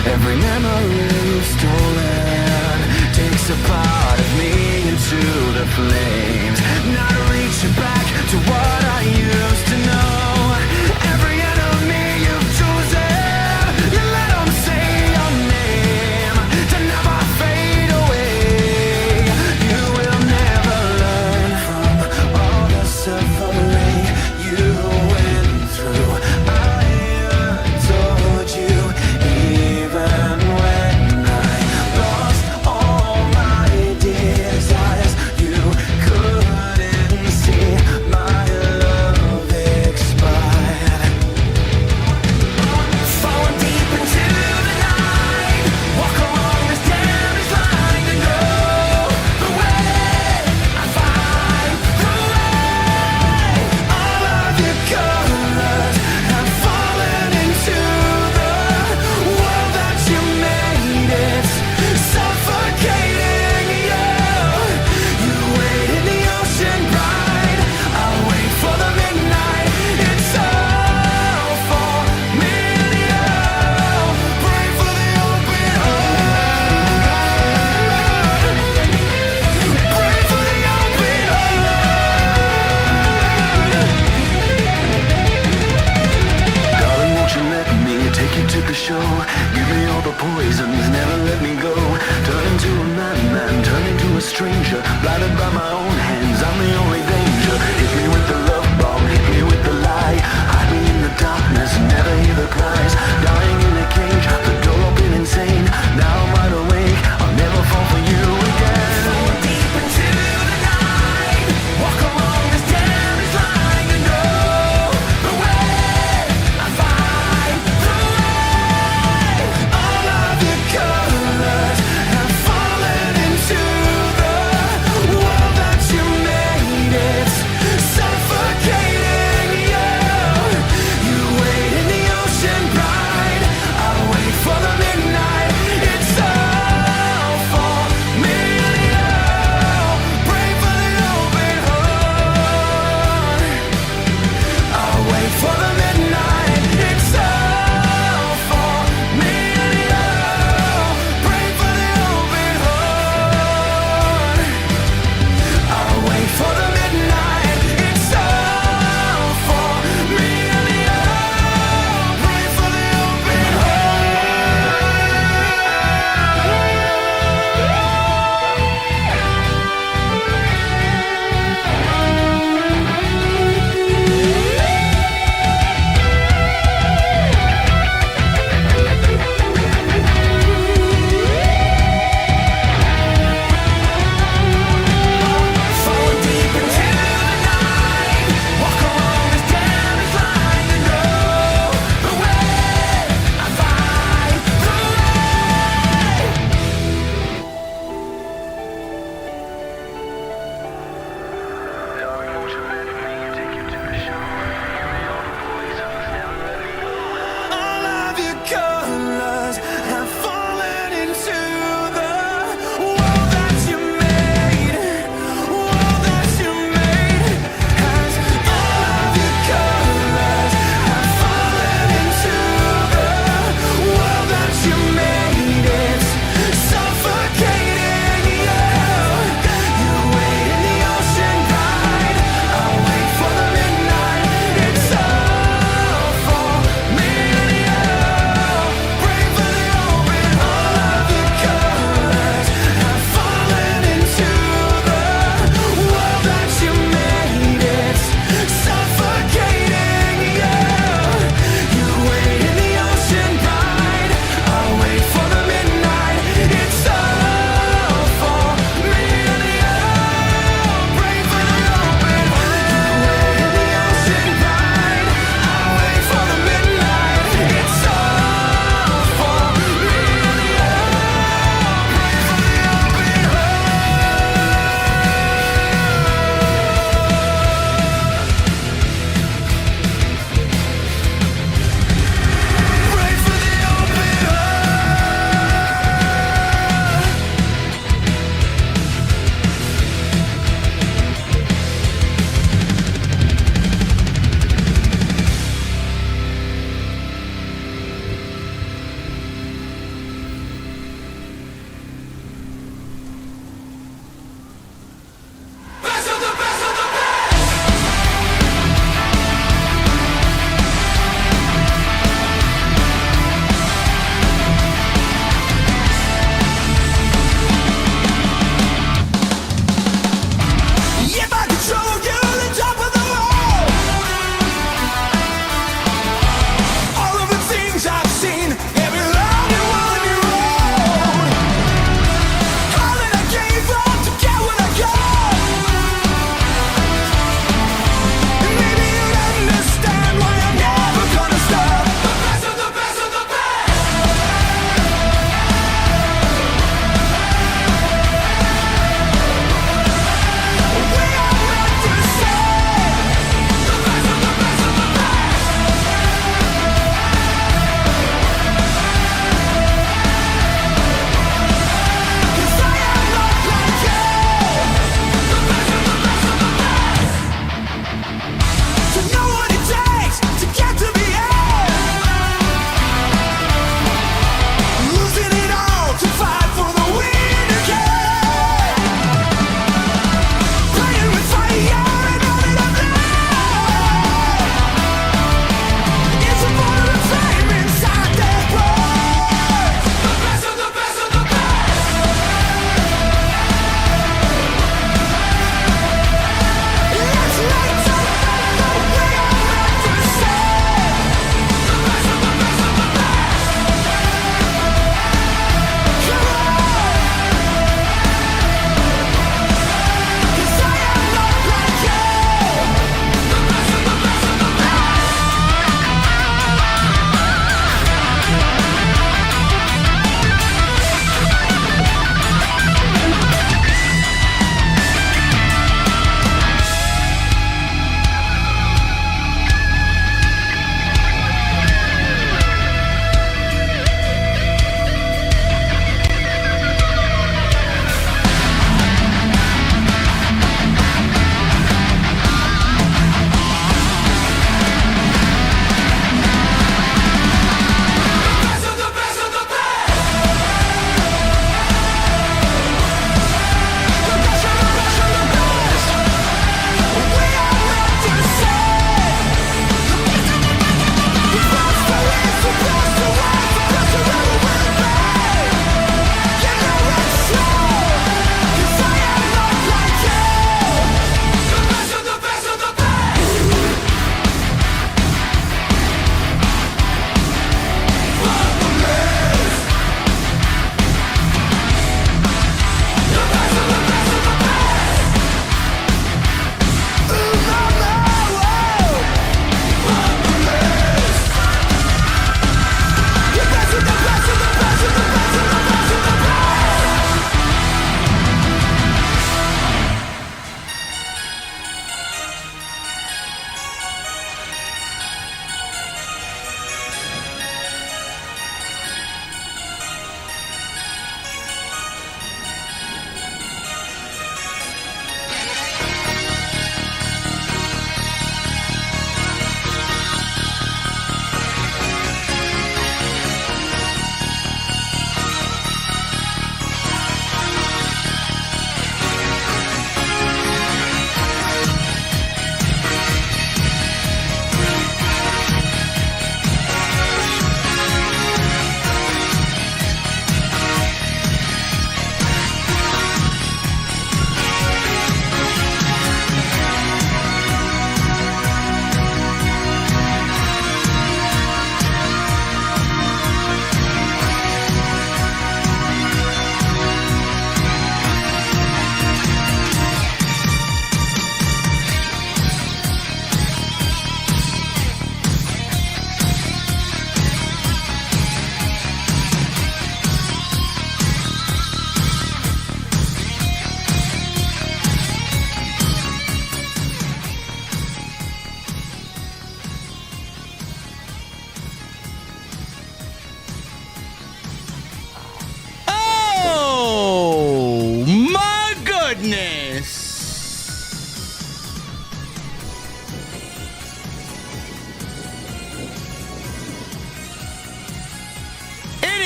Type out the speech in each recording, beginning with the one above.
Every memory you've stolen takes a part of me into the flames. Not reaching back to what I used to know. Every enemy you've chosen, you let them say your name to never fade away. You will never learn from all the suffering you went through. I adored you even when I lost all my desires. You couldn't see my love expired. Falling deep into the night, walk along this damaged line and go the way I find the way. All of your colors have fallen into the world that you made. It's suffocating you. You wait in the ocean bright, I'll wait for the midnight. It's all for me and you. Pray for the open heart. Pray for the open heart. Darling, won't you let me take you to the show? Give me all the poisons, never let me go. Turn into a madman, turn into a stranger. Blinded by my own hands, I'm the only danger. Hit me with the love bomb, hit me with the lie. Hide me in the darkness, never hear the cries. Dying in a cage, the door open insane. Now I'm wide awake, I'll never fall for you again. Fall deep into the night, walk along this damaged line and go the way I find the way. All of your colors have fallen into the world that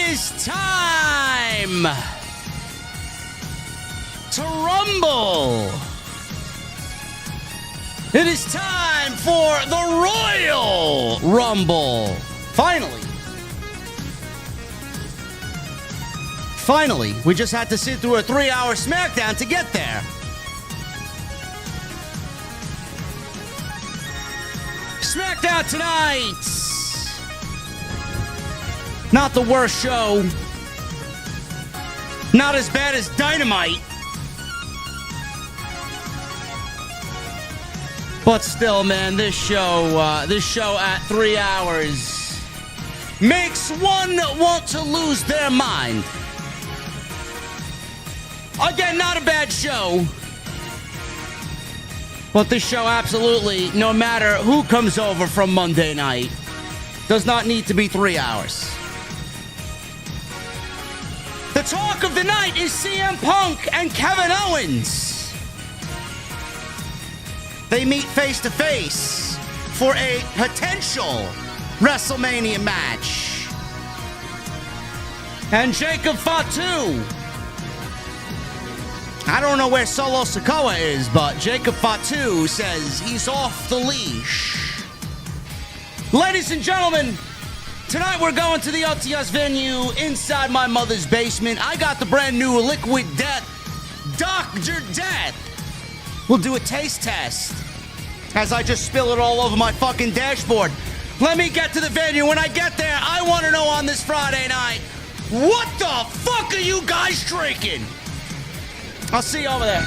is time to rumble. It is time for the Royal Rumble. Finally, we just had to sit through a 3-hour SmackDown to get there. SmackDown tonight. Not the worst show. Not as bad as Dynamite. But still, man, this show at 3 hours makes one want to lose their mind. Again, not a bad show. But this show absolutely, no matter who comes over from Monday night, does not need to be 3 hours. The talk of the night is CM Punk and Kevin Owens. They meet face to face for a potential WrestleMania match. And Jacob Fatu. I don't know where Solo Sikoa is, but Jacob Fatu says he's off the leash. Ladies and gentlemen, tonight we're going to the LTS venue inside my mother's basement. I got the brand new Liquid Death, Dr. Death. We'll do a taste test as I just spill it all over my fucking dashboard. Let me get to the venue. When I get there, I want to know on this Friday night, what the fuck are you guys drinking? I'll see you over there.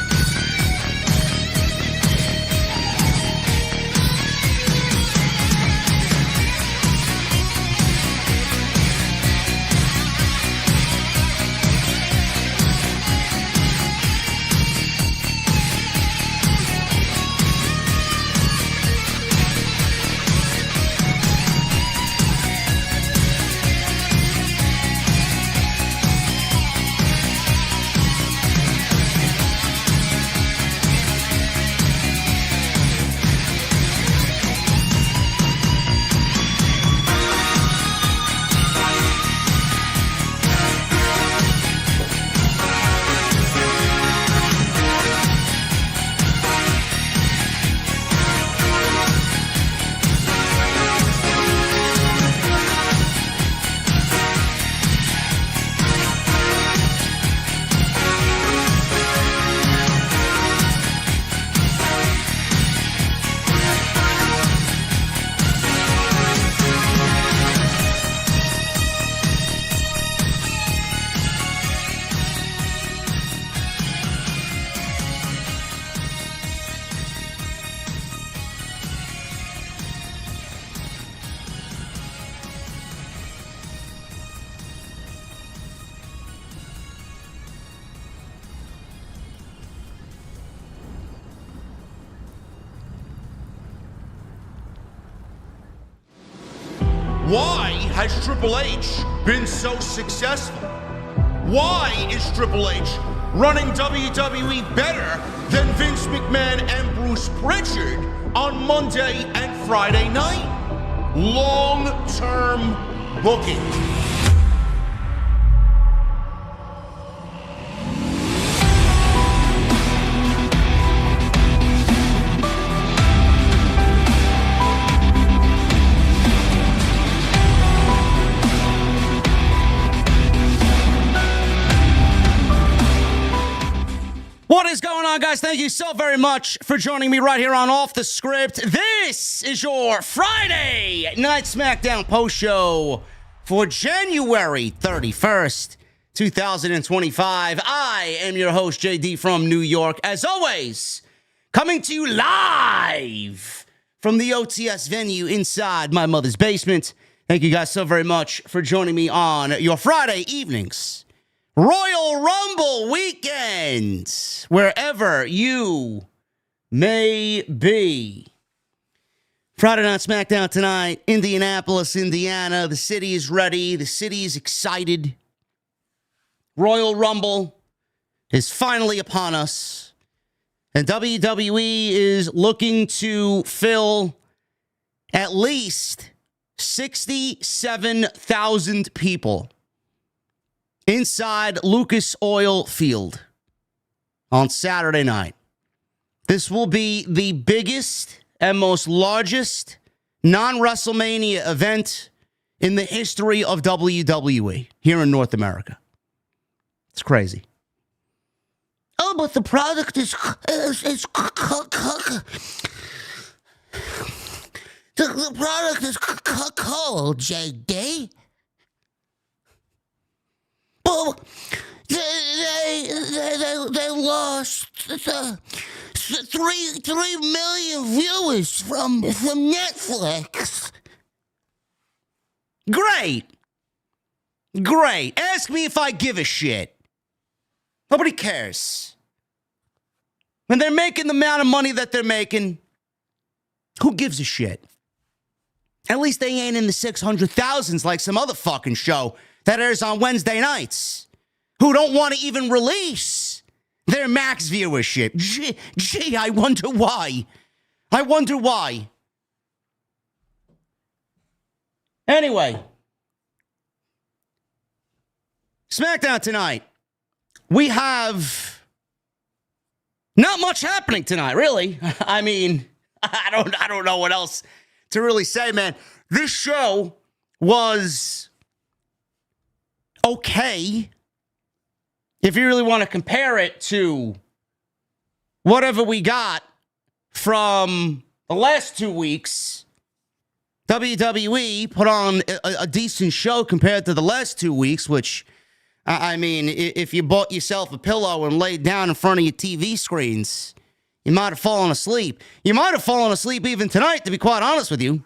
Why has Triple H been so successful? Why is Triple H running WWE better than Vince McMahon and Bruce Pritchard on Monday and Friday night? Long-term booking. What is going on, guys? Thank you so very much for joining me right here on Off the Script. This is your Friday Night SmackDown post show for January 31st, 2025. I am your host, JD from New York. As always, coming to you live from the OTS venue inside my mother's basement. Thank you guys so very much for joining me on your Friday evenings. Royal Rumble weekend, wherever you may be. Friday Night SmackDown tonight, Indianapolis, Indiana. The city is ready. The city is excited. Royal Rumble is finally upon us. And WWE is looking to fill at least 67,000 people inside Lucas Oil Field on Saturday night. This will be the biggest and most largest non-WrestleMania event in the history of WWE here in North America. It's crazy. Oh, but the product is the product is cold, JD. But they lost 3 million viewers from Netflix. Great. Ask me if I give a shit. Nobody cares. When they're making the amount of money that they're making, who gives a shit? At least they ain't in the 600,000s like some other fucking show that airs on Wednesday nights, who don't want to even release their max viewership. Gee, I wonder why. Anyway, SmackDown tonight. We have not much happening tonight, really. I mean, I don't know what else to really say, man. This show was okay. If you really want to compare it to whatever we got from the last 2 weeks, WWE put on a decent show compared to the last 2 weeks, which, I mean, if you bought yourself a pillow and laid down in front of your TV screens, you might have fallen asleep. You might have fallen asleep even tonight, to be quite honest with you.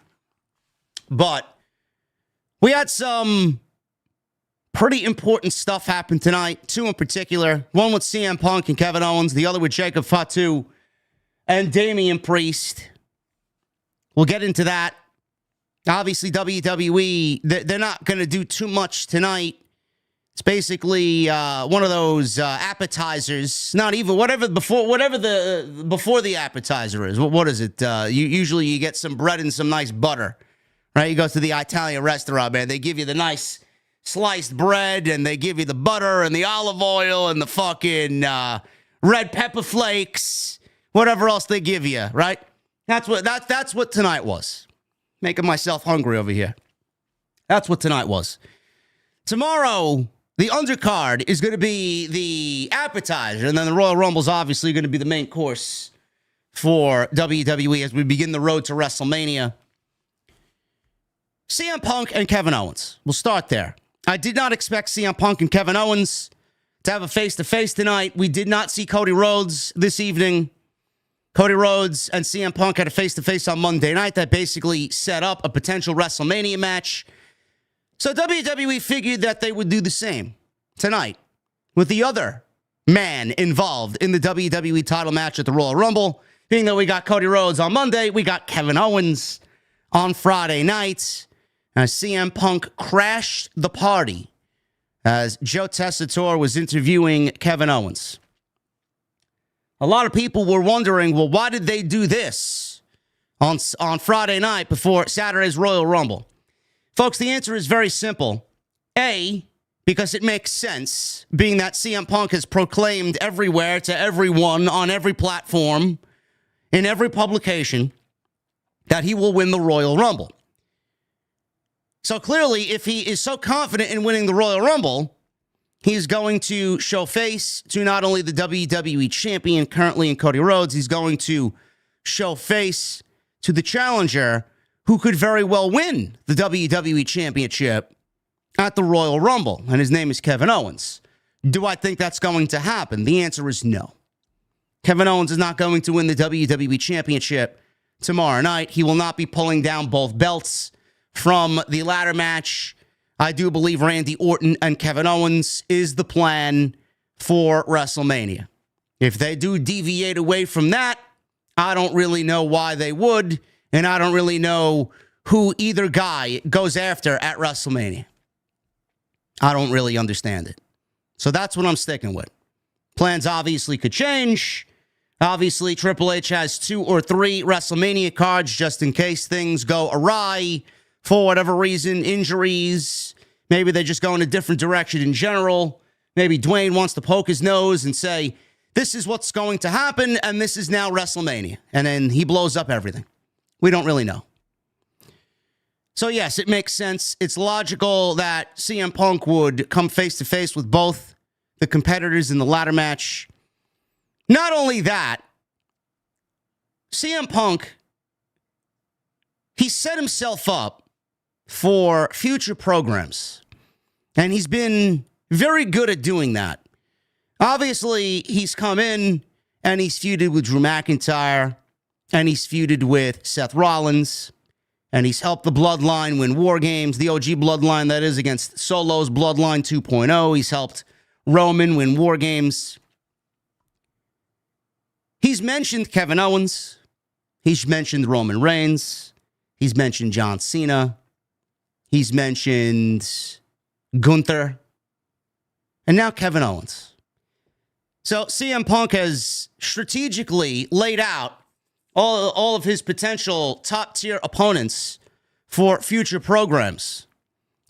But we had some pretty important stuff happen tonight. 2 in particular. One with CM Punk and Kevin Owens. The other with Jacob Fatu and Damian Priest. We'll get into that. Obviously, WWE, they're not going to do too much tonight. It's basically one of those appetizers. Not even before the appetizer is. What is it? Usually you get some bread and some nice butter, right? You go to the Italian restaurant, man. They give you the nice sliced bread, and they give you the butter and the olive oil and the fucking red pepper flakes, whatever else they give you, right? That's what tonight was. Making myself hungry over here. That's what tonight was. Tomorrow, the undercard is going to be the appetizer, and then the Royal Rumble is obviously going to be the main course for WWE as we begin the road to WrestleMania. CM Punk and Kevin Owens. We'll start there. I did not expect CM Punk and Kevin Owens to have a face-to-face tonight. We did not see Cody Rhodes this evening. Cody Rhodes and CM Punk had a face-to-face on Monday night that basically set up a potential WrestleMania match. So WWE figured that they would do the same tonight with the other man involved in the WWE title match at the Royal Rumble. Being that we got Cody Rhodes on Monday, we got Kevin Owens on Friday night. As CM Punk crashed the party as Joe Tessitore was interviewing Kevin Owens. A lot of people were wondering, well, why did they do this on Friday night before Saturday's Royal Rumble? Folks, the answer is very simple. A, because it makes sense, being that CM Punk has proclaimed everywhere to everyone on every platform, in every publication, that he will win the Royal Rumble. So clearly, if he is so confident in winning the Royal Rumble, he's going to show face to not only the WWE champion currently in Cody Rhodes, he's going to show face to the challenger who could very well win the WWE championship at the Royal Rumble, and his name is Kevin Owens. Do I think that's going to happen? The answer is no. Kevin Owens is not going to win the WWE championship tomorrow night. He will not be pulling down both belts from the ladder match. I do believe Randy Orton and Kevin Owens is the plan for WrestleMania. If they do deviate away from that, I don't really know why they would, and I don't really know who either guy goes after at WrestleMania. I don't really understand it. So that's what I'm sticking with. Plans obviously could change. Obviously, Triple H has 2 or 3 WrestleMania cards just in case things go awry for whatever reason, injuries, Maybe they just go in a different direction in general. Maybe Dwayne wants to poke his nose and say, this is what's going to happen, and this is now WrestleMania. And then he blows up everything. We don't really know. So, yes, it makes sense. It's logical that CM Punk would come face-to-face with both the competitors in the ladder match. Not only that, CM Punk, he set himself up for future programs. And he's been very good at doing that. Obviously, he's come in and he's feuded with Drew McIntyre, and he's feuded with Seth Rollins, and he's helped the Bloodline win War Games, the OG Bloodline, that is, against Solo's Bloodline 2.0. He's helped Roman win War Games. He's mentioned Kevin Owens. He's mentioned Roman Reigns. He's mentioned John Cena. He's mentioned Gunther. And now Kevin Owens. So CM Punk has strategically laid out all of his potential top-tier opponents for future programs.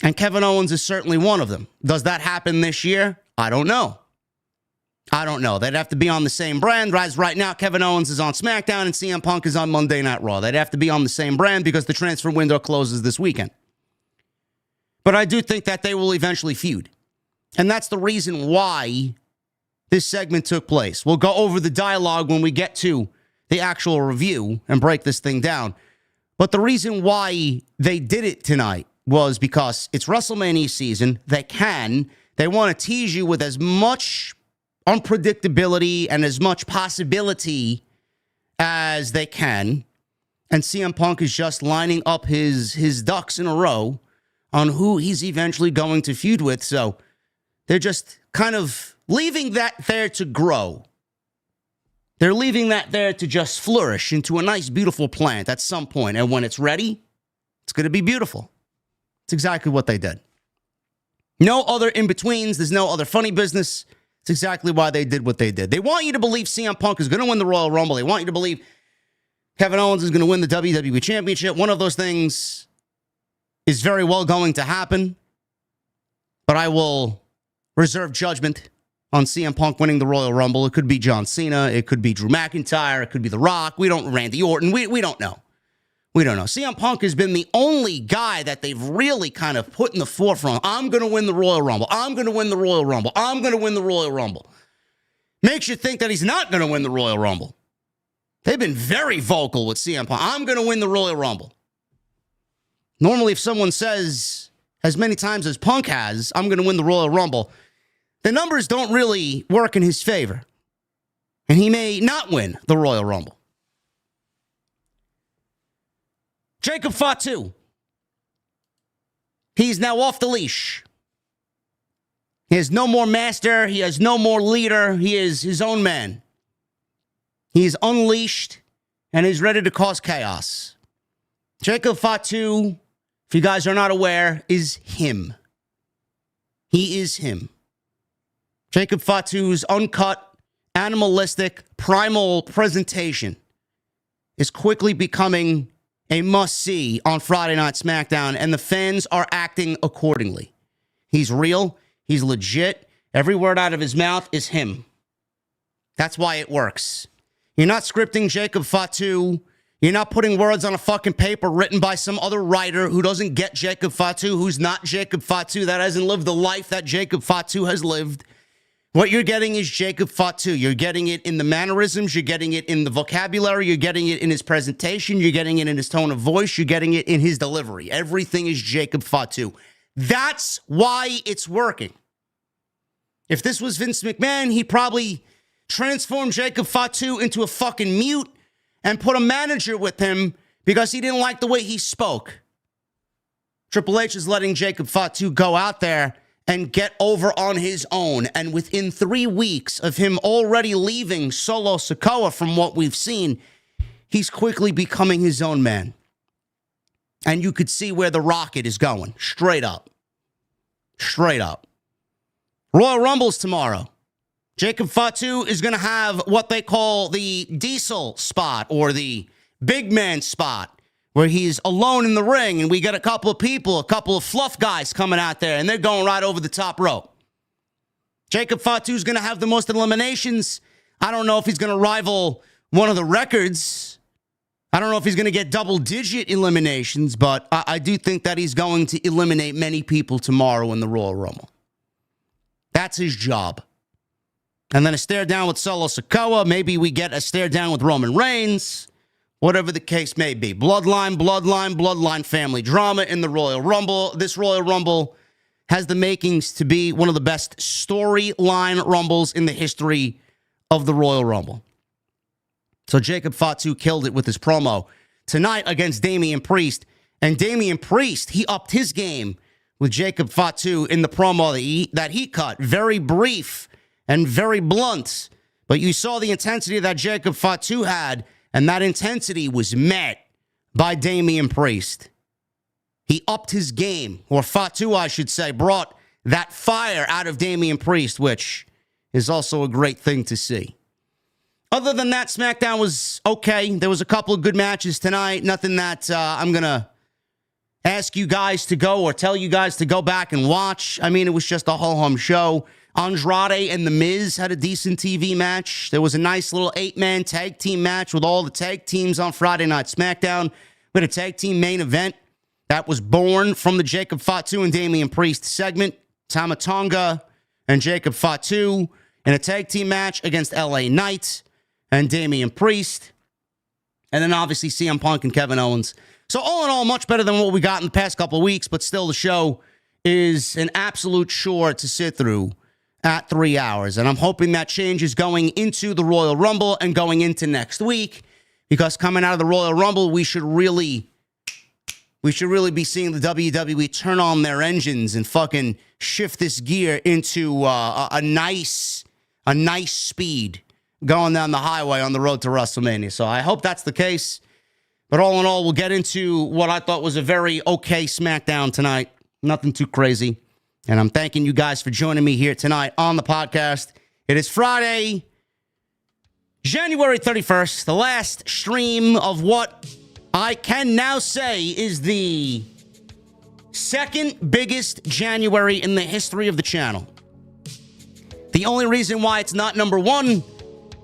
And Kevin Owens is certainly one of them. Does that happen this year? I don't know. They'd have to be on the same brand. Right now, Kevin Owens is on SmackDown and CM Punk is on Monday Night Raw. They'd have to be on the same brand because the transfer window closes this weekend. But I do think that they will eventually feud. And that's the reason why this segment took place. We'll go over the dialogue when we get to the actual review and break this thing down. But the reason why they did it tonight was because it's WrestleMania season. They want to tease you with as much unpredictability and as much possibility as they can. And CM Punk is just lining up his ducks in a row on who he's eventually going to feud with. So they're just kind of leaving that there to grow. They're leaving that there to just flourish into a nice, beautiful plant at some point. And when it's ready, it's going to be beautiful. It's exactly what they did. No other in-betweens. There's no other funny business. It's exactly why they did what they did. They want you to believe CM Punk is going to win the Royal Rumble. They want you to believe Kevin Owens is going to win the WWE Championship. One of those things is very well going to happen. But I will reserve judgment on CM Punk winning the Royal Rumble. It could be John Cena. It could be Drew McIntyre. It could be The Rock. Randy Orton. We don't know. We don't know. CM Punk has been the only guy that they've really kind of put in the forefront. I'm going to win the Royal Rumble. I'm going to win the Royal Rumble. I'm going to win the Royal Rumble. Makes you think that he's not going to win the Royal Rumble. They've been very vocal with CM Punk. I'm going to win the Royal Rumble. Normally, if someone says as many times as Punk has, I'm going to win the Royal Rumble, the numbers don't really work in his favor. And he may not win the Royal Rumble. Jacob Fatu. He's now off the leash. He has no more master. He has no more leader. He is his own man. He is unleashed and he's ready to cause chaos. Jacob Fatu, if you guys are not aware, is him. He is him. Jacob Fatu's uncut, animalistic, primal presentation is quickly becoming a must-see on Friday Night SmackDown, and the fans are acting accordingly. He's real. He's legit. Every word out of his mouth is him. That's why it works. You're not scripting Jacob Fatu. You're not putting words on a fucking paper written by some other writer who doesn't get Jacob Fatu, who's not Jacob Fatu, that hasn't lived the life that Jacob Fatu has lived. What you're getting is Jacob Fatu. You're getting it in the mannerisms. You're getting it in the vocabulary. You're getting it in his presentation. You're getting it in his tone of voice. You're getting it in his delivery. Everything is Jacob Fatu. That's why it's working. If this was Vince McMahon, he'd probably transform Jacob Fatu into a fucking mute and put a manager with him because he didn't like the way he spoke. Triple H is letting Jacob Fatu go out there and get over on his own. And within 3 weeks of him already leaving Solo Sikoa, from what we've seen, he's quickly becoming his own man. And you could see where the rocket is going. Straight up. Straight up. Royal Rumble's tomorrow. Jacob Fatu is going to have what they call the diesel spot or the big man spot, where he's alone in the ring and we get a couple of people, a couple of fluff guys coming out there and they're going right over the top rope. Jacob Fatu's going to have the most eliminations. I don't know if he's going to rival one of the records. I don't know if he's going to get double-digit eliminations, but I do think that he's going to eliminate many people tomorrow in the Royal Rumble. That's his job. And then a stare down with Solo Sikoa. Maybe we get a stare down with Roman Reigns. Whatever the case may be. Bloodline family drama in the Royal Rumble. This Royal Rumble has the makings to be one of the best storyline Rumbles in the history of the Royal Rumble. So Jacob Fatu killed it with his promo tonight against Damian Priest. And Damian Priest, he upped his game with Jacob Fatu in the promo that he cut. Very brief and very blunt. But you saw the intensity that Jacob Fatu had, and that intensity was met by Damian Priest. He upped his game, or Fatu, I should say, brought that fire out of Damian Priest, which is also a great thing to see. Other than that, SmackDown was okay. There was a couple of good matches tonight. Nothing that I'm going to ask you guys to go or tell you guys to go back and watch. I mean, it was just a ho-hum show. Andrade and The Miz had a decent TV match. There was a nice little 8-man tag team match with all the tag teams on Friday Night SmackDown. We had a tag team main event that was born from the Jacob Fatu and Damian Priest segment. Tama Tonga and Jacob Fatu in a tag team match against LA Knight and Damian Priest. And then obviously CM Punk and Kevin Owens. So all in all, much better than what we got in the past couple of weeks, but still the show is an absolute chore to sit through at 3 hours. And I'm hoping that changes going into the Royal Rumble and going into next week, because coming out of the Royal Rumble, we should really be seeing the WWE turn on their engines and fucking shift this gear into a nice speed going down the highway on the road to WrestleMania. So I hope that's the case. But all in all, we'll get into what I thought was a very okay SmackDown tonight. Nothing too crazy. And I'm thanking you guys for joining me here tonight on the podcast. It is Friday, January 31st, the last stream of what I can now say is the second biggest January in the history of the channel. The only reason why it's not number one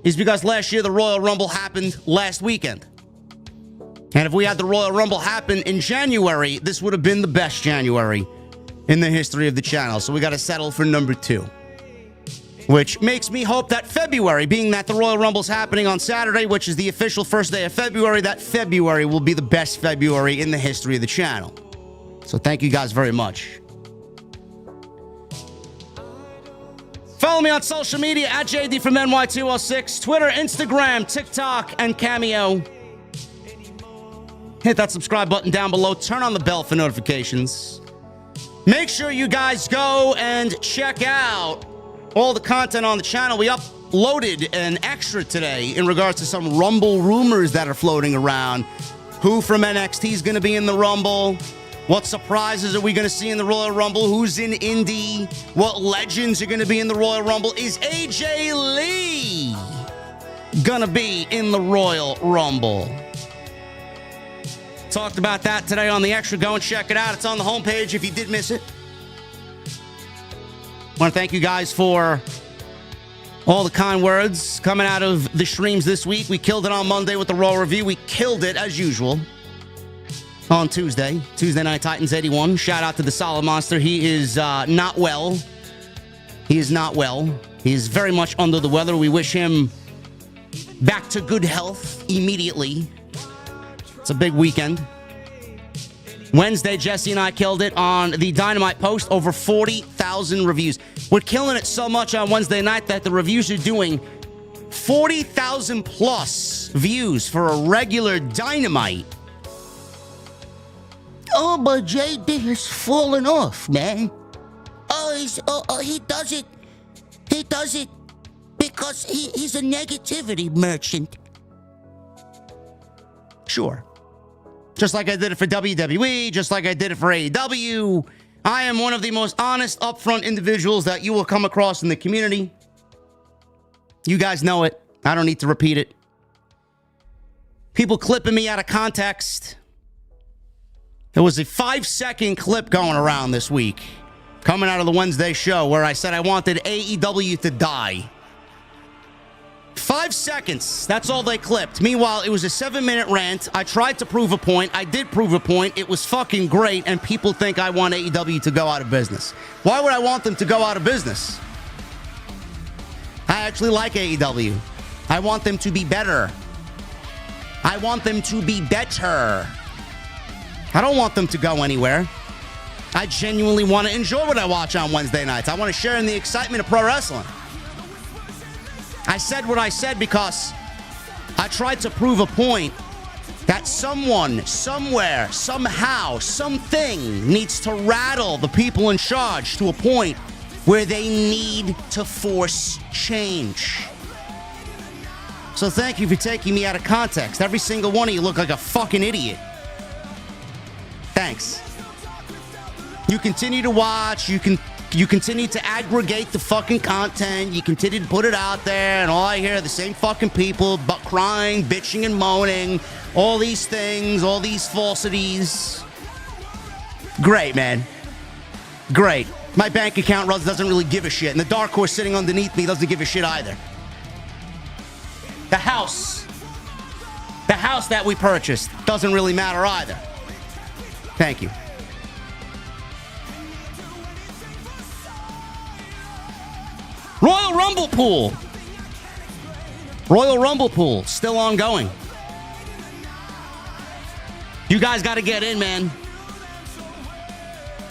is because last year the Royal Rumble happened last weekend. And if we had the Royal Rumble happen in January, this would have been the best January in the history of the channel. So we got to settle for number two, which makes me hope that February, being that the Royal Rumble's happening on Saturday, which is the official first day of February, that February will be the best February in the history of the channel. So thank you guys very much. Follow me on social media at JD from NY206, Twitter, Instagram, TikTok, and Cameo. Hit that subscribe button down below. Turn on the bell for notifications. Make sure you guys go and check out all the content on the channel. We uploaded an extra today in regards to some Rumble rumors that are floating around. Who from NXT is going to be in the Rumble? What surprises are we going to see in the Royal Rumble? Who's in Indy? What legends are going to be in the Royal Rumble? Is AJ Lee going to be in the Royal Rumble? Talked about that today on the Extra. Go and check it out. It's on the homepage if you did miss it. I want to thank you guys for all the kind words coming out of the streams this week. We killed it on Monday with the Raw review. We killed it, as usual, on Tuesday Night Titans 81. Shout out to the Solid Monster. He is not well. He is not well. He is very much under the weather. We wish him back to good health immediately. It's a big weekend. Wednesday, Jesse and I killed it on the Dynamite post. Over 40,000 reviews. We're killing it so much on Wednesday night that the reviews are doing 40,000 plus views for a regular Dynamite. Oh, but JD has fallen off, man. He does it. He does it because he's a negativity merchant. Sure. Just like I did it for WWE, just like I did it for AEW. I am one of the most honest, upfront individuals that you will come across in the community. You guys know it. I don't need to repeat it. People clipping me out of context. There was a 5-second clip going around this week, coming out of the Wednesday show, where I said I wanted AEW to die. 5 seconds. That's all they clipped. Meanwhile, it was a 7-minute rant. I tried to prove a point. I did prove a point. It was fucking great, and people think I want AEW to go out of business. Why would I want them to go out of business? I actually like AEW. I want them to be better. I want them to be better. I don't want them to go anywhere. I genuinely want to enjoy what I watch on Wednesday nights. I want to share in the excitement of pro wrestling. I said what I said because I tried to prove a point that someone, somewhere, somehow, something needs to rattle the people in charge to a point where they need to force change. So thank you for taking me out of context. Every single one of you look like a fucking idiot. Thanks. You continue to watch, you continue to aggregate the fucking content, you continue to put it out there, and all I hear are the same fucking people but crying, bitching, and moaning. All these things, all these falsities. Great, man. Great. My bank account doesn't really give a shit, and the dark horse sitting underneath me doesn't give a shit either. The house that we purchased doesn't really matter either. Thank you. Royal Rumble pool. Royal Rumble pool, still ongoing. You guys got to get in, man.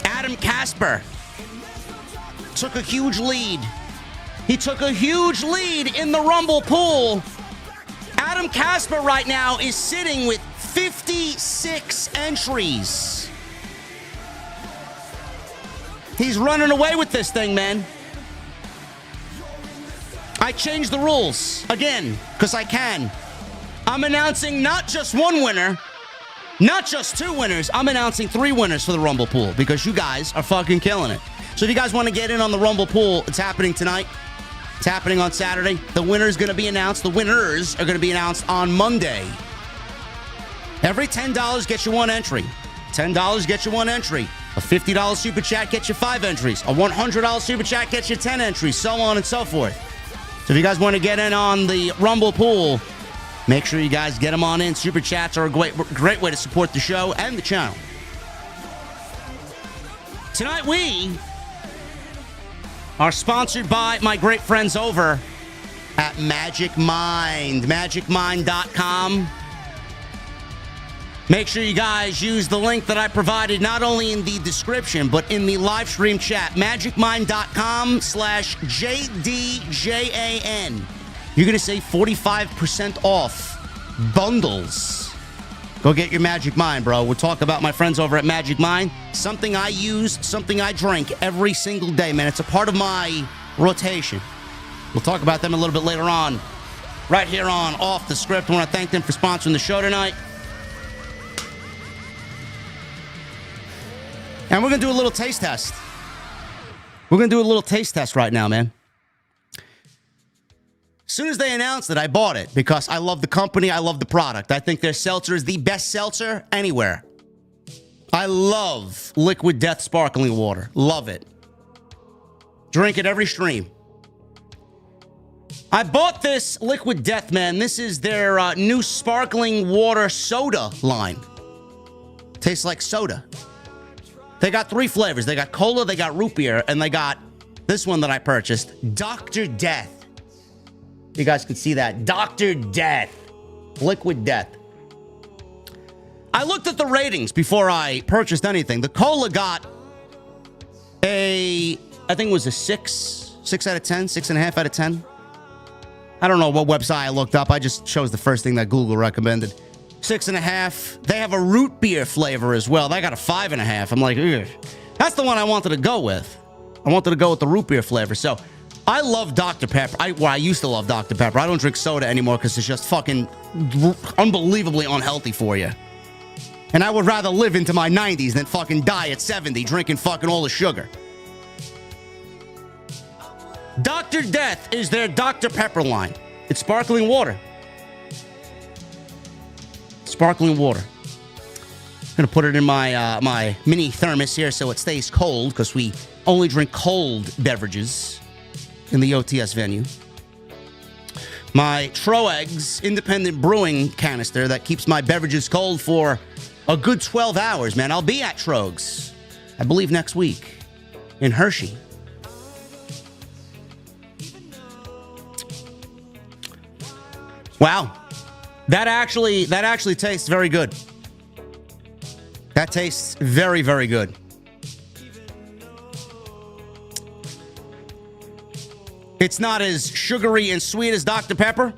Adam Casper took a huge lead. He took a huge lead in the Rumble pool. Adam Casper right now is sitting with 56 entries. He's running away with this thing, man. I changed the rules again because I can. I'm announcing not just one winner, not just 2 winners. I'm announcing 3 winners for the Rumble pool because you guys are fucking killing it. So if you guys want to get in on the Rumble pool, it's happening tonight. It's happening on Saturday. The winner is going to be announced. The winners are going to be announced on Monday. Every $10 gets you 1 entry. $10 gets you 1 entry. A $50 super chat gets you 5 entries. A $100 super chat gets you 10 entries, so on and so forth. So if you guys want to get in on the Rumble pool, make sure you guys get them on in. Super chats are a great way to support the show and the channel. Tonight we are sponsored by my great friends over at Magic Mind. MagicMind.com. Make sure you guys use the link that I provided not only in the description, but in the live stream chat. MagicMind.com/JDJAN. You're going to save 45% off bundles. Go get your Magic Mind, bro. We'll talk about my friends over at Magic Mind. Something I use, something I drink every single day, man. It's a part of my rotation. We'll talk about them a little bit later on, right here on Off the Script. I want to thank them for sponsoring the show tonight. And we're going to do a little taste test. We're going to do a little taste test right now, man. As soon as they announced it, I bought it because I love the company. I love the product. I think their seltzer is the best seltzer anywhere. I love Liquid Death sparkling water. Love it. Drink it every stream. I bought this Liquid Death, man. This is their new sparkling water soda line. Tastes like soda. They got 3 flavors. They got cola, they got root beer, and they got this one that I purchased, Dr. Death. You guys can see that. Dr. Death. Liquid Death. I looked at the ratings before I purchased anything. The cola got I think it was a 6 out of 10, 6.5 out of 10. I don't know what website I looked up. I just chose the first thing that Google recommended. 6.5. They have a root beer flavor as well. They got a 5.5. I'm like, ugh. That's the one I wanted to go with. I wanted to go with the root beer flavor. So I love Dr. Pepper. I used to love Dr. Pepper. I don't drink soda anymore because it's just fucking unbelievably unhealthy for you. And I would rather live into my 90s than fucking die at 70 drinking fucking all the sugar. Dr. Death is their Dr. Pepper line. It's sparkling water. Sparkling water. Gonna put it in my my mini thermos here so it stays cold because we only drink cold beverages in the OTS venue. My Troegs independent brewing canister that keeps my beverages cold for a good 12 hours, man. I'll be at Troegs, I believe, next week in Hershey. Wow. That actually tastes very good. That tastes very, very good. It's not as sugary and sweet as Dr. Pepper.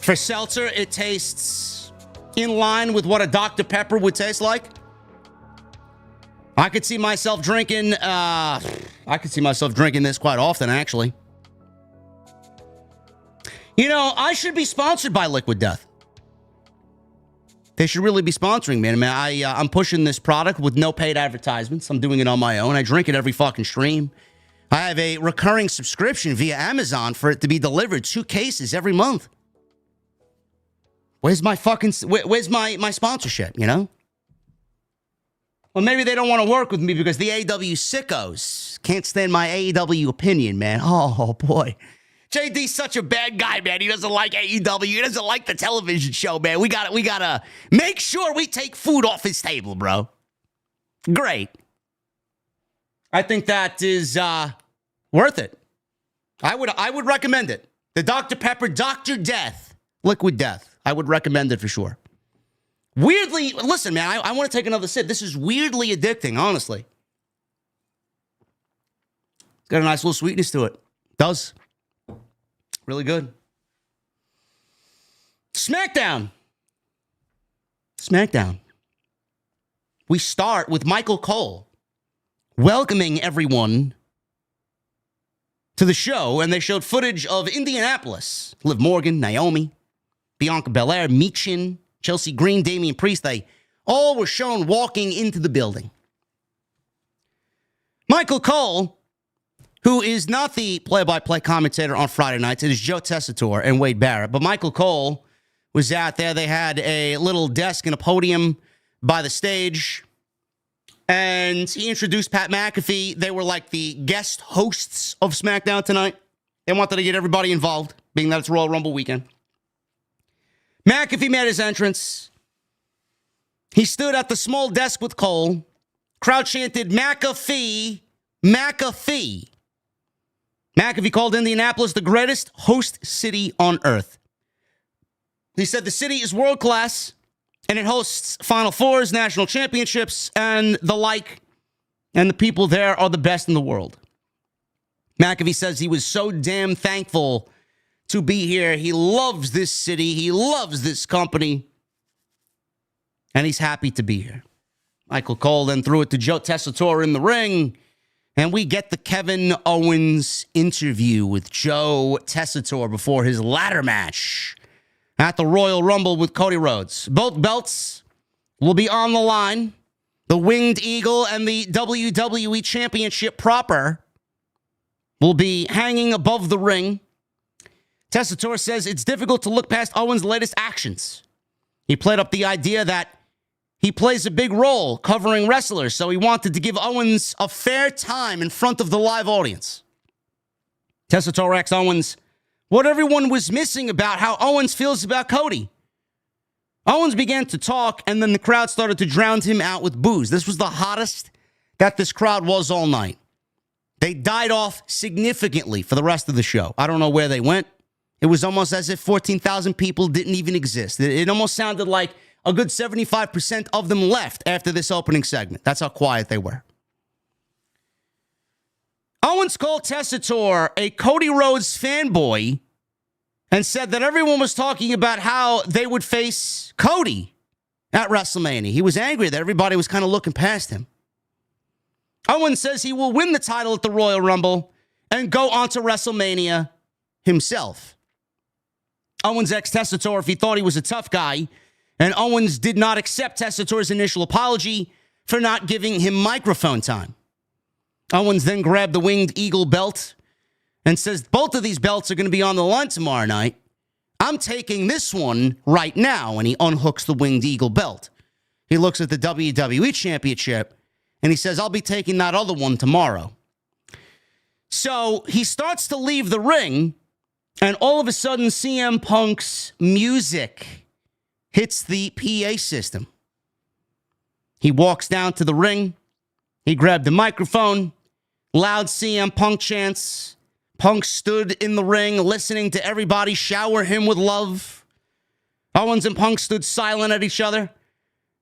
For seltzer, it tastes in line with what a Dr. Pepper would taste like. I could see myself drinking this quite often, actually. You know, I should be sponsored by Liquid Death. They should really be sponsoring me. I'm pushing this product with no paid advertisements. I'm doing it on my own. I drink it every fucking stream. I have a recurring subscription via Amazon for it to be delivered 2 cases every month. Where's my sponsorship, you know? Well, maybe they don't want to work with me because the AEW sickos can't stand my AEW opinion, man. Oh, boy. JD's such a bad guy, man. He doesn't like AEW. He doesn't like the television show, man. We gotta make sure we take food off his table, bro. Great. I think that is worth it. I would recommend it. The Dr. Pepper, Dr. Death, Liquid Death. I would recommend it for sure. Weirdly, listen, man, I want to take another sip. This is weirdly addicting, honestly. It's got a nice little sweetness to it. Does. Really good. SmackDown. We start with Michael Cole welcoming everyone to the show, and they showed footage of Indianapolis. Liv Morgan, Naomi, Bianca Belair, Michin, Chelsea Green, Damian Priest. They all were shown walking into the building. Michael Cole, who is not the play-by-play commentator on Friday nights. It is Joe Tessitore and Wade Barrett. But Michael Cole was out there. They had a little desk and a podium by the stage. And he introduced Pat McAfee. They were like the guest hosts of SmackDown tonight. They wanted to get everybody involved, being that it's Royal Rumble weekend. McAfee made his entrance. He stood at the small desk with Cole. Crowd chanted, McAfee, McAfee. McAfee called Indianapolis the greatest host city on earth. He said the city is world-class, and it hosts Final Fours, national championships, and the like, and the people there are the best in the world. McAfee says he was so damn thankful to be here. He loves this city. He loves this company, and he's happy to be here. Michael Cole then threw it to Joe Tessitore in the ring, and we get the Kevin Owens interview with Joe Tessitore before his ladder match at the Royal Rumble with Cody Rhodes. Both belts will be on the line. The Winged Eagle and the WWE Championship proper will be hanging above the ring. Tessitore says it's difficult to look past Owens' latest actions. He played up the idea that he plays a big role covering wrestlers, so he wanted to give Owens a fair time in front of the live audience. Tessitore asked Owens what everyone was missing about how Owens feels about Cody. Owens began to talk, and then the crowd started to drown him out with boos. This was the hottest that this crowd was all night. They died off significantly for the rest of the show. I don't know where they went. It was almost as if 14,000 people didn't even exist. It almost sounded like a good 75% of them left after this opening segment. That's how quiet they were. Owens called Tessitore a Cody Rhodes fanboy and said that everyone was talking about how they would face Cody at WrestleMania. He was angry that everybody was kind of looking past him. Owens says he will win the title at the Royal Rumble and go on to WrestleMania himself. Owens asked Tessitore if he thought he was a tough guy, and Owens did not accept Tessitore's initial apology for not giving him microphone time. Owens then grabbed the Winged Eagle belt and says both of these belts are going to be on the line tomorrow night. I'm taking this one right now, and he unhooks the Winged Eagle belt. he looks at the WWE Championship, and he says, I'll be taking that other one tomorrow. So he starts to leave the ring, and all of a sudden, CM Punk's music hits the PA system. He walks down to the ring. He grabbed the microphone. Loud CM Punk chants. Punk stood in the ring listening to everybody shower him with love. Owens and Punk stood silent at each other.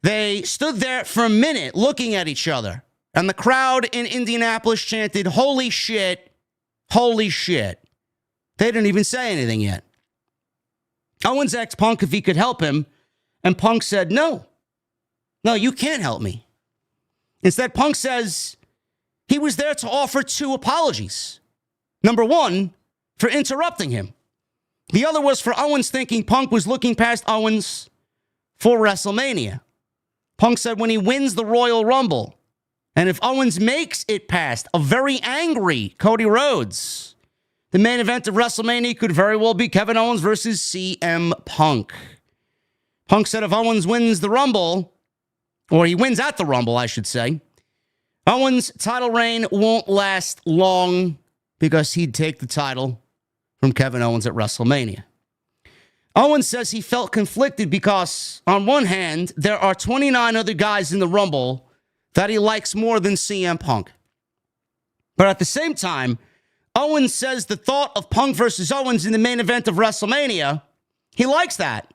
They stood there for a minute looking at each other. And the crowd in Indianapolis chanted, holy shit, holy shit. They didn't even say anything yet. Owens asked Punk if he could help him, and Punk said, no, you can't help me. Instead, Punk says he was there to offer 2 apologies. Number 1, for interrupting him. The other was for Owens thinking Punk was looking past Owens for WrestleMania. Punk said when he wins the Royal Rumble, and if Owens makes it past a very angry Cody Rhodes, the main event of WrestleMania could very well be Kevin Owens versus CM Punk. Punk said if Owens wins the Rumble, or he wins at the Rumble, I should say, Owens' title reign won't last long because he'd take the title from Kevin Owens at WrestleMania. Owens says he felt conflicted because, on one hand, there are 29 other guys in the Rumble that he likes more than CM Punk. But at the same time, Owens says the thought of Punk versus Owens in the main event of WrestleMania, he likes that.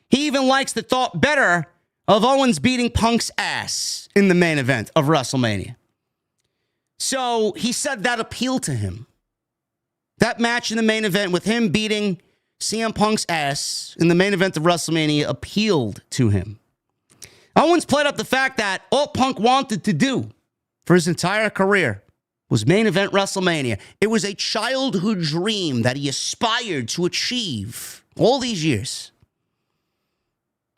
He even likes the thought better of Owens beating Punk's ass in the main event of WrestleMania. So he said that appealed to him. That match in the main event with him beating CM Punk's ass in the main event of WrestleMania appealed to him. Owens played up the fact that all Punk wanted to do for his entire career was main event WrestleMania. It was a childhood dream that he aspired to achieve all these years.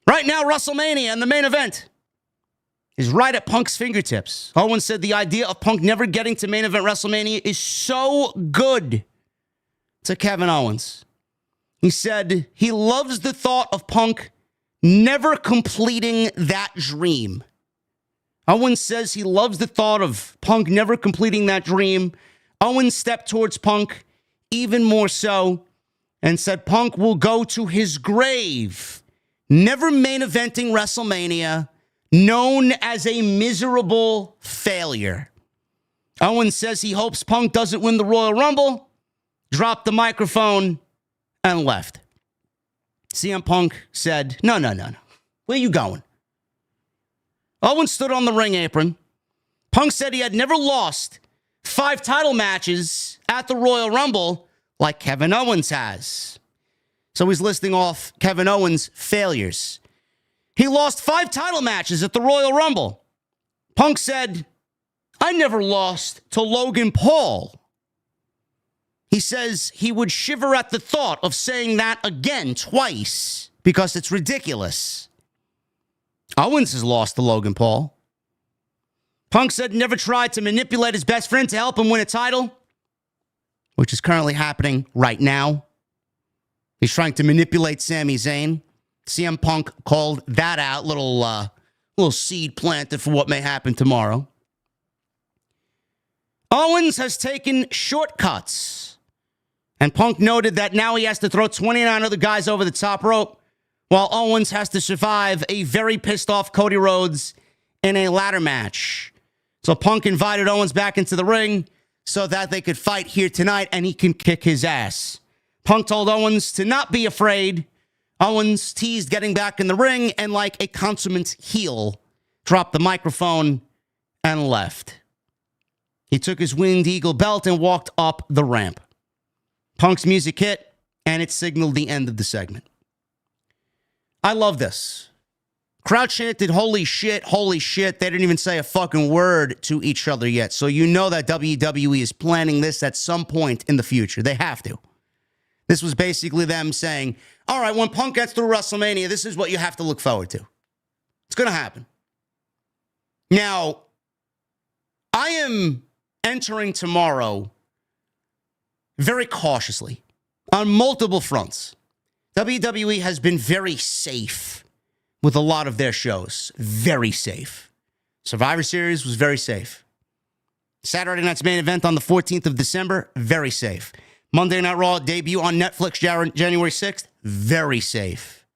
Right now, WrestleMania and the main event is right at Punk's fingertips. Owens said the idea of Punk never getting to main event WrestleMania is so good to Kevin Owens. He said he loves the thought of Punk never completing that dream. Owens says he loves the thought of Punk never completing that dream. Owens stepped towards Punk even more so and said Punk will go to his grave, never main eventing WrestleMania, known as a miserable failure. Owens says he hopes Punk doesn't win the Royal Rumble, dropped the microphone, and left. CM Punk said, no. Where you going? Owens stood on the ring apron. Punk said he had never lost 5 title matches at the Royal Rumble like Kevin Owens has. So he's listing off Kevin Owens' failures. He lost 5 title matches at the Royal Rumble. Punk said, I never lost to Logan Paul. He says he would shiver at the thought of saying that again twice because it's ridiculous. Owens has lost to Logan Paul. Punk said never tried to manipulate his best friend to help him win a title, which is currently happening right now. He's trying to manipulate Sami Zayn. CM Punk called that out. Little seed planted for what may happen tomorrow. Owens has taken shortcuts. And Punk noted that now he has to throw 29 other guys over the top rope, while Owens has to survive a very pissed off Cody Rhodes in a ladder match. So Punk invited Owens back into the ring so that they could fight here tonight and he can kick his ass. Punk told Owens to not be afraid. Owens teased getting back in the ring and, like a consummate heel, dropped the microphone and left. He took his Winged Eagle belt and walked up the ramp. Punk's music hit, and it signaled the end of the segment. I love this. Crowd chanted, holy shit, holy shit. They didn't even say a fucking word to each other yet. So you know that WWE is planning this at some point in the future. They have to. This was basically them saying, all right, when Punk gets through WrestleMania, this is what you have to look forward to. It's going to happen. Now, I am entering tomorrow very cautiously on multiple fronts. WWE has been very safe with a lot of their shows. Very safe. Survivor Series was very safe. Saturday night's main event on the 14th of December, very safe. Monday Night Raw debut on Netflix January 6th, very safe.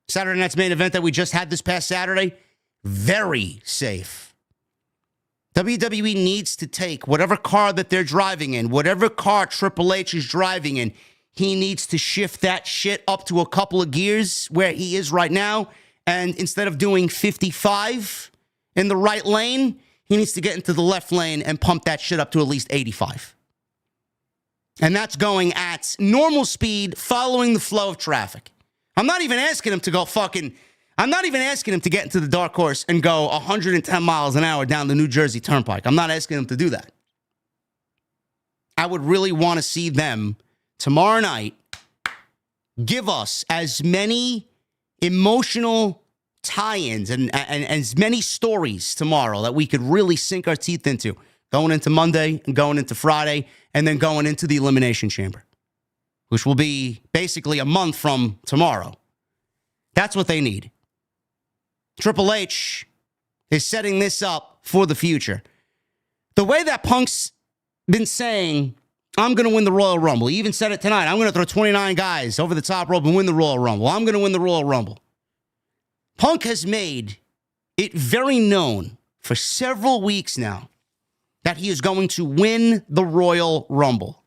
Saturday night's main event that we just had this past Saturday, very safe. WWE needs to take whatever car that they're driving in, whatever car Triple H is driving in, he needs to shift that shit up to a couple of gears where he is right now. And instead of doing 55 in the right lane, he needs to get into the left lane and pump that shit up to at least 85. And that's going at normal speed, following the flow of traffic. I'm not even asking him to go I'm not even asking him to get into the dark horse and go 110 miles an hour down the New Jersey Turnpike. I'm not asking him to do that. I would really want to see them tomorrow night give us as many emotional tie-ins and as many stories tomorrow that we could really sink our teeth into, going into Monday and going into Friday and then going into the Elimination Chamber, which will be basically a month from tomorrow. That's what they need. Triple H is setting this up for the future. The way that Punk's been saying, I'm going to win the Royal Rumble. He even said it tonight. I'm going to throw 29 guys over the top rope and win the Royal Rumble. I'm going to win the Royal Rumble. Punk has made it very known for several weeks now that he is going to win the Royal Rumble.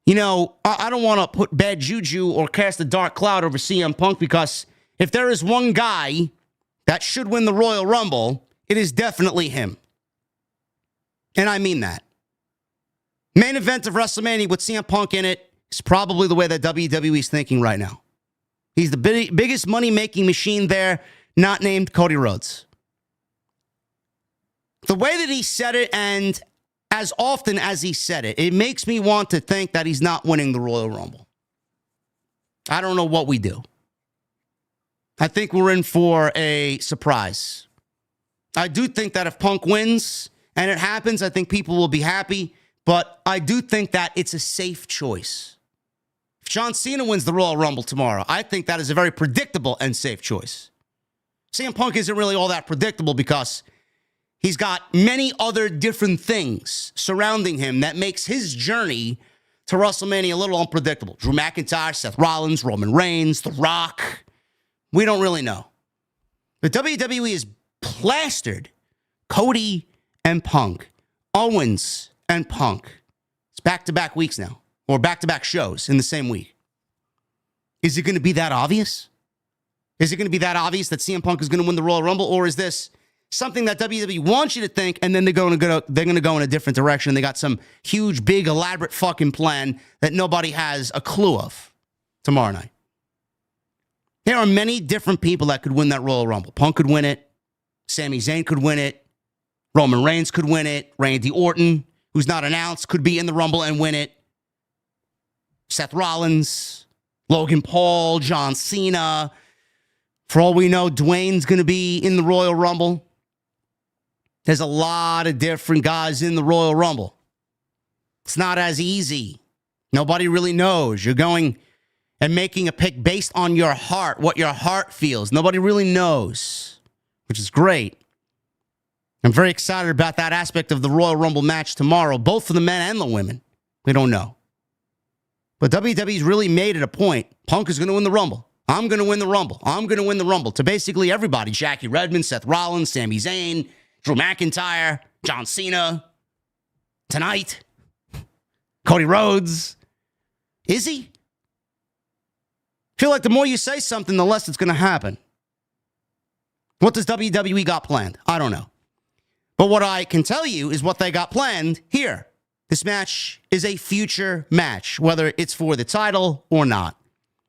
You know, I don't want to put bad juju or cast a dark cloud over CM Punk, because if there is one guy that should win the Royal Rumble, it is definitely him. And I mean that. Main event of WrestleMania with CM Punk in it is probably the way that WWE is thinking right now. He's the biggest money-making machine there, not named Cody Rhodes. The way that he said it, and as often as he said it, it makes me want to think that he's not winning the Royal Rumble. I don't know what we do. I think we're in for a surprise. I do think that if Punk wins and it happens, I think people will be happy. But I do think that it's a safe choice. If John Cena wins the Royal Rumble tomorrow, I think that is a very predictable and safe choice. CM Punk isn't really all that predictable because he's got many other different things surrounding him that makes his journey to WrestleMania a little unpredictable. Drew McIntyre, Seth Rollins, Roman Reigns, The Rock. We don't really know. But WWE is plastered Cody and Punk, Owens and Punk. It's back-to-back weeks now, or back-to-back shows in the same week. Is it going to be that obvious? Is it going to be that obvious that CM Punk is going to win the Royal Rumble, or is this something that WWE wants you to think, and then they're going to go in a different direction? They got some huge, big, elaborate fucking plan that nobody has a clue of tomorrow night. There are many different people that could win that Royal Rumble. Punk could win it. Sami Zayn could win it. Roman Reigns could win it. Randy Orton, who's not announced, could be in the Rumble and win it. Seth Rollins, Logan Paul, John Cena. For all we know, Dwayne's going to be in the Royal Rumble. There's a lot of different guys in the Royal Rumble. It's not as easy. Nobody really knows. You're going and making a pick based on your heart, what your heart feels. Nobody really knows, which is great. I'm very excited about that aspect of the Royal Rumble match tomorrow, both for the men and the women. We don't know. But WWE's really made it a point. Punk is going to win the Rumble. I'm going to win the Rumble. I'm going to win the Rumble. To basically everybody. Jackie Redmond, Seth Rollins, Sami Zayn, Drew McIntyre, John Cena. Tonight, Cody Rhodes. Is he? I feel like the more you say something, the less it's going to happen. What does WWE got planned? I don't know. But what I can tell you is what they got planned here. This match is a future match, whether it's for the title or not.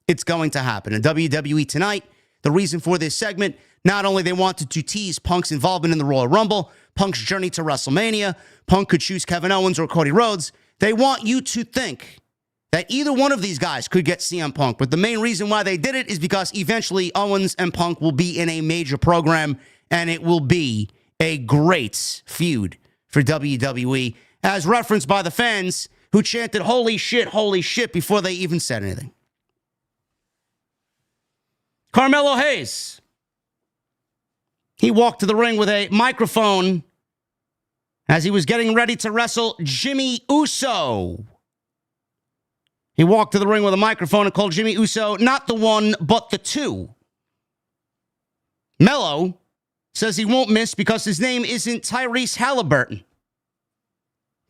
It's going to happen. And WWE tonight, the reason for this segment, not only they wanted to tease Punk's involvement in the Royal Rumble, Punk's journey to WrestleMania, Punk could choose Kevin Owens or Cody Rhodes. They want you to think that either one of these guys could get CM Punk. But the main reason why they did it is because eventually Owens and Punk will be in a major program, and it will be a great feud for WWE, as referenced by the fans who chanted, holy shit, before they even said anything. Carmelo Hayes. He walked to the ring with a microphone as he was getting ready to wrestle Jimmy Uso. He walked to the ring with a microphone and called Jimmy Uso not the one, but the two. Mello says he won't miss because his name isn't Tyrese Halliburton.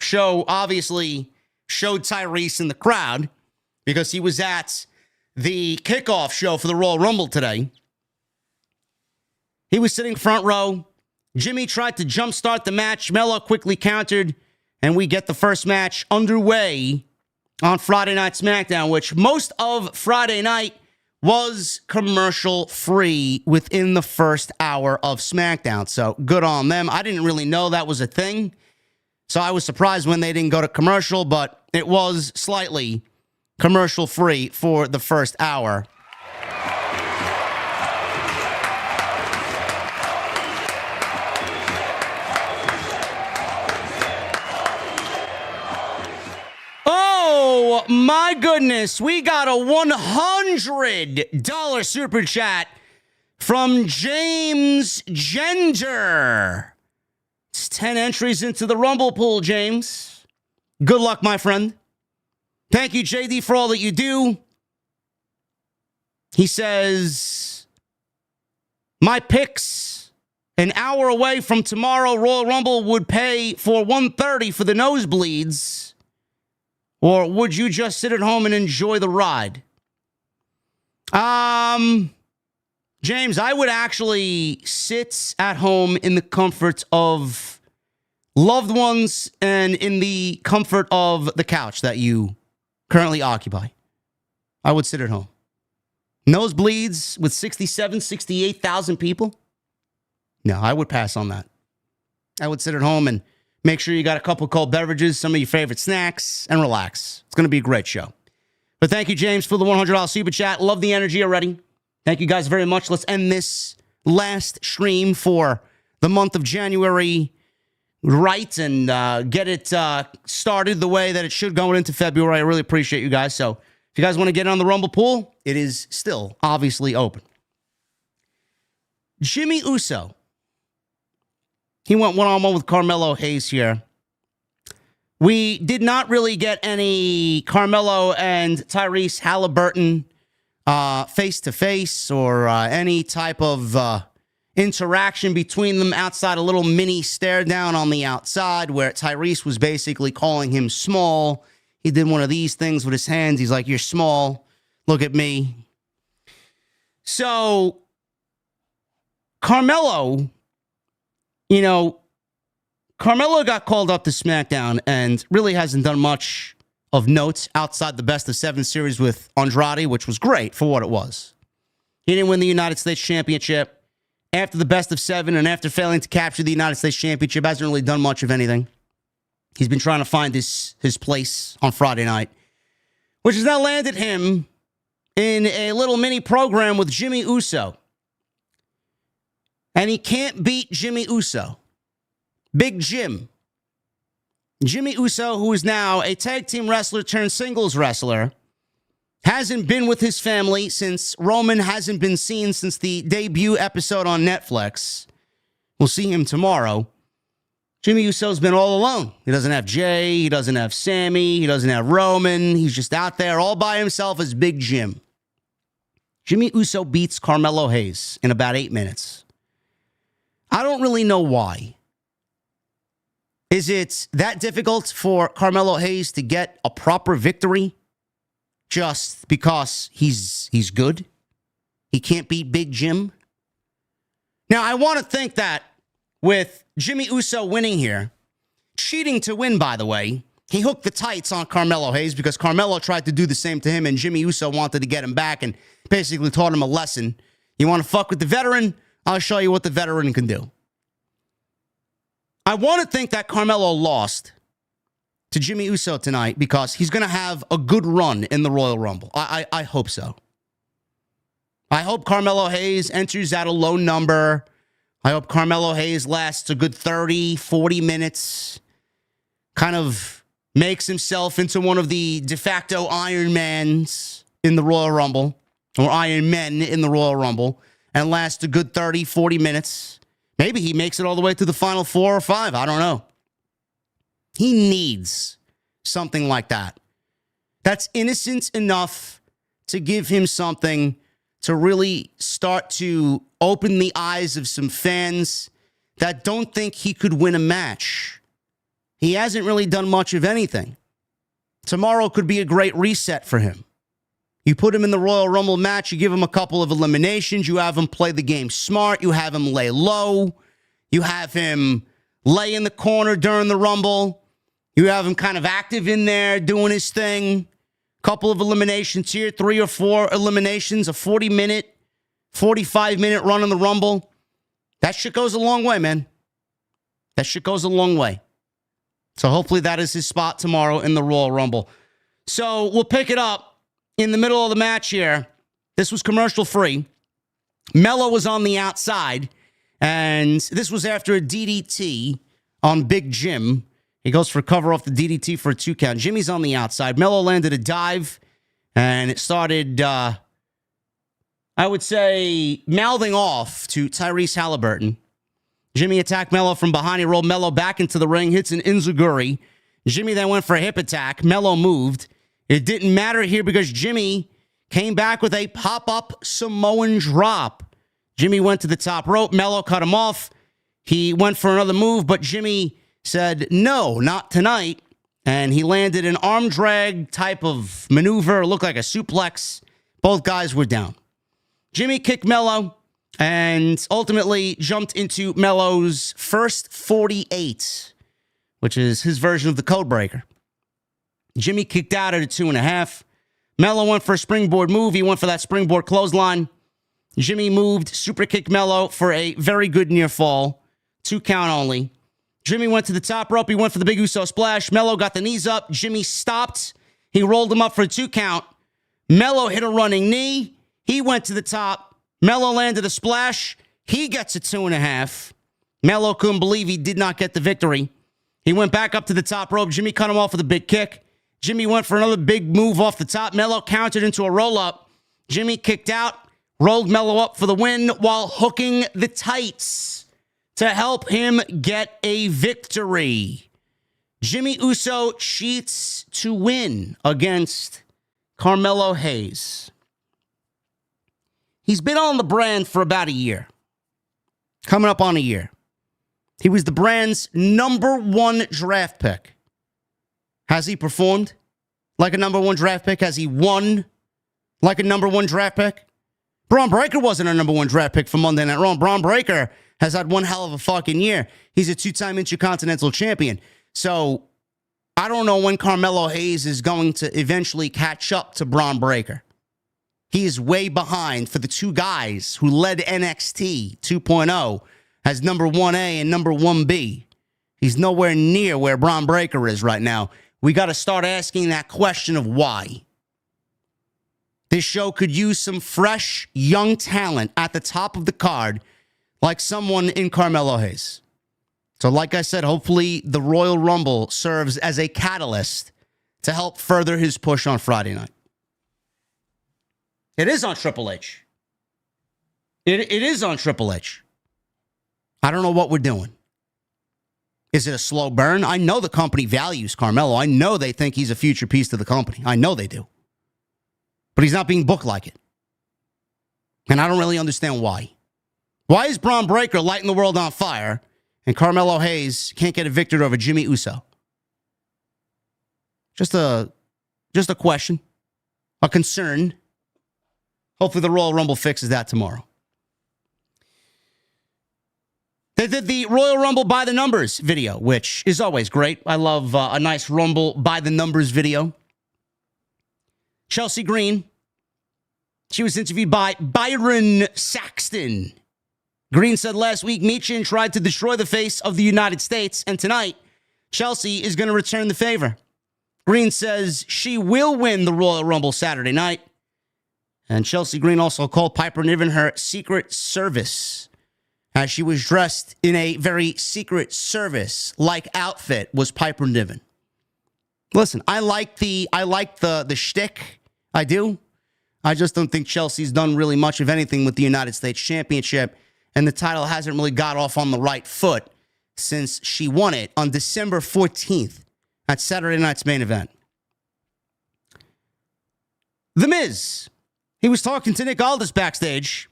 Show obviously showed Tyrese in the crowd because he was at the kickoff show for the Royal Rumble today. He was sitting front row. Jimmy tried to jumpstart the match. Mello quickly countered, and we get the first match underway on Friday Night SmackDown, which most of Friday night was commercial-free within the first hour of SmackDown. So good on them. I didn't really know that was a thing, so I was surprised when they didn't go to commercial, but it was slightly commercial-free for the first hour. Oh, my goodness. We got a $100 super chat from James Gender. It's 10 entries into the Rumble pool, James. Good luck, my friend. Thank you, JD, for all that you do. He says, my picks an hour away from tomorrow, Royal Rumble would pay for $130 for the nosebleeds. Or would you just sit at home and enjoy the ride? James, I would actually sit at home in the comfort of loved ones and in the comfort of the couch that you currently occupy. I would sit at home. Nosebleeds with 68,000 people? No, I would pass on that. I would sit at home and make sure you got a couple cold beverages, some of your favorite snacks, and relax. It's going to be a great show. But thank you, James, for the $100 super chat. Love the energy already. Thank you guys very much. Let's end this last stream for the month of January right and get it started the way that it should going into February. I really appreciate you guys. So if you guys want to get on the Rumble pool, it is still obviously open. Jimmy Uso. He went one-on-one with Carmelo Hayes here. We did not really get any Carmelo and Tyrese Halliburton face-to-face or any type of interaction between them outside a little mini stare-down on the outside where Tyrese was basically calling him small. He did one of these things with his hands. He's like, you're small. Look at me. So, Carmelo... You know, Carmelo got called up to SmackDown and really hasn't done much of note outside the best of 7 series with Andrade, which was great for what it was. He didn't win the United States Championship. After the best of 7 and after failing to capture the United States Championship, hasn't really done much of anything. He's been trying to find his place on Friday night, which has now landed him in a little mini program with Jimmy Uso. And he can't beat Jimmy Uso. Big Jim. Jimmy Uso, who is now a tag team wrestler turned singles wrestler, hasn't been with his family since Roman hasn't been seen since the debut episode on Netflix. We'll see him tomorrow. Jimmy Uso's been all alone. He doesn't have Jay. He doesn't have Sammy. He doesn't have Roman. He's just out there all by himself as Big Jim. Jimmy Uso beats Carmelo Hayes in about 8 minutes. I don't really know why. Is it that difficult for Carmelo Hayes to get a proper victory just because he's good? He can't beat Big Jim? Now, I want to think that with Jimmy Uso winning here, cheating to win, by the way, he hooked the tights on Carmelo Hayes because Carmelo tried to do the same to him, and Jimmy Uso wanted to get him back and basically taught him a lesson. You want to fuck with the veteran? I'll show you what the veteran can do. I want to think that Carmelo lost to Jimmy Uso tonight because he's going to have a good run in the Royal Rumble. I hope so. I hope Carmelo Hayes enters at a low number. I hope Carmelo Hayes lasts a good 30, 40 minutes. Kind of makes himself into one of the de facto Iron Mans in the Royal Rumble. or Iron Men in the Royal Rumble and last a good 30, 40 minutes. Maybe he makes it all the way to the final 4 or 5. I don't know. He needs something like that. That's innocent enough to give him something to really start to open the eyes of some fans that don't think he could win a match. He hasn't really done much of anything. Tomorrow could be a great reset for him. You put him in the Royal Rumble match, you give him a couple of eliminations, you have him play the game smart, you have him lay low, you have him lay in the corner during the Rumble, you have him kind of active in there doing his thing. Couple of eliminations here, 3 or 4 eliminations, a 40-minute, 45-minute run in the Rumble. That shit goes a long way, man. That shit goes a long way. So hopefully that is his spot tomorrow in the Royal Rumble. So we'll pick it up in the middle of the match here. This was commercial free. Melo was on the outside, and this was after a DDT on Big Jim. He goes for cover off the DDT for a 2 count. Jimmy's on the outside. Melo landed a dive, and it started, I would say, mouthing off to Tyrese Halliburton. Jimmy attacked Melo from behind. He rolled Melo back into the ring, hits an enziguri. Jimmy then went for a hip attack. Melo moved. It didn't matter here because Jimmy came back with a pop-up Samoan drop. Jimmy went to the top rope. Melo cut him off. He went for another move, but Jimmy said, no, not tonight. And he landed an arm drag type of maneuver. It looked like a suplex. Both guys were down. Jimmy kicked Melo and ultimately jumped into Melo's first 48, which is his version of the code breaker. Jimmy kicked out at a 2.5. Melo went for a springboard move. He went for that springboard clothesline. Jimmy moved, super kicked Melo for a very good near fall. 2 count only. Jimmy went to the top rope. He went for the Big Uso splash. Melo got the knees up. Jimmy stopped. He rolled him up for a 2 count. Melo hit a running knee. He went to the top. Melo landed a splash. He gets a 2.5. Melo couldn't believe he did not get the victory. He went back up to the top rope. Jimmy cut him off with a big kick. Jimmy went for another big move off the top. Melo countered into a roll-up. Jimmy kicked out, rolled Melo up for the win while hooking the tights to help him get a victory. Jimmy Uso cheats to win against Carmelo Hayes. He's been on the brand for about a year. Coming up on a year. He was the brand's #1 draft pick. Has he performed like a #1 draft pick? Has he won like a #1 draft pick? Braun Breaker wasn't a #1 draft pick for Monday Night Raw. Braun Breaker has had one hell of a fucking year. He's a 2-time Intercontinental Champion. So I don't know when Carmelo Hayes is going to eventually catch up to Braun Breaker. He is way behind for the 2 guys who led NXT 2.0 as #1A and #1B. He's nowhere near where Braun Breaker is right now. We got to start asking that question of why. This show could use some fresh, young talent at the top of the card, like someone in Carmelo Hayes. So like I said, hopefully the Royal Rumble serves as a catalyst to help further his push on Friday night. It is on Triple H. It is on Triple H. I don't know what we're doing. Is it a slow burn? I know the company values Carmelo. I know they think he's a future piece to the company. I know they do. But he's not being booked like it. And I don't really understand why. Why is Braun Breaker lighting the world on fire and Carmelo Hayes can't get a victory over Jimmy Uso? Just a question. A concern. Hopefully the Royal Rumble fixes that tomorrow. They did the Royal Rumble by the numbers video, which is always great. I love a nice Rumble by the numbers video. Chelsea Green, she was interviewed by Byron Saxton. Green said last week, Michin tried to destroy the face of the United States, and tonight, Chelsea is going to return the favor. Green says she will win the Royal Rumble Saturday night. And Chelsea Green also called Piper Niven her Secret Service, as she was dressed in a very Secret Service-like outfit was Piper Niven. Listen, I like the shtick. I do. I just don't think Chelsea's done really much of anything with the United States Championship, and the title hasn't really got off on the right foot since she won it on December 14th at Saturday night's main event. The Miz, he was talking to Nick Aldis backstage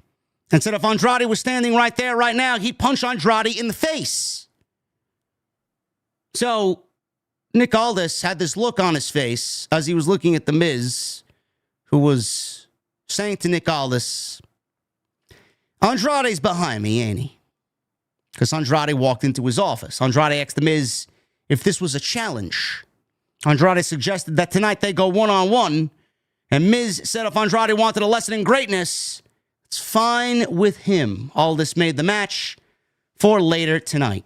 and said if Andrade was standing right there right now, he'd punch Andrade in the face. So Nick Aldis had this look on his face as he was looking at The Miz, who was saying to Nick Aldis, Andrade's behind me, ain't he? Because Andrade walked into his office. Andrade asked The Miz if this was a challenge. Andrade suggested that tonight they go one-on-one, and Miz said if Andrade wanted a lesson in greatness, it's fine with him. Aldis made the match for later tonight.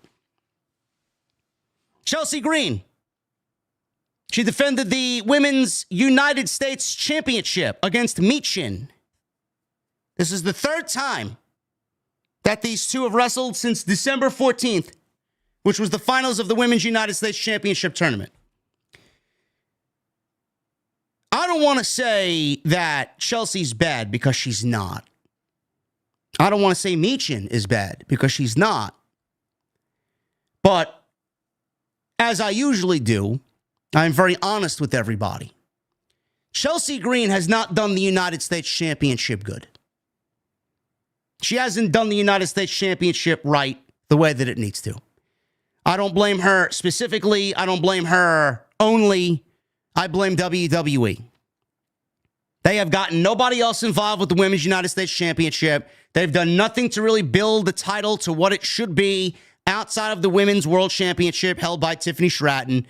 Chelsea Green. She defended the Women's United States Championship against Michin. This is the third time that these two have wrestled since December 14th, which was the finals of the Women's United States Championship tournament. I don't want to say that Chelsea's bad because she's not. I don't want to say Michin is bad because she's not. But as I usually do, I'm very honest with everybody. Chelsea Green has not done the United States Championship good. She hasn't done the United States Championship right the way that it needs to. I don't blame her specifically. I don't blame her only. I blame WWE. They have gotten nobody else involved with the Women's United States Championship. They've done nothing to really build the title to what it should be outside of the Women's World Championship held by Tiffany Stratton.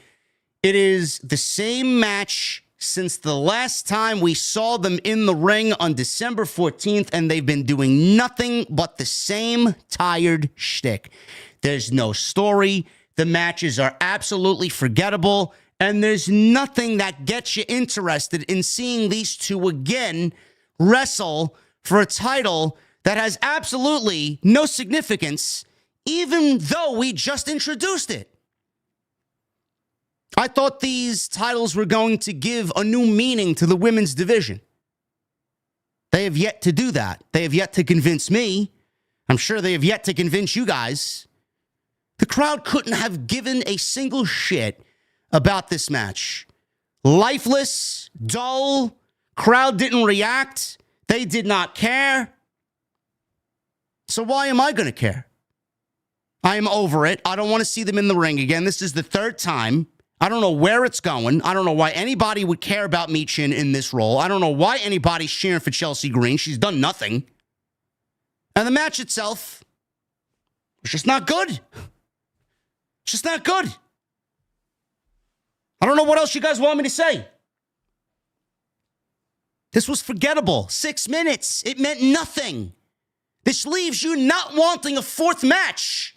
It is the same match since the last time we saw them in the ring on December 14th, and they've been doing nothing but the same tired shtick. There's no story. The matches are absolutely forgettable, and there's nothing that gets you interested in seeing these two again wrestle for a title that has absolutely no significance, even though we just introduced it. I thought these titles were going to give a new meaning to the women's division. They have yet to do that. They have yet to convince me. I'm sure they have yet to convince you guys. The crowd couldn't have given a single shit about this match. Lifeless, dull, crowd didn't react. They did not care. So why am I going to care? I am over it. I don't want to see them in the ring again. This is the third time. I don't know where it's going. I don't know why anybody would care about Michin in this role. I don't know why anybody's cheering for Chelsea Green. She's done nothing. And the match itself was just not good. It's just not good. I don't know what else you guys want me to say. This was forgettable. 6 minutes. It meant nothing. This leaves you not wanting a fourth match.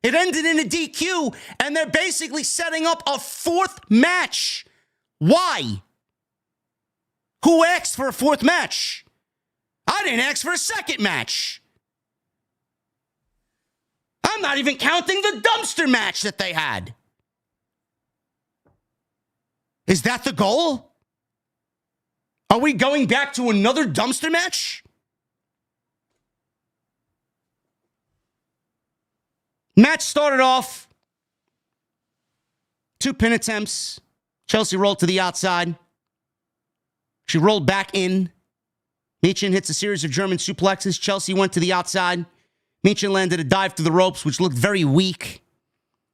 It ended in a DQ, and they're basically setting up a fourth match. Why? Who asked for a fourth match? I didn't ask for a second match. I'm not even counting the dumpster match that they had. Is that the goal? Are we going back to another dumpster match? Match started off 2 pin attempts. Chelsea rolled to the outside. She rolled back in. Michin hits a series of German suplexes. Chelsea went to the outside. Michin landed a dive through the ropes, which looked very weak.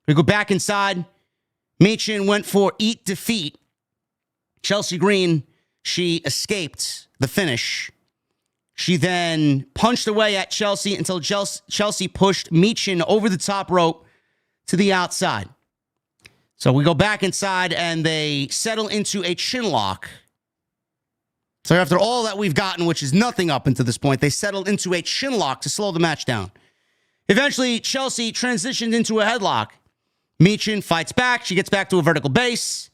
We go back inside. Michin went for eat defeat. Chelsea Green, she escaped the finish. She then punched away at Chelsea until Chelsea pushed Michin over the top rope to the outside. So we go back inside and they settle into a chin lock. So after all that we've gotten, which is nothing up until this point, they settled into a chin lock to slow the match down. Eventually, Chelsea transitioned into a headlock. Michin fights back. She gets back to a vertical base.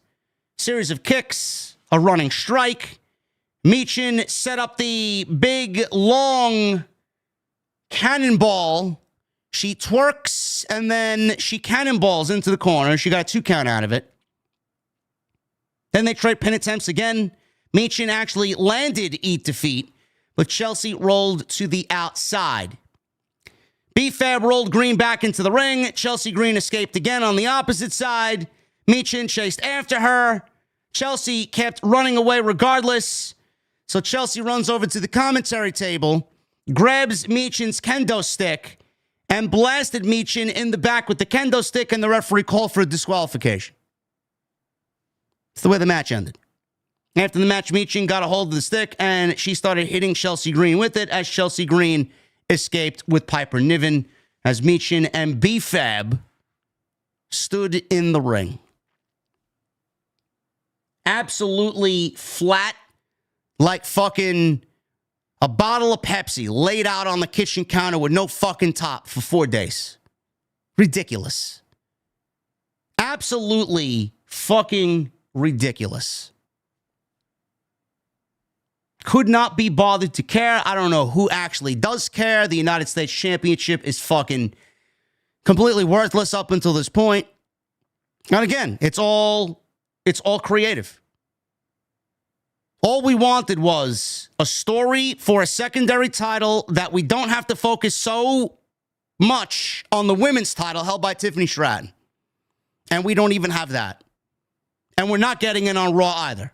Series of kicks, a running strike. Michin set up the big, long cannonball. She twerks, and then she cannonballs into the corner. She got a 2 count out of it. Then they trade pin attempts again. Michin actually landed Eat Defeat, but Chelsea rolled to the outside. B-Fab rolled Green back into the ring. Chelsea Green escaped again on the opposite side. Michin chased after her. Chelsea kept running away regardless. So Chelsea runs over to the commentary table, grabs Michin's kendo stick, and blasted Michin in the back with the kendo stick, and the referee called for a disqualification. It's the way the match ended. After the match, Michin got a hold of the stick, and she started hitting Chelsea Green with it as Chelsea Green escaped with Piper Niven as Michin and B-Fab stood in the ring. Absolutely flat, like fucking a bottle of Pepsi laid out on the kitchen counter with no fucking top for 4 days. Ridiculous. Absolutely fucking ridiculous. Could not be bothered to care. I don't know who actually does care. The United States Championship is fucking completely worthless up until this point. And again, it's all creative. All we wanted was a story for a secondary title that we don't have to focus so much on the women's title held by Tiffany Stratton. And we don't even have that. And we're not getting it on Raw either.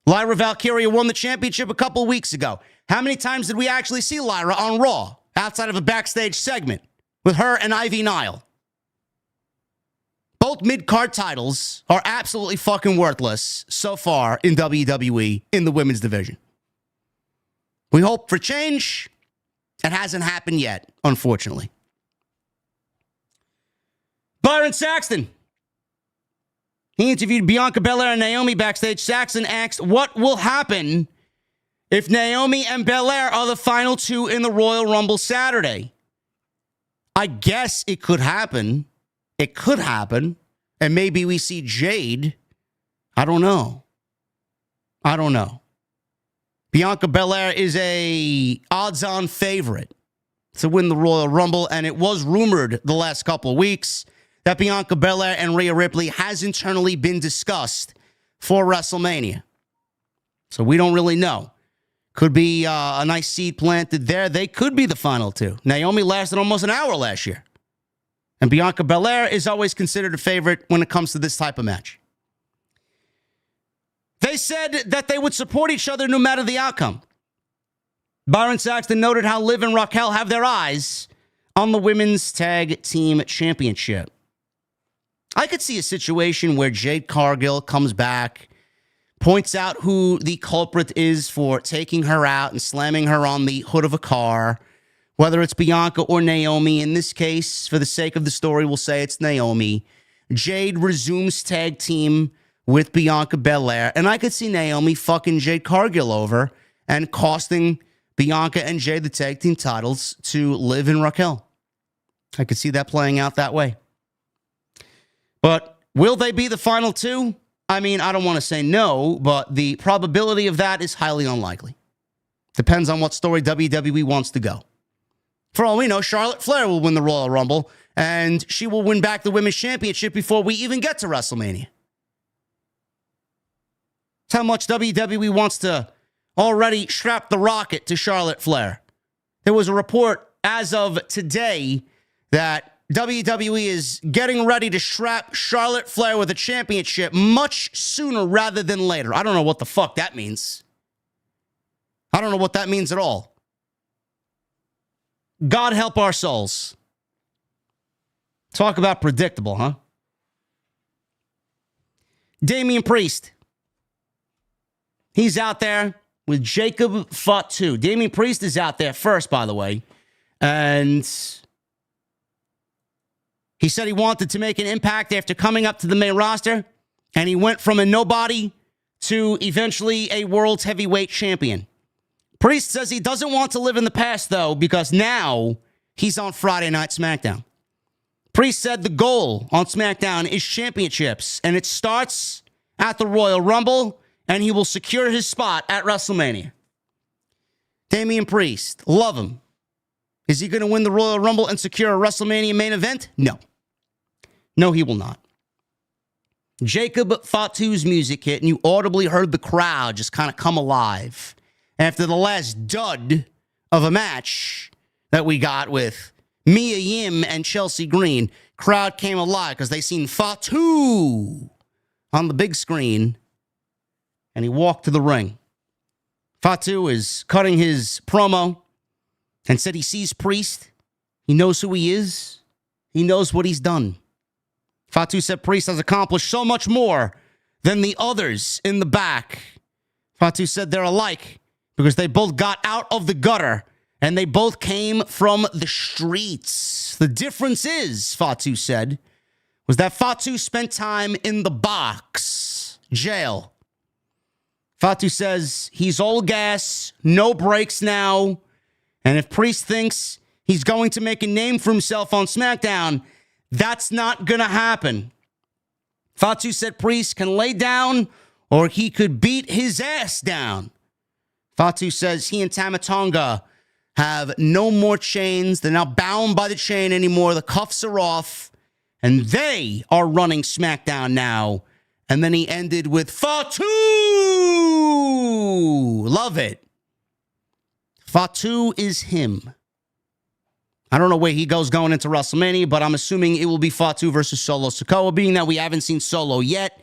Lyra Valkyria won the championship a couple weeks ago. How many times did we actually see Lyra on Raw outside of a backstage segment with her and Ivy Nile? Both mid-card titles are absolutely fucking worthless so far in WWE in the women's division. We hope for change. It hasn't happened yet, unfortunately. Byron Saxton. He interviewed Bianca Belair and Naomi backstage. Saxton asked what will happen if Naomi and Belair are the final two in the Royal Rumble Saturday. I guess it could happen. It could happen. And maybe we see Jade. I don't know. Bianca Belair is a odds-on favorite to win the Royal Rumble. And it was rumored the last couple of weeks that Bianca Belair and Rhea Ripley has internally been discussed for WrestleMania. So we don't really know. Could be a nice seed planted there. They could be the final two. Naomi lasted almost an hour last year. And Bianca Belair is always considered a favorite when it comes to this type of match. They said that they would support each other no matter the outcome. Byron Saxton noted how Liv and Raquel have their eyes on the Women's Tag Team Championship. I could see a situation where Jade Cargill comes back, points out who the culprit is for taking her out and slamming her on the hood of a car. Whether it's Bianca or Naomi, in this case, for the sake of the story, we'll say it's Naomi. Jade resumes tag team with Bianca Belair, and I could see Naomi fucking Jade Cargill over and costing Bianca and Jade the tag team titles to Liv and Raquel. I could see that playing out that way. But will they be the final two? I mean, I don't want to say no, but the probability of that is highly unlikely. Depends on what story WWE wants to go. For all we know, Charlotte Flair will win the Royal Rumble, and she will win back the Women's Championship before we even get to WrestleMania. That's how much WWE wants to already strap the rocket to Charlotte Flair. There was a report as of today that WWE is getting ready to strap Charlotte Flair with a championship much sooner rather than later. I don't know what the fuck that means. I don't know what that means at all. God help our souls. Talk about predictable, huh? Damian Priest. He's out there with Jacob Fatu. Damian Priest is out there first, by the way. And he said he wanted to make an impact after coming up to the main roster. And he went from a nobody to eventually a world's heavyweight champion. Priest says he doesn't want to live in the past, though, because now he's on Friday Night SmackDown. Priest said the goal on SmackDown is championships, and it starts at the Royal Rumble, and he will secure his spot at WrestleMania. Damian Priest, love him. Is he going to win the Royal Rumble and secure a WrestleMania main event? No. No, he will not. Jacob Fatu's music hit, and you audibly heard the crowd just kind of come alive. After the last dud of a match that we got with Mia Yim and Chelsea Green, crowd came alive because they seen Fatu on the big screen, and he walked to the ring. Fatu is cutting his promo and said he sees Priest. He knows who he is. He knows what he's done. Fatu said Priest has accomplished so much more than the others in the back. Fatu said they're alike because they both got out of the gutter and they both came from the streets. The difference is, Fatu said, was that Fatu spent time in the box, jail. Fatu says he's all gas, no brakes now, and if Priest thinks he's going to make a name for himself on SmackDown, that's not going to happen. Fatu said Priest can lay down or he could beat his ass down. Fatu says he and Tama Tonga have no more chains. They're not bound by the chain anymore. The cuffs are off, and they are running SmackDown now. And then he ended with Fatu. Love it. Fatu is him. I don't know where he goes going into WrestleMania, but I'm assuming it will be Fatu versus Solo Sikoa, being that we haven't seen Solo yet.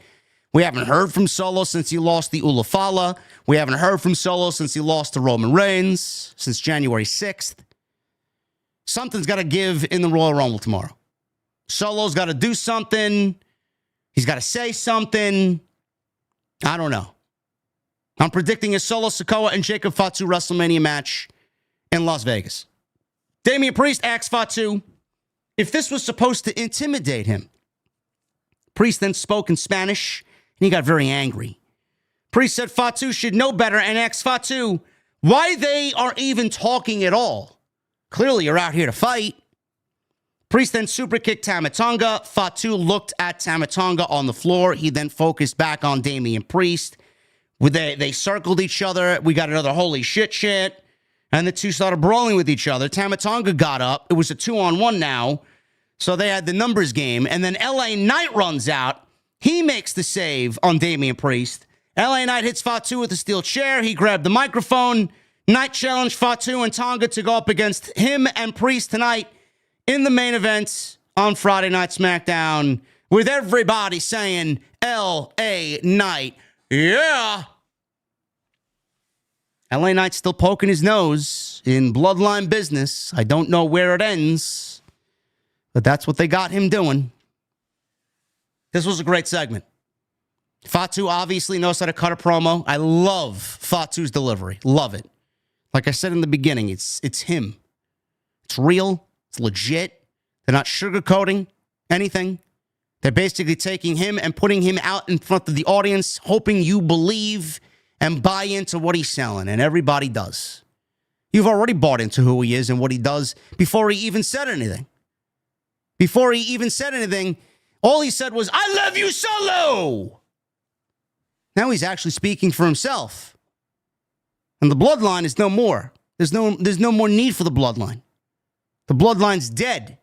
We haven't heard from Solo since he lost the Ulafala. We haven't heard from Solo since he lost to Roman Reigns, since January 6th. Something's got to give in the Royal Rumble tomorrow. Solo's got to do something. He's got to say something. I don't know. I'm predicting a Solo Sikoa and Jacob Fatu WrestleMania match in Las Vegas. Damian Priest asks Fatu if this was supposed to intimidate him. Priest then spoke in Spanish, and he got very angry. Priest said Fatu should know better and asked Fatu why they are even talking at all. Clearly, you're out here to fight. Priest then super kicked Tama Tonga. Fatu looked at Tama Tonga on the floor. He then focused back on Damian Priest. They circled each other. We got another holy shit chant. And the two started brawling with each other. Tama Tonga got up. It was a 2-on-1 now. So they had the numbers game. And then LA Knight runs out. He makes the save on Damian Priest. LA Knight hits Fatu with a steel chair. He grabbed the microphone. Knight challenged Fatu and Tonga to go up against him and Priest tonight in the main event on Friday Night SmackDown, with everybody saying LA Knight, yeah. LA Knight's still poking his nose in bloodline business. I don't know where it ends, but that's what they got him doing. This was a great segment. Fatu obviously knows how to cut a promo. I love Fatu's delivery. Love it. Like I said in the beginning, it's him. It's real. It's legit. They're not sugarcoating anything. They're basically taking him and putting him out in front of the audience, hoping you believe and buy into what he's selling, and everybody does. You've already bought into who he is and what he does before he even said anything. Before he even said anything, all he said was, I love you, Solo! Now he's actually speaking for himself. And the bloodline is no more. There's no more need for the bloodline. The bloodline's dead.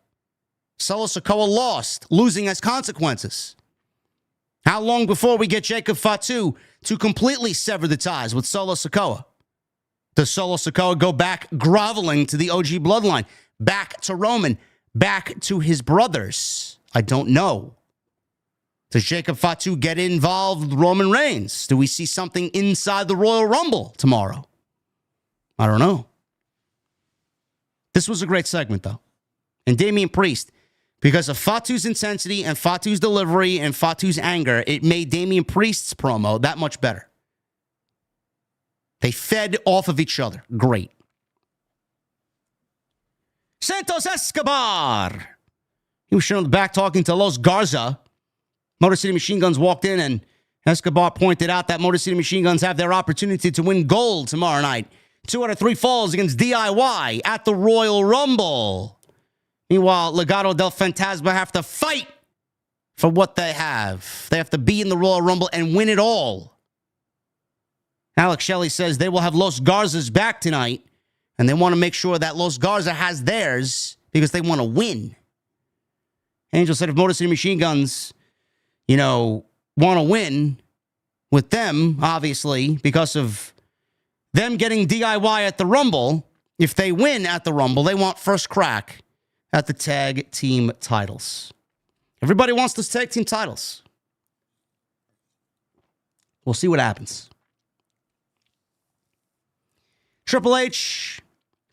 Solo Sikoa lost, losing has consequences. How long before we get Jacob Fatu to completely sever the ties with Solo Sikoa? Does Solo Sikoa go back groveling to the OG bloodline? Back to Roman? Back to his brothers? I don't know. Does Jacob Fatu get involved with Roman Reigns? Do we see something inside the Royal Rumble tomorrow? I don't know. This was a great segment, though. And Damian Priest, because of Fatu's intensity and Fatu's delivery and Fatu's anger, it made Damian Priest's promo that much better. They fed off of each other. Great. Santos Escobar. He was shown in the back talking to Los Garza. Motor City Machine Guns walked in, and Escobar pointed out that Motor City Machine Guns have their opportunity to win gold tomorrow night. 2 out of 3 falls against DIY at the Royal Rumble. Meanwhile, Legado del Fantasma have to fight for what they have. They have to be in the Royal Rumble and win it all. Alex Shelley says they will have Los Garza's back tonight, and they want to make sure that Los Garza has theirs because they want to win. Angel said if Motor City Machine Guns, want to win with them, obviously, because of them getting DIY at the Rumble. If they win at the Rumble, they want first crack at the tag team titles. Everybody wants those tag team titles. We'll see what happens. Triple H,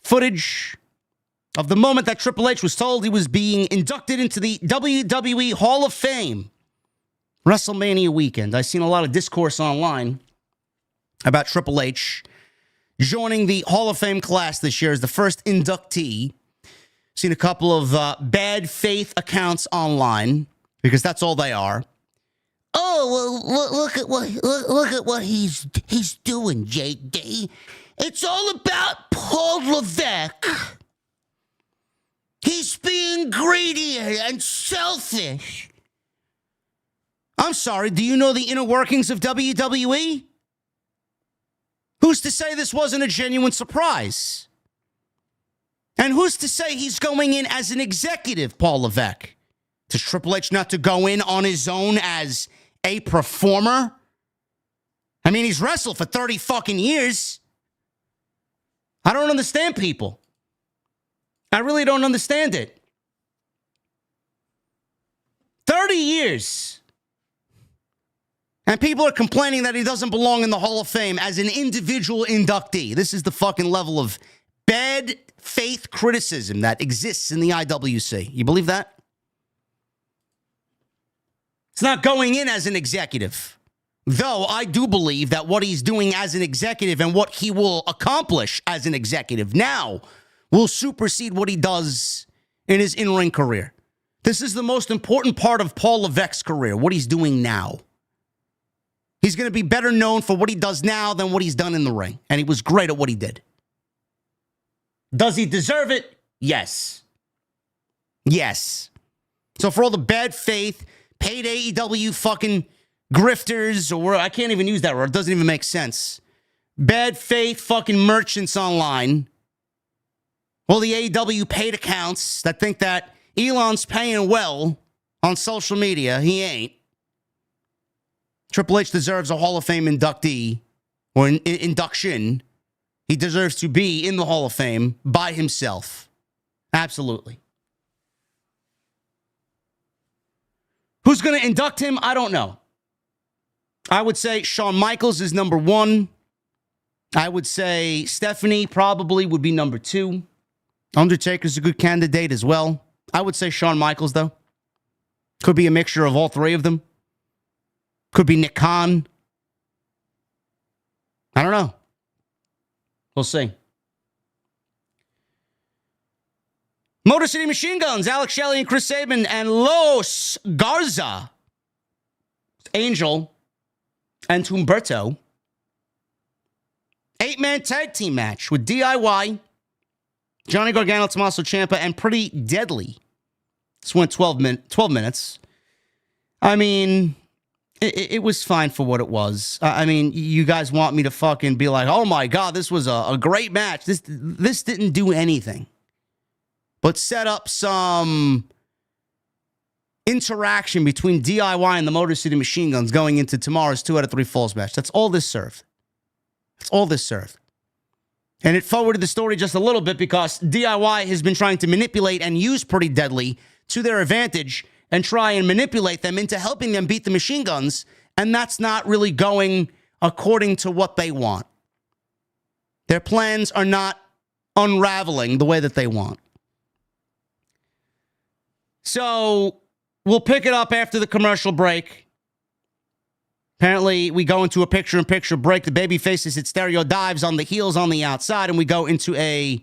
footage of the moment that Triple H was told he was being inducted into the WWE Hall of Fame. WrestleMania weekend. I've seen a lot of discourse online about Triple H joining the Hall of Fame class this year as the first inductee. Seen a couple of bad faith accounts online because that's all they are. Oh, well, look at what he's doing, JD. It's all about Paul Levesque. He's being greedy and selfish. I'm sorry, do you know the inner workings of WWE? Who's to say this wasn't a genuine surprise? And who's to say he's going in as an executive, Paul Levesque? Does Triple H not to go in on his own as a performer? I mean, he's wrestled for 30 fucking years. I don't understand people. I really don't understand it. 30 years. And people are complaining that he doesn't belong in the Hall of Fame as an individual inductee. This is the fucking level of bad faith criticism that exists in the IWC. You believe that? It's not going in as an executive. Though I do believe that what he's doing as an executive and what he will accomplish as an executive now will supersede what he does in his in-ring career. This is the most important part of Paul Levesque's career, what he's doing now. He's going to be better known for what he does now than what he's done in the ring. And he was great at what he did. Does he deserve it? Yes. Yes. So for all the bad faith, paid AEW fucking grifters, or I can't even use that word. It doesn't even make sense. Bad faith fucking merchants online. All the AEW paid accounts that think that Elon's paying well on social media. He ain't. Triple H deserves a Hall of Fame inductee or an induction. He deserves to be in the Hall of Fame by himself. Absolutely. Who's going to induct him? I don't know. I would say Shawn Michaels is number one. I would say Stephanie probably would be number two. Undertaker's a good candidate as well. I would say Shawn Michaels, though. Could be a mixture of all three of them. Could be Nick Khan. I don't know. We'll see. Motor City Machine Guns, Alex Shelley and Chris Sabin, and Los Garza, Angel, and Humberto. 8-man tag team match with DIY, Johnny Gargano, Tommaso Ciampa, and Pretty Deadly. This went 12 minutes. I mean, it was fine for what it was. I mean, you guys want me to fucking be like, oh my God, this was a great match. This didn't do anything but set up some interaction between DIY and the Motor City Machine Guns going into tomorrow's 2 out of 3 Falls match. That's all this served. That's all this served. And it forwarded the story just a little bit because DIY has been trying to manipulate and use Pretty Deadly to their advantage and try and manipulate them into helping them beat the Machine Guns, and that's not really going according to what they want. Their plans are not unraveling the way that they want. So we'll pick it up after the commercial break. Apparently, we go into a picture-in-picture break. The baby faces hit stereo dives on the heels on the outside, and we go into a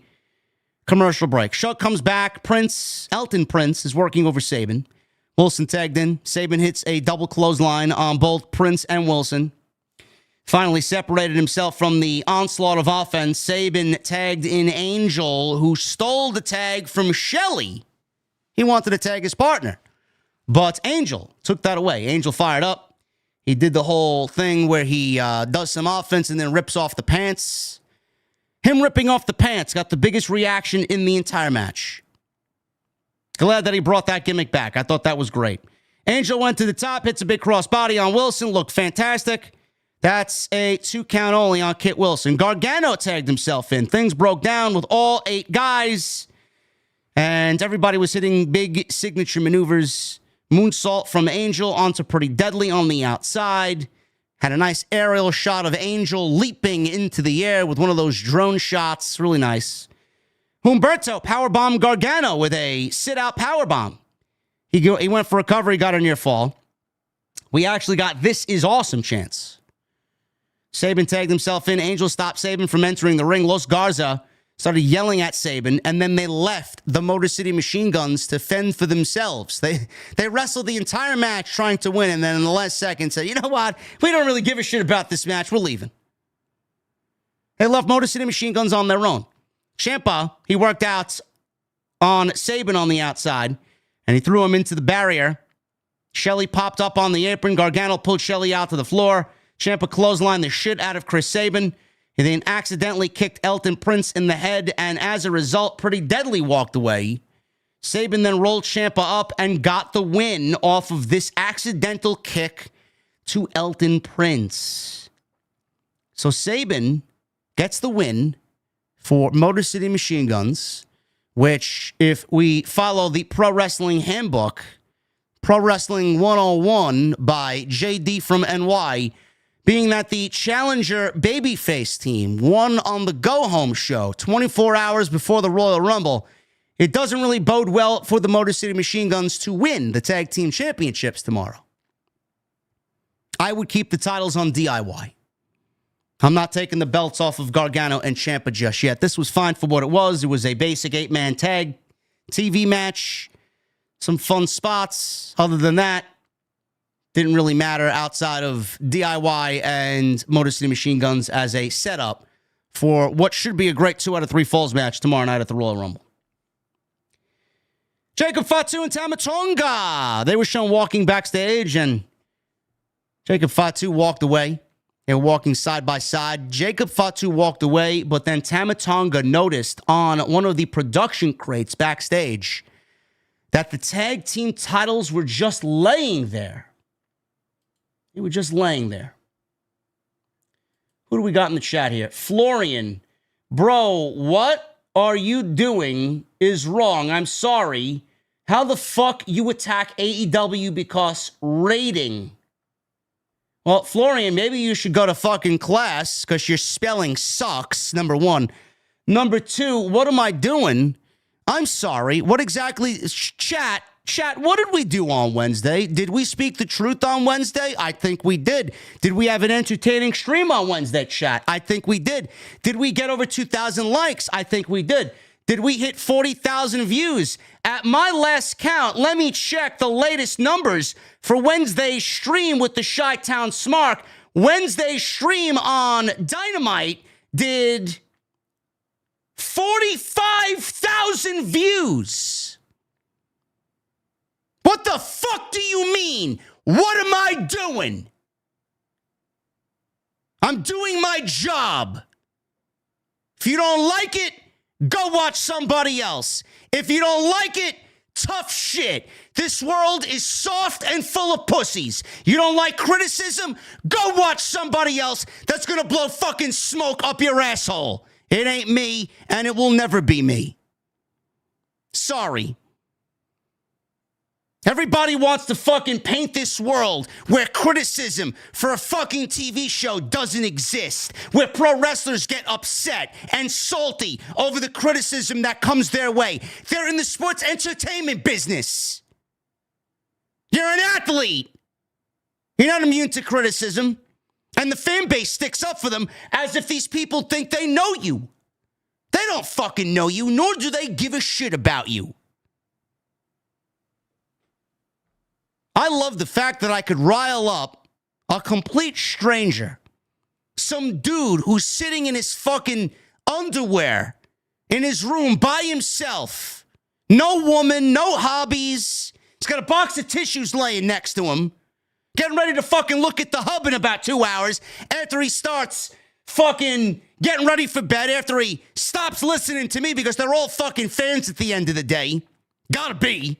commercial break. Shuck comes back. Elton Prince is working over Sabin. Wilson tagged in. Sabin hits a double clothesline on both Prince and Wilson. Finally separated himself from the onslaught of offense. Sabin tagged in Angel, who stole the tag from Shelley. He wanted to tag his partner, but Angel took that away. Angel fired up. He did the whole thing where he does some offense and then rips off the pants. Him ripping off the pants got the biggest reaction in the entire match. Glad that he brought that gimmick back. I thought that was great. Angel went to the top, hits a big crossbody on Wilson, looked fantastic. That's a 2 count only on Kit Wilson. Gargano tagged himself in. Things broke down with all 8 guys, and everybody was hitting big signature maneuvers. Moonsault from Angel onto Pretty Deadly on the outside. Had a nice aerial shot of Angel leaping into the air with one of those drone shots. Really nice. Humberto powerbombed Gargano with a sit-out powerbomb. He went for a cover. He got a near fall. We actually got This Is Awesome chance. Sabin tagged himself in. Angel stopped Sabin from entering the ring. Los Garza started yelling at Sabin, and then they left the Motor City Machine Guns to fend for themselves. They wrestled the entire match trying to win, and then in the last second said, you know what? We don't really give a shit about this match. We're leaving. They left Motor City Machine Guns on their own. Ciampa, he worked out on Sabin on the outside, and he threw him into the barrier. Shelley popped up on the apron. Gargano pulled Shelley out to the floor. Ciampa clotheslined the shit out of Chris Sabin. He then accidentally kicked Elton Prince in the head, and as a result, Pretty Deadly walked away. Sabin then rolled Ciampa up and got the win off of this accidental kick to Elton Prince. So Sabin gets the win for Motor City Machine Guns, which, if we follow the Pro Wrestling Handbook, Pro Wrestling 101 by JD from NY, being that the challenger babyface team won on the go-home show 24 hours before the Royal Rumble, it doesn't really bode well for the Motor City Machine Guns to win the tag team championships tomorrow. I would keep the titles on DIY. I'm not taking the belts off of Gargano and Ciampa just yet. This was fine for what it was. It was a basic 8-man tag TV match. Some fun spots. Other than that, didn't really matter outside of DIY and Motor City Machine Guns as a setup for what should be a great 2 out of 3 falls match tomorrow night at the Royal Rumble. Jacob Fatu and Tama Tonga. They were shown walking backstage, and Jacob Fatu walked away. They were walking side by side. Jacob Fatu walked away, but then Tama Tonga noticed on one of the production crates backstage that the tag team titles were just laying there. They were just laying there. Who do we got in the chat here? Florian. Bro, what are you doing is wrong. I'm sorry. How the fuck you attack AEW because rating? Well, Florian, maybe you should go to fucking class because your spelling sucks, number 1. Number 2, what am I doing? I'm sorry. What exactly? Chat, what did we do on Wednesday? Did we speak the truth on Wednesday? I think we did. Did we have an entertaining stream on Wednesday, chat? I think we did. Did we get over 2,000 likes? I think we did. Did we hit 40,000 views? At my last count, let me check the latest numbers for Wednesday's stream with the Chi-Town Smark. Wednesday's stream on Dynamite did 45,000 views. What the fuck do you mean? What am I doing? I'm doing my job. If you don't like it, go watch somebody else. If you don't like it, tough shit. This world is soft and full of pussies. You don't like criticism? Go watch somebody else that's gonna blow fucking smoke up your asshole. It ain't me, and it will never be me. Sorry. Everybody wants to fucking paint this world where criticism for a fucking TV show doesn't exist, where pro wrestlers get upset and salty over the criticism that comes their way. They're in the sports entertainment business. You're an athlete. You're not immune to criticism. And the fan base sticks up for them as if these people think they know you. They don't fucking know you, nor do they give a shit about you. I love the fact that I could rile up a complete stranger, some dude who's sitting in his fucking underwear in his room by himself. No woman, no hobbies. He's got a box of tissues laying next to him, getting ready to fucking look at the hub in about 2 hours after he starts fucking getting ready for bed, after he stops listening to me because they're all fucking fans at the end of the day. Gotta be.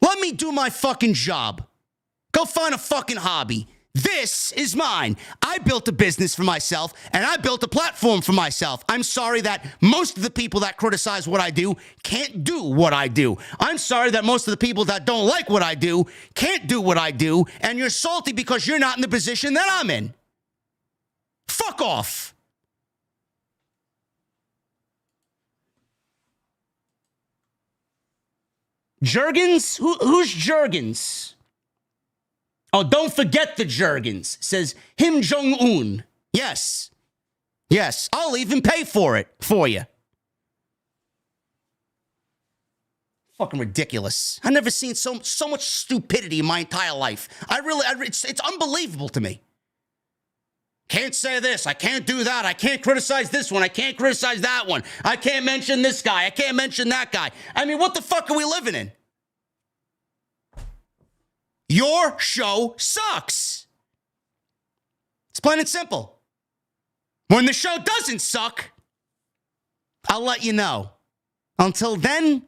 Let me do my fucking job. Go find a fucking hobby. This is mine. I built a business for myself, and I built a platform for myself. I'm sorry that most of the people that criticize what I do can't do what I do. I'm sorry that most of the people that don't like what I do can't do what I do, and you're salty because you're not in the position that I'm in. Fuck off. Jurgens? Who's Jurgens? Oh, don't forget the Jurgens, says Kim Jong-un. Yes. Yes, I'll even pay for it for you. Fucking ridiculous. I've never seen so much stupidity in my entire life. It's unbelievable to me. Can't say this. I can't do that. I can't criticize this one. I can't criticize that one. I can't mention this guy. I can't mention that guy. I mean, what the fuck are we living in? Your show sucks. It's plain and simple. When the show doesn't suck, I'll let you know. Until then,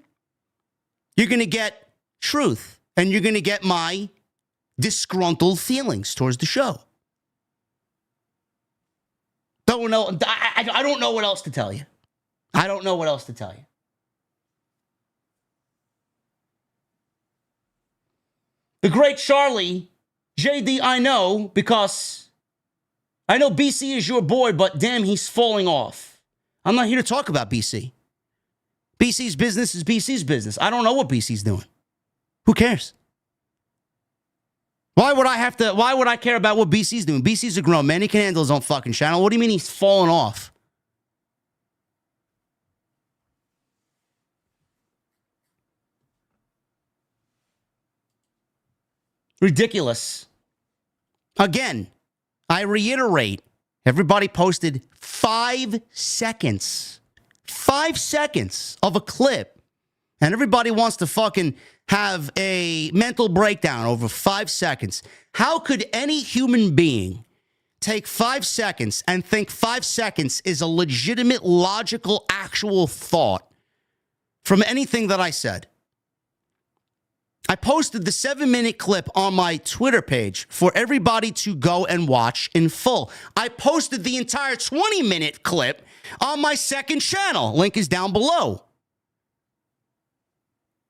you're going to get truth, and you're going to get my disgruntled feelings towards the show. Don't know. I don't know what else to tell you. I don't know what else to tell you. The great Charlie, JD, I know, because I know BC is your boy, but damn, he's falling off. I'm not here to talk about BC. BC's business is BC's business. I don't know what BC's doing. Who cares? Why would I care about what BC's doing? BC's a grown man. He can handle his own fucking channel. What do you mean he's falling off? Ridiculous. Again, I reiterate, everybody posted 5 seconds. 5 seconds of a clip. And everybody wants to fucking have a mental breakdown over 5 seconds. How could any human being take 5 seconds and think 5 seconds is a legitimate, logical, actual thought from anything that I said? I posted the 7-minute clip on my Twitter page for everybody to go and watch in full. I posted the entire 20-minute clip on my second channel. Link is down below.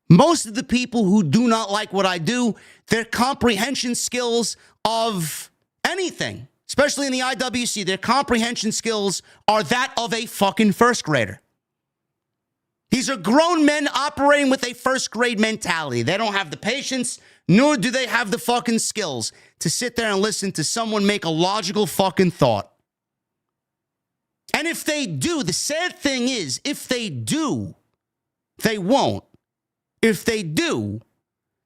Most of the people who do not like what I do, their comprehension skills of anything, especially in the IWC, their comprehension skills are that of a fucking first grader. These are grown men operating with a first grade mentality. They don't have the patience, nor do they have the fucking skills to sit there and listen to someone make a logical fucking thought. And if they do, the sad thing is, if they do, they won't. If they do,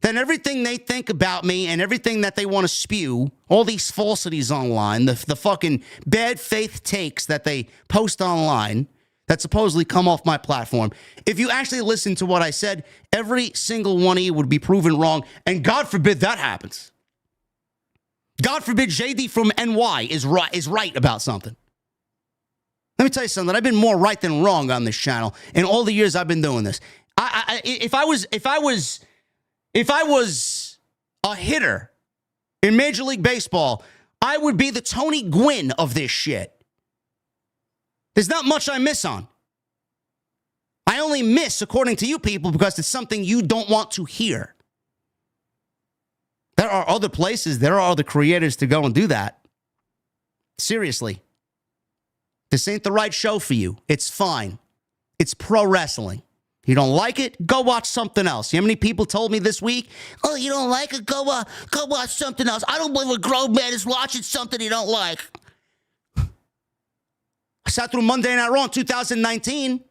then everything they think about me and everything that they want to spew, all these falsities online, the fucking bad faith takes that they post online, that supposedly come off my platform. If you actually listen to what I said, every single one of you would be proven wrong, and God forbid that happens. God forbid JD from NY is right about something. Let me tell you something. I've been more right than wrong on this channel in all the years I've been doing this. If I was a hitter in Major League Baseball, I would be the Tony Gwynn of this shit. There's not much I miss on. I only miss, according to you people, because it's something you don't want to hear. There are other places, there are other creators to go and do that. Seriously. This ain't the right show for you. It's fine. It's pro wrestling. You don't like it? Go watch something else. You know how many people told me this week, oh, you don't like it? Go watch something else. I don't believe a grown man is watching something he don't like. I sat through Monday Night Raw in 2019.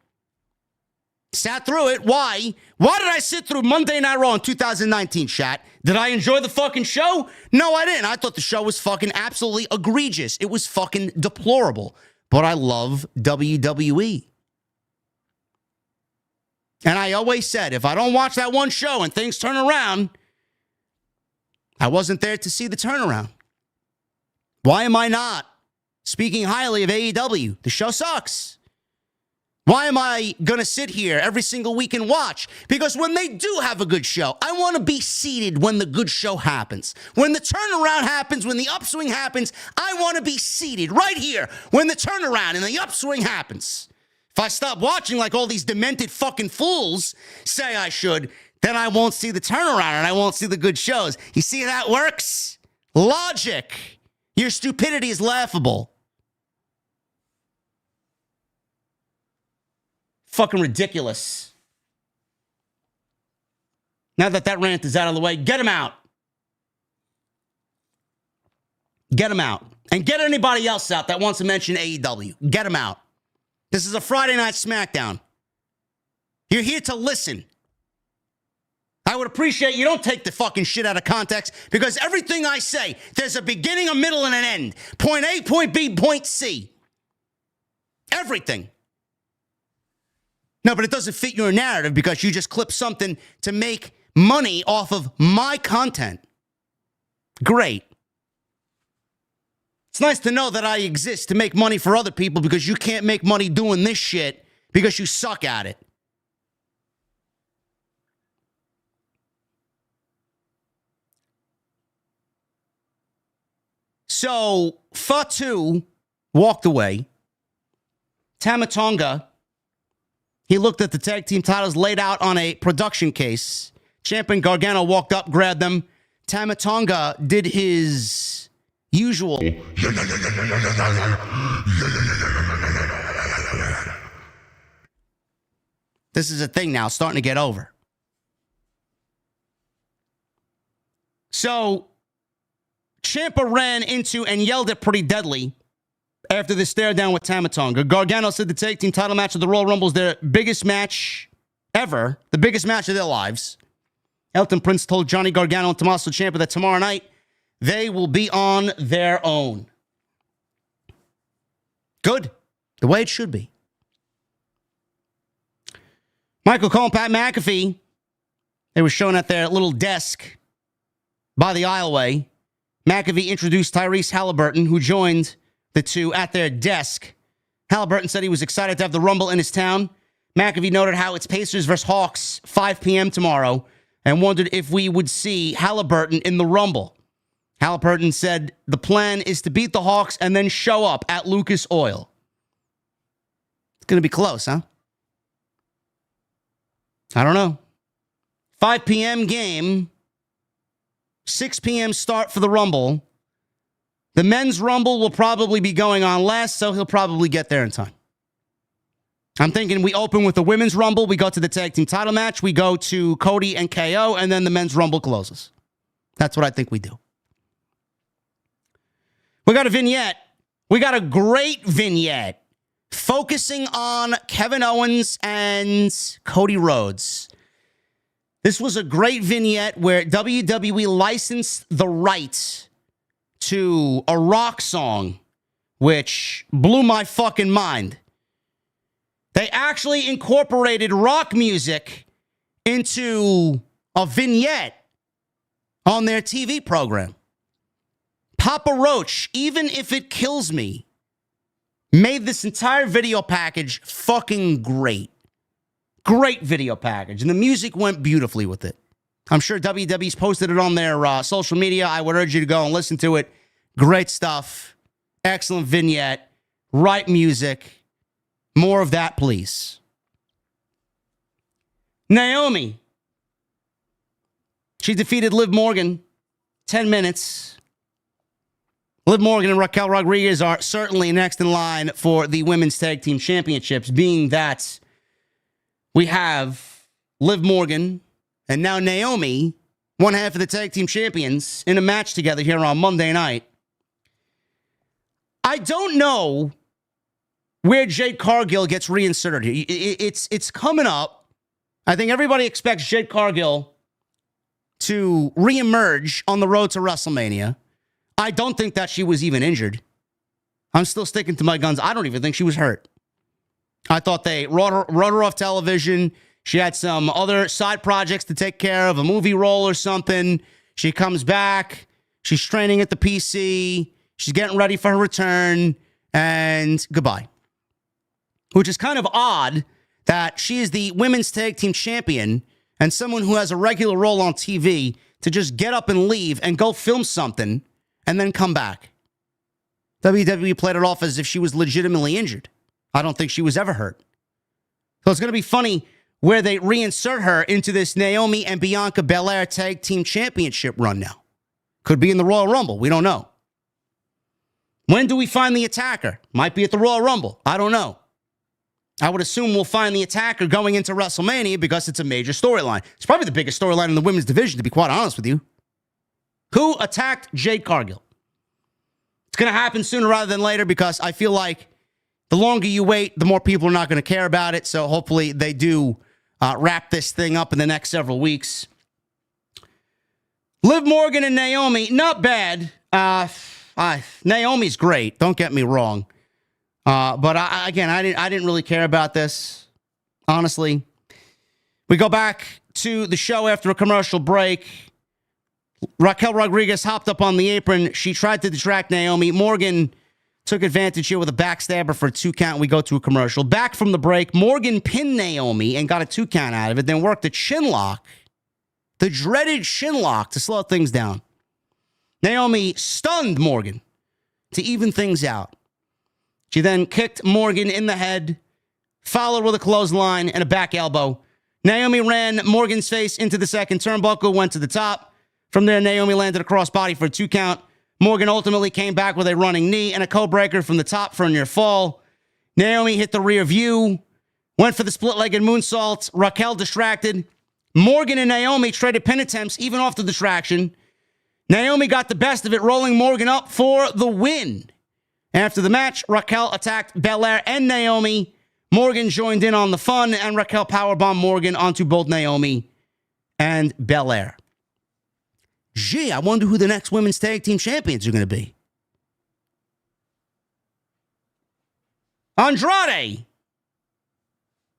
Sat through it. Why? Why did I sit through Monday Night Raw in 2019, chat? Did I enjoy the fucking show? No, I didn't. I thought the show was fucking absolutely egregious. It was fucking deplorable. But I love WWE. And I always said, if I don't watch that one show and things turn around, I wasn't there to see the turnaround. Why am I not speaking highly of AEW? The show sucks. Why am I going to sit here every single week and watch? Because when they do have a good show, I want to be seated when the good show happens. When the turnaround happens, when the upswing happens, I want to be seated right here when the turnaround and the upswing happens. If I stop watching like all these demented fucking fools say I should, then I won't see the turnaround and I won't see the good shows. You see how that works? Logic. Your stupidity is laughable. Fucking ridiculous. Now that rant is out of the way, get him out. Get him out. And get anybody else out that wants to mention AEW. Get him out. This is a Friday Night SmackDown. You're here to listen. I would appreciate you don't take the fucking shit out of context, because everything I say, there's a beginning, a middle, and an end. Point A, point B, point C. Everything. No, but it doesn't fit your narrative because you just clip something to make money off of my content. Great. It's nice to know that I exist to make money for other people, because you can't make money doing this shit because you suck at it. So, Fatu walked away. Tama Tonga, he looked at the tag team titles laid out on a production case. Champion Gargano walked up, grabbed them. Tama Tonga did his usual. This is a thing now, starting to get over. So, Ciampa ran into and yelled at Pretty Deadly after the stare down with Tama Tonga. Gargano said the tag team title match of the Royal Rumble is their biggest match ever, the biggest match of their lives. Elton Prince told Johnny Gargano and Tommaso Ciampa that tomorrow night they will be on their own. Good. The way it should be. Michael Cole and Pat McAfee, they were shown at their little desk by the aisleway. McAfee introduced Tyrese Halliburton, who joined the two at their desk. Halliburton said he was excited to have the Rumble in his town. McAfee noted how it's Pacers versus Hawks, 5 p.m. tomorrow, and wondered if we would see Halliburton in the Rumble. Halliburton said the plan is to beat the Hawks and then show up at Lucas Oil. It's going to be close, huh? I don't know. 5 p.m. game. 6 p.m. start for the Rumble. The men's Rumble will probably be going on last, so he'll probably get there in time. I'm thinking we open with the women's Rumble. We go to the tag team title match. We go to Cody and KO, and then the men's Rumble closes. That's what I think we do. We got a vignette. We got a great vignette focusing on Kevin Owens and Cody Rhodes. This was a great vignette where WWE licensed the rights to a rock song, which blew my fucking mind. They actually incorporated rock music into a vignette on their TV program. Papa Roach, Even If It Kills Me, made this entire video package fucking great. Great video package. And the music went beautifully with it. I'm sure WWE's posted it on their social media. I would urge you to go and listen to it. Great stuff. Excellent vignette. Right music. More of that, please. Naomi. She defeated Liv Morgan. 10 minutes. Liv Morgan and Raquel Rodriguez are certainly next in line for the Women's Tag Team Championships, being that we have Liv Morgan and now Naomi, one half of the Tag Team Champions, in a match together here on Monday night. I don't know where Jade Cargill gets reinserted. It's coming up. I think everybody expects Jade Cargill to reemerge on the road to WrestleMania. I don't think that she was even injured. I'm still sticking to my guns. I don't even think she was hurt. I thought they wrote her off television. She had some other side projects to take care of, a movie role or something. She comes back. She's training at the PC. She's getting ready for her return. And goodbye. which is kind of odd that she is the women's tag team champion and someone who has a regular role on TV to just get up and leave and go film something and then come back. WWE played it off as if she was legitimately injured. I don't think she was ever hurt. So it's going to be funny where they reinsert her into this Naomi and Bianca Belair tag team championship run now. Could be in the Royal Rumble. We don't know. When do we find the attacker? Might be at the Royal Rumble. I don't know. I would assume we'll find the attacker going into WrestleMania because it's a major storyline. It's probably the biggest storyline in the women's division, to be quite honest with you. Who attacked Jade Cargill? It's going to happen sooner rather than later because I feel like the longer you wait, the more people are not going to care about it. So hopefully they do wrap this thing up in the next several weeks. Liv Morgan and Naomi, not bad. Naomi's great. Don't get me wrong. But I didn't really care about this, honestly. We go back to the show after a commercial break. Raquel Rodriguez hopped up on the apron. She tried to distract Naomi. Morgan took advantage here with a backstabber for a 2 count. We go to a commercial. Back from the break, Morgan pinned Naomi and got a 2 count out of it, then worked a chin lock, the dreaded chin lock, to slow things down. Naomi stunned Morgan to even things out. She then kicked Morgan in the head, followed with a clothesline and a back elbow. Naomi ran Morgan's face into the second turnbuckle, went to the top. From there, Naomi landed a crossbody for a 2 count. Morgan ultimately came back with a running knee and a codebreaker from the top for a near fall. Naomi hit the rear view, went for the split-legged moonsault. Raquel distracted. Morgan and Naomi traded pin attempts, even off the distraction. Naomi got the best of it, rolling Morgan up for the win. After the match, Raquel attacked Belair and Naomi. Morgan joined in on the fun, and Raquel powerbombed Morgan onto both Naomi and Belair. Gee, I wonder who the next women's tag team champions are going to be. Andrade.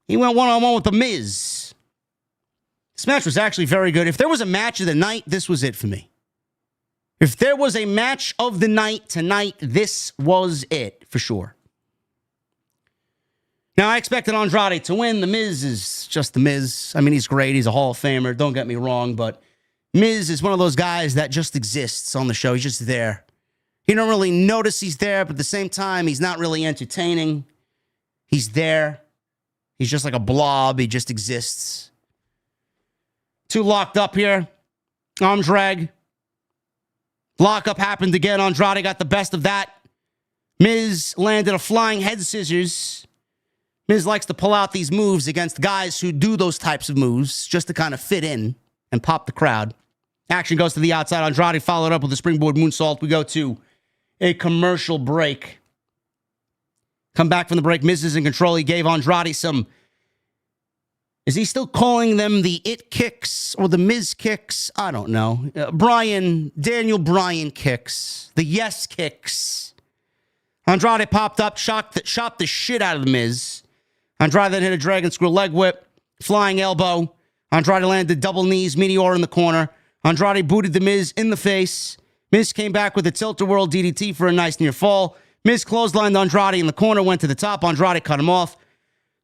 He went one-on-one with The Miz. This match was actually very good. If there was a match of the night, this was it for me. If there was a match of the night tonight, this was it for sure. Now, I expected Andrade to win. The Miz is just The Miz. I mean, he's great. He's a Hall of Famer. Don't get me wrong, but Miz is one of those guys that just exists on the show. He's just there. You don't really notice he's there, but at the same time, he's not really entertaining. He's there. He's just like a blob. He just exists. 2 locked up here. Arm drag. Lockup happened again. Andrade got the best of that. Miz landed a flying head scissors. Miz likes to pull out these moves against guys who do those types of moves just to kind of fit in and pop the crowd. Action goes to the outside. Andrade followed up with a springboard moonsault. We go to a commercial break. Come back from the break. Miz is in control. He gave Andrade some... Is he still calling them the It kicks or the Miz kicks? I don't know. Daniel Bryan kicks. The Yes kicks. Andrade popped up, shot the shit out of the Miz. Andrade then hit a dragon screw leg whip. Flying elbow. Andrade landed double knees, meteor in the corner. Andrade booted the Miz in the face. Miz came back with a tilt-a-whirl DDT for a nice near fall. Miz clotheslined Andrade in the corner, went to the top. Andrade cut him off.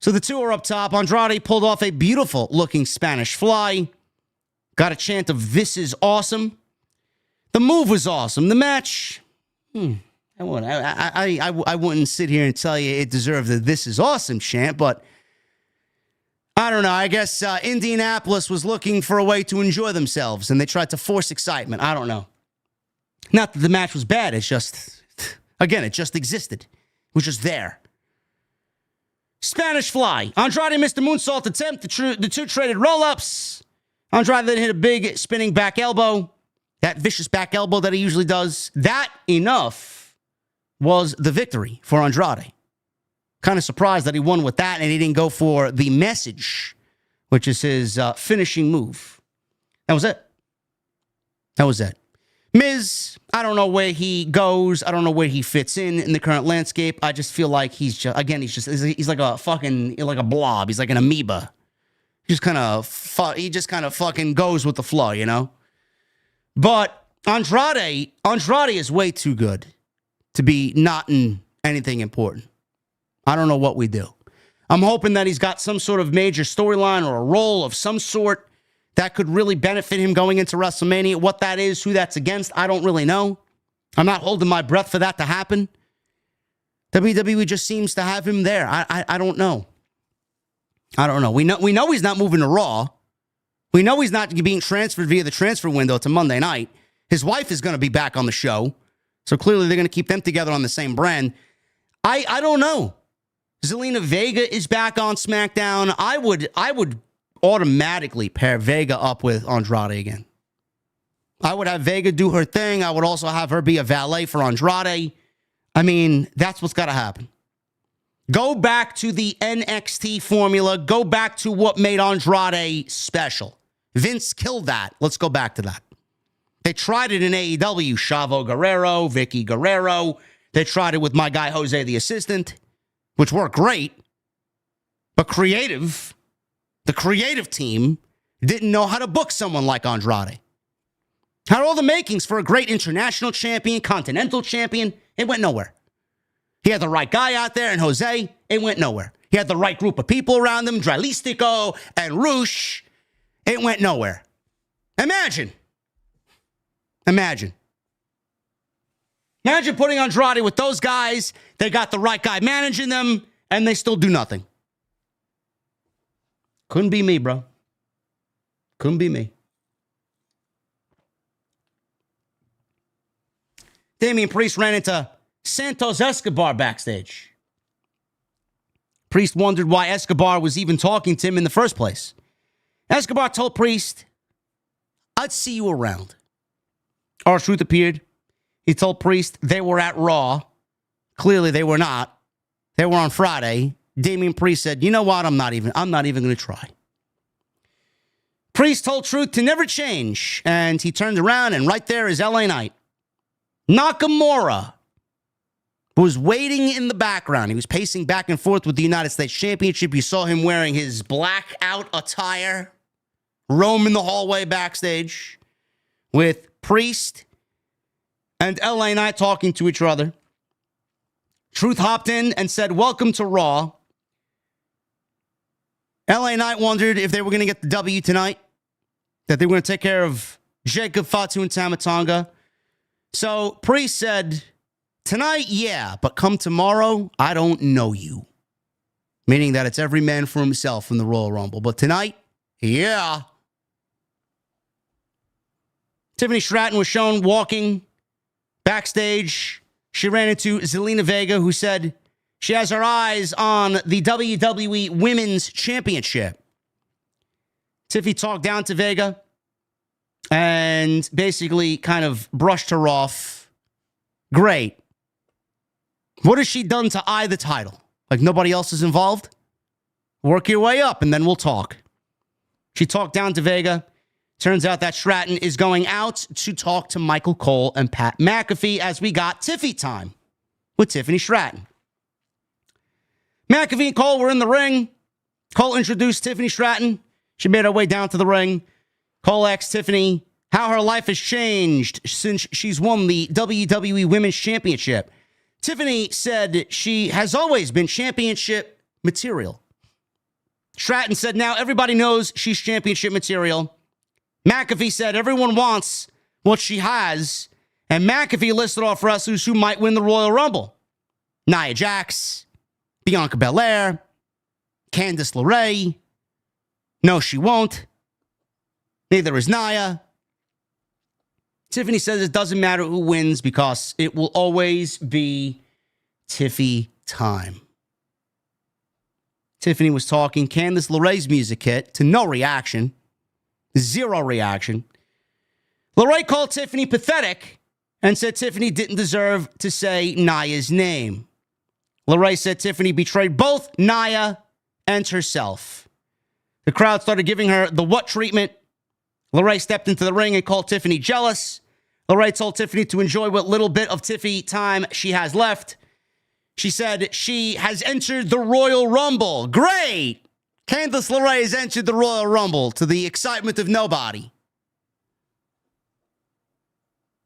So the two are up top. Andrade pulled off a beautiful-looking Spanish fly. Got a chant of "This is awesome." The move was awesome. The match, I wouldn't sit here and tell you it deserved the "This is awesome" chant, but I don't know. I guess Indianapolis was looking for a way to enjoy themselves, and they tried to force excitement. I don't know. Not that the match was bad. It's just, again, it just existed. It was just there. Spanish fly. Andrade missed the moonsault attempt. The two traded roll-ups. Andrade then hit a big spinning back elbow. That vicious back elbow that he usually does. That enough was the victory for Andrade. Kind of surprised that he won with that and he didn't go for the message, which is his finishing move. That was it. That was it. Miz, I don't know where he goes. I don't know where he fits in the current landscape. I just feel like he's like a blob. He's like an amoeba. He just kind of fucking goes with the flow, you know? But Andrade is way too good to be not in anything important. I don't know what we do. I'm hoping that he's got some sort of major storyline or a role of some sort that could really benefit him going into WrestleMania. What that is, who that's against, I don't really know. I'm not holding my breath for that to happen. WWE just seems to have him there. I don't know. I don't know. We know he's not moving to Raw. We know he's not being transferred via the transfer window to Monday night. His wife is going to be back on the show. So clearly they're going to keep them together on the same brand. I don't know. Zelina Vega is back on SmackDown. I would automatically pair Vega up with Andrade again. I would have Vega do her thing. I would also have her be a valet for Andrade. I mean, that's what's got to happen. Go back to the NXT formula. Go back to what made Andrade special. Vince killed that. Let's go back to that. They tried it in AEW. Chavo Guerrero, Vicky Guerrero. They tried it with my guy Jose the Assistant, which worked great. But the creative team didn't know how to book someone like Andrade. Had all the makings for a great international champion, continental champion. It went nowhere. He had the right guy out there, and Jose, it went nowhere. He had the right group of people around him, Dralistico and Roosh. It went nowhere. Imagine putting Andrade with those guys. They got the right guy managing them, and they still do nothing. Couldn't be me, bro. Couldn't be me. Damian Priest ran into Santos Escobar backstage. Priest wondered why Escobar was even talking to him in the first place. Escobar told Priest, "I'd see you around." R-Truth appeared. He told Priest they were at Raw. Clearly they were not. They were on Friday. Damian Priest said, "You know what? I'm not even going to try." Priest told Truth to never change, and he turned around, and right there is LA Knight. Nakamura was waiting in the background. He was pacing back and forth with the United States Championship. You saw him wearing his blackout attire, roaming the hallway backstage with Priest and LA Knight talking to each other. Truth hopped in and said, "Welcome to Raw." LA Knight wondered if they were going to get the W tonight, that they were going to take care of Jacob, Fatu, and Tama Tonga. So Priest said, "Tonight, yeah, but come tomorrow, I don't know you." Meaning that it's every man for himself in the Royal Rumble. But tonight, yeah. Tiffany Stratton was shown walking backstage. She ran into Zelina Vega, who said she has her eyes on the WWE Women's Championship. Tiffy talked down to Vega and basically kind of brushed her off. Great. What has she done to eye the title? Like nobody else is involved? Work your way up and then we'll talk. She talked down to Vega. Turns out that Stratton is going out to talk to Michael Cole and Pat McAfee as we got Tiffy time with Tiffany Stratton. McAfee and Cole were in the ring. Cole introduced Tiffany Stratton. She made her way down to the ring. Cole asked Tiffany how her life has changed since she's won the WWE Women's Championship. Tiffany said she has always been championship material. Stratton said now everybody knows she's championship material. McAfee said everyone wants what she has. And McAfee listed off wrestlers who might win the Royal Rumble. Nia Jax, Bianca Belair, Candice LeRae. No, she won't. Neither is Nia. Tiffany says it doesn't matter who wins because it will always be Tiffy time. Tiffany was talking Candice LeRae's music hit to no reaction. Zero reaction. LeRae called Tiffany pathetic and said Tiffany didn't deserve to say Nia's name. LeRae said Tiffany betrayed both Nia and herself. The crowd started giving her the what treatment. LeRae stepped into the ring and called Tiffany jealous. LeRae told Tiffany to enjoy what little bit of Tiffy time she has left. She said she has entered the Royal Rumble. Great! Candice LeRae has entered the Royal Rumble to the excitement of nobody.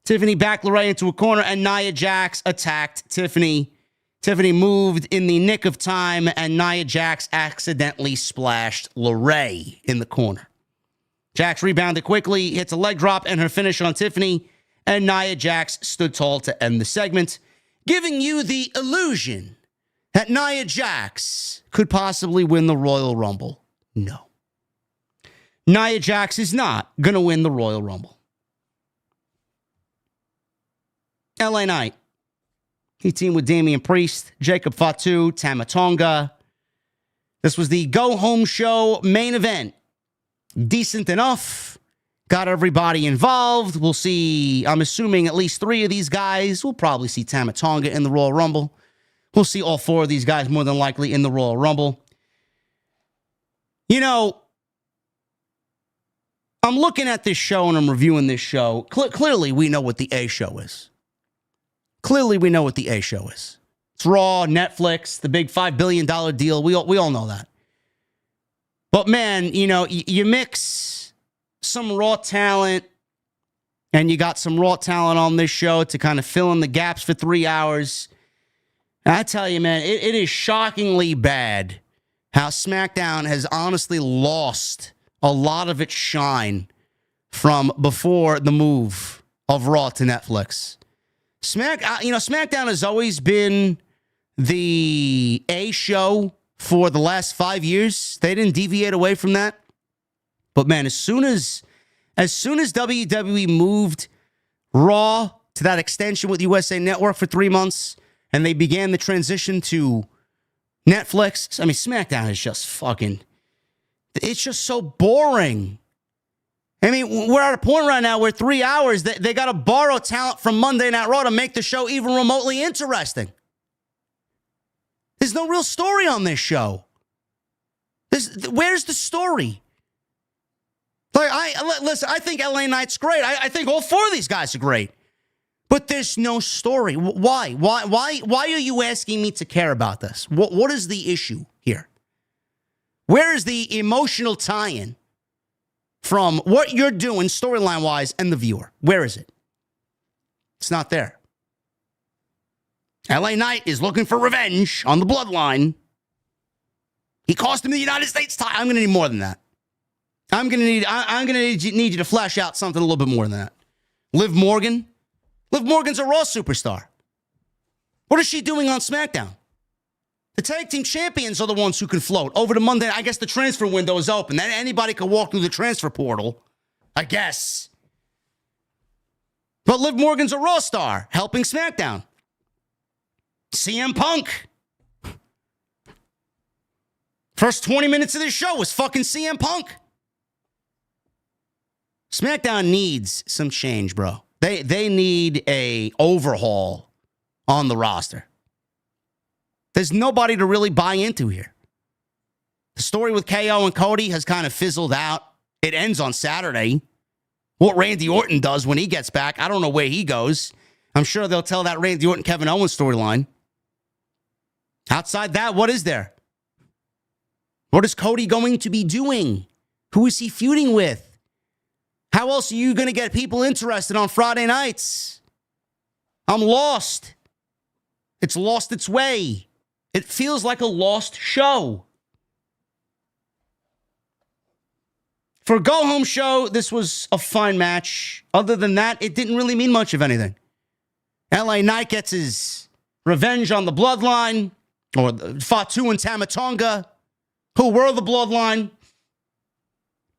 Tiffany backed LeRae into a corner and Nia Jax attacked Tiffany. Tiffany moved in the nick of time, and Nia Jax accidentally splashed LeRae in the corner. Jax rebounded quickly, hits a leg drop, and her finish on Tiffany, and Nia Jax stood tall to end the segment, giving you the illusion that Nia Jax could possibly win the Royal Rumble. No. Nia Jax is not going to win the Royal Rumble. LA Knight. He teamed with Damian Priest, Jacob Fatu, Tama Tonga. This was the go-home show main event. Decent enough. Got everybody involved. We'll see, I'm assuming at least 3 of these guys. We'll probably see Tama Tonga in the Royal Rumble. We'll see all 4 of these guys more than likely in the Royal Rumble. You know, I'm looking at this show and I'm reviewing this show. Clearly, we know what the A show is. Clearly, we know what the A show is. It's Raw, Netflix, the big $5 billion deal. We all know that. But man, you know, you mix some Raw talent and you got some Raw talent on this show to kind of fill in the gaps for 3 hours. And I tell you, man, it is shockingly bad how SmackDown has honestly lost a lot of its shine from before the move of Raw to Netflix. SmackDown has always been the A show for the last 5 years. They didn't deviate away from that. But man, as soon as WWE moved Raw to that extension with USA Network for 3 months, and they began the transition to Netflix, I mean, SmackDown is just fucking, it's just so boring. I mean, we're at a point right now where 3 hours, they got to borrow talent from Monday Night Raw to make the show even remotely interesting. There's no real story on this show. Where's the story? Like, listen, I think LA Knight's great. I think all 4 of these guys are great. But there's no story. Why? Why are you asking me to care about this? What is the issue here? Where is the emotional tie-in from what you're doing storyline-wise and the viewer? Where is it? It's not there. LA Knight is looking for revenge on the bloodline. He cost him the United States title. I'm going to need more than that. I'm going to need you to flesh out something a little bit more than that. Liv Morgan. Liv Morgan's a Raw superstar. What is she doing on SmackDown? The tag team champions are the ones who can float over to Monday. I guess the transfer window is open. Then anybody can walk through the transfer portal, I guess. But Liv Morgan's a Raw star, helping SmackDown. CM Punk. First 20 minutes of this show was fucking CM Punk. SmackDown needs some change, bro. They need a overhaul on the roster. There's nobody to really buy into here. The story with KO and Cody has kind of fizzled out. It ends on Saturday. What Randy Orton does when he gets back, I don't know where he goes. I'm sure they'll tell that Randy Orton Kevin Owens storyline. Outside that, what is there? What is Cody going to be doing? Who is he feuding with? How else are you going to get people interested on Friday nights? I'm lost. It's lost its way. It feels like a lost show. For a go-home show, this was a fine match. Other than that, it didn't really mean much of anything. LA Knight gets his revenge on the bloodline, or Fatu and Tama Tonga, who were the bloodline.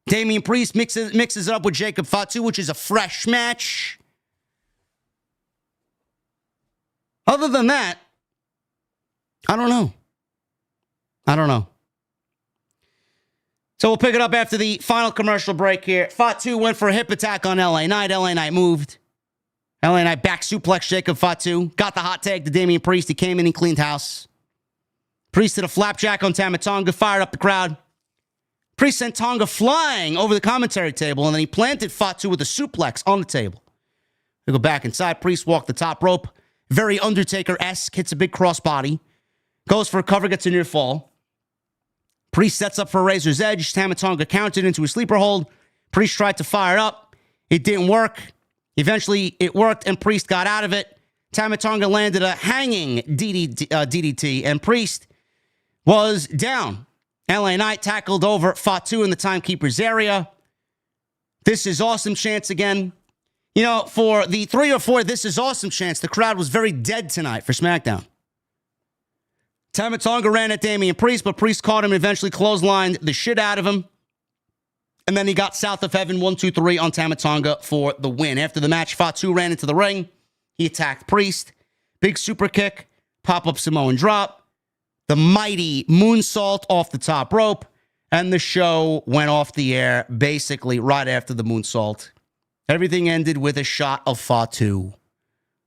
Damian Priest mixes it up with Jacob Fatu, which is a fresh match. Other than that, I don't know. So we'll pick it up after the final commercial break here. Fatu went for a hip attack on LA Knight. LA Knight moved. LA Knight back suplex Jacob Fatu. Got the hot tag to Damian Priest. He came in and cleaned house. Priest did a flapjack on Tama Tonga, fired up the crowd. Priest sent Tonga flying over the commentary table, and then he planted Fatu with a suplex on the table. They go back inside. Priest walked the top rope. Very Undertaker-esque. Hits a big crossbody. Goes for a cover, gets a near fall. Priest sets up for a Razor's Edge. Tama Tonga countered into a sleeper hold. Priest tried to fire up. It didn't work. Eventually, it worked, and Priest got out of it. Tama Tonga landed a hanging DDT, and Priest was down. LA Knight tackled over Fatu in the timekeeper's area. This is awesome chants again. You know, for the 3 or 4 This is awesome chants, the crowd was very dead tonight for SmackDown. Tama Tonga ran at Damian Priest, but Priest caught him and eventually clotheslined the shit out of him. And then he got South of Heaven 1, 2, 3 on Tama Tonga for the win. After the match, Fatu ran into the ring. He attacked Priest. Big super kick, pop-up Samoan drop, the mighty moonsault off the top rope, and the show went off the air basically right after the moonsault. Everything ended with a shot of Fatu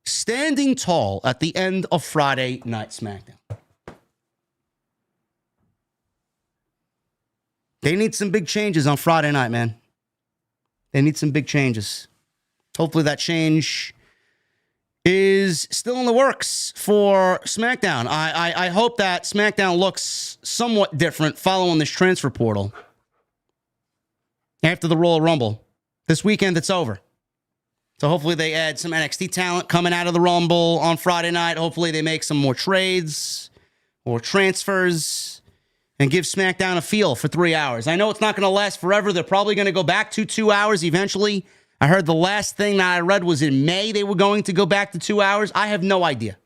standing tall at the end of Friday Night SmackDown. They need some big changes on Friday night, man. They need some big changes. Hopefully that change is still in the works for SmackDown. I hope that SmackDown looks somewhat different following this transfer portal after the Royal Rumble. This weekend, it's over. So hopefully they add some NXT talent coming out of the Rumble on Friday night. Hopefully they make some more trades or transfers and give SmackDown a feel for 3 hours. I know it's not going to last forever. They're probably going to go back to 2 hours eventually. I heard the last thing that I read was in May they were going to go back to 2 hours. I have no idea.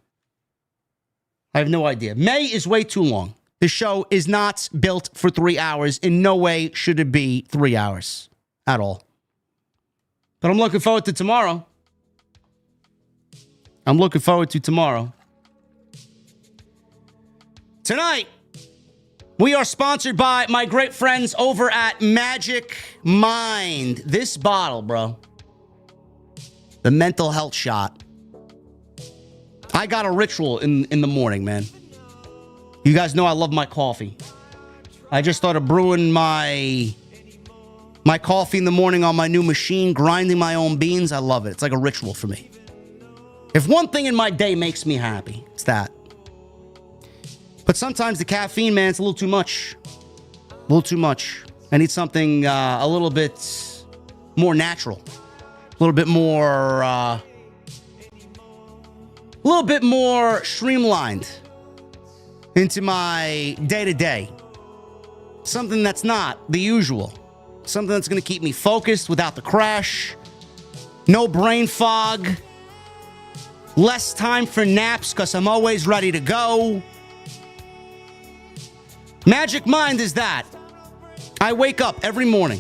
May is way too long. The show is not built for 3 hours. In no way should it be 3 hours at all. But I'm looking forward to tomorrow. Tonight, we are sponsored by my great friends over at Magic Mind. This bottle, bro. The mental health shot. I got a ritual in the morning, man. You guys know I love my coffee. I just started brewing my coffee in the morning on my new machine, grinding my own beans. I love it. It's like a ritual for me. If one thing in my day makes me happy, it's that. But sometimes the caffeine, man, it's a little too much. I need something a little bit more natural. A little bit more streamlined into my day-to-day. Something that's not the usual. Something that's going to keep me focused without the crash. No brain fog. Less time for naps because I'm always ready to go. Magic Mind is that. I wake up every morning.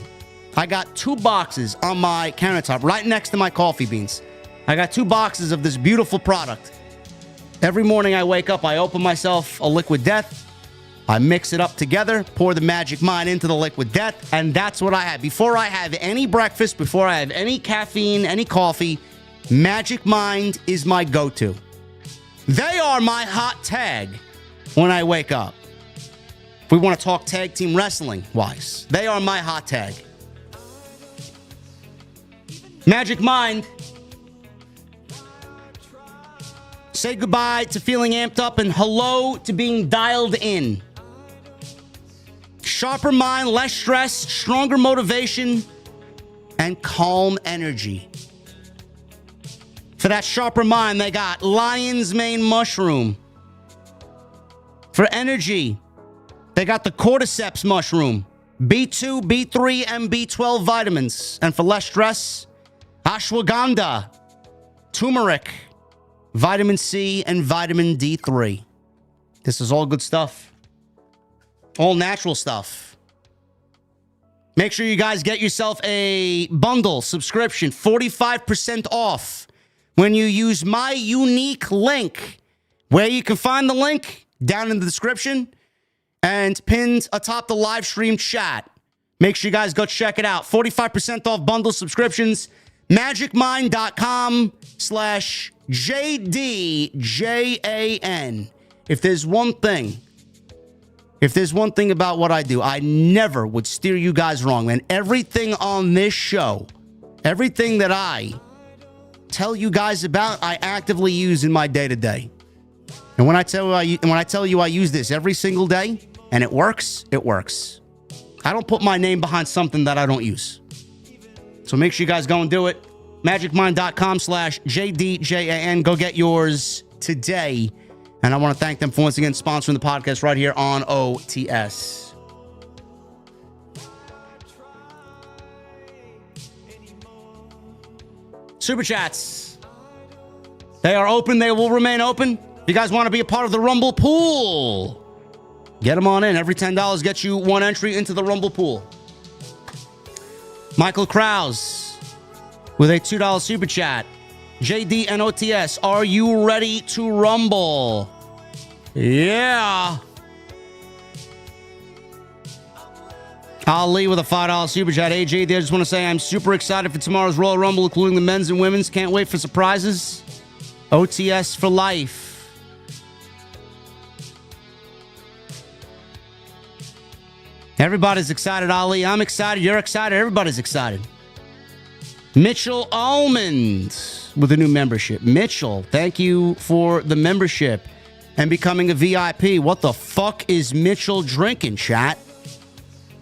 I got 2 boxes on my countertop right next to my coffee beans. I got 2 boxes of this beautiful product. Every morning I wake up, I open myself a Liquid Death. I mix it up together, pour the Magic Mind into the Liquid Death, and that's what I have. Before I have any breakfast, before I have any caffeine, any coffee, Magic Mind is my go-to. They are my hot tag when I wake up. If we want to talk tag team wrestling-wise, they are my hot tag. Magic Mind. Say goodbye to feeling amped up and hello to being dialed in. Sharper mind, less stress, stronger motivation, and calm energy. For that sharper mind, they got Lion's Mane Mushroom. For energy, they got the Cordyceps Mushroom, B2, B3, and B12 vitamins. And for less stress, ashwagandha, turmeric, vitamin C, and vitamin D3. This is all good stuff. All natural stuff. Make sure you guys get yourself a bundle subscription, 45% off when you use my unique link. Where you can find the link down in the description and pinned atop the live stream chat. Make sure you guys go check it out. 45% off bundle subscriptions. MagicMind.com/JDJAN. If there's one thing about what I do, I never would steer you guys wrong, man. Everything on this show, everything that I tell you guys about, I actively use in my day-to-day. And when I tell you I use this every single day and it works, it works. I don't put my name behind something that I don't use. So make sure you guys go and do it. magicmind.com/JDJAN. Go get yours today. And I want to thank them for once again sponsoring the podcast right here on OTS. Super Chats. They are open. They will remain open. If you guys want to be a part of the Rumble pool, get them on in. Every $10 gets you one entry into the Rumble pool. Michael Krause with a $2 Super Chat. JD and OTS, are you ready to rumble? Yeah. Ali with a $5 Super Chat. Hey, JD, I just want to say I'm super excited for tomorrow's Royal Rumble, including the men's and women's. Can't wait for surprises. OTS for life. Everybody's excited, Ali. I'm excited. You're excited. Everybody's excited. Mitchell Almond with a new membership. Mitchell, thank you for the membership and becoming a VIP. What the fuck is Mitchell drinking, chat?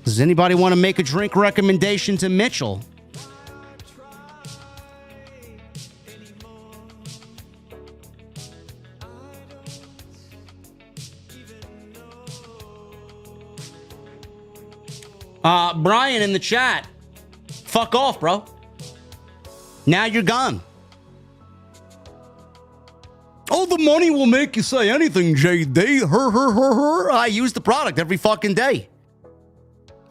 Does anybody want to make a drink recommendation to Mitchell? Brian in the chat. Fuck off, bro. Now you're gone. Oh, the money will make you say anything, JD. I use the product every fucking day.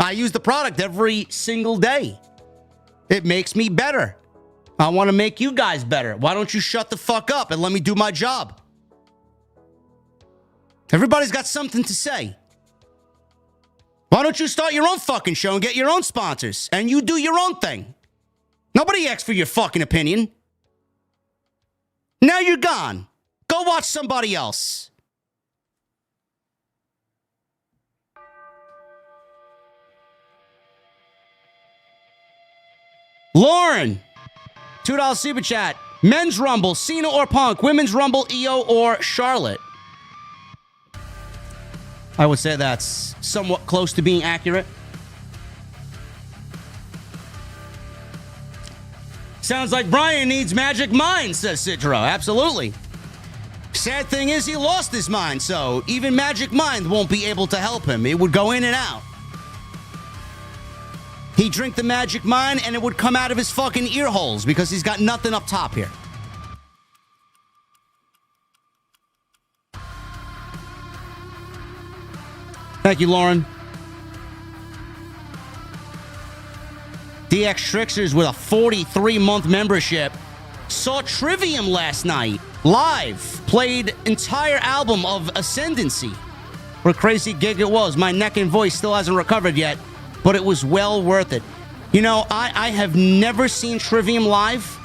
I use the product every single day. It makes me better. I want to make you guys better. Why don't you shut the fuck up and let me do my job? Everybody's got something to say. Why don't you start your own fucking show and get your own sponsors and you do your own thing? Nobody asked for your fucking opinion. Now you're gone. Go watch somebody else. Lauren, $2 Super Chat. Men's Rumble, Cena or Punk. Women's Rumble, Io or Charlotte. I would say that's somewhat close to being accurate. Sounds like Brian needs magic mind, says Sidro. Absolutely. Sad thing is he lost his mind, so even magic mind won't be able to help him. It would go in and out. He'd drink the magic mind and it would come out of his fucking ear holes because he's got nothing up top here. Thank you, Lauren. DX Tricksters with a 43-month membership. Saw Trivium last night. Live. Played entire album of Ascendancy. What a crazy gig it was. My neck and voice still hasn't recovered yet, but it was well worth it. You know, I have never seen Trivium live.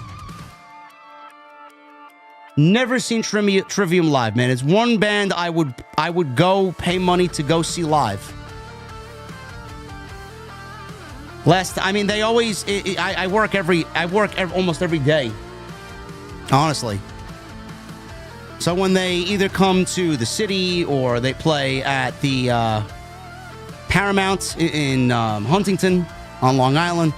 Never seen Trivium live, man. It's one band I would go pay money to go see live. They always. I work almost every day. Honestly. So when they either come to the city or they play at the Paramount in Huntington on Long Island.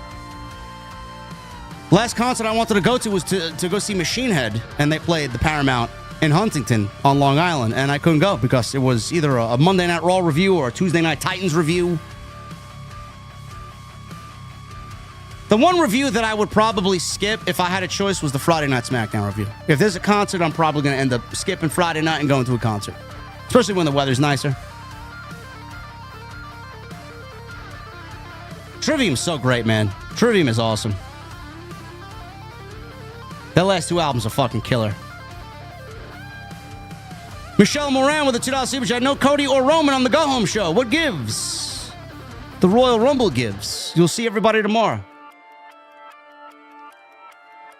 Last concert I wanted to go to was to go see Machine Head, and they played the Paramount in Huntington on Long Island, and I couldn't go because it was either a Monday Night Raw review or a Tuesday Night Titans review. The one review that I would probably skip if I had a choice was the Friday Night SmackDown review. If there's a concert, I'm probably going to end up skipping Friday night and going to a concert, especially when the weather's nicer. Trivium's so great, man. Trivium is awesome. Their last two albums are fucking killer. Michelle Moran with a $2 Super Chat. No Cody or Roman on the Go Home Show. What gives? The Royal Rumble gives. You'll see everybody tomorrow.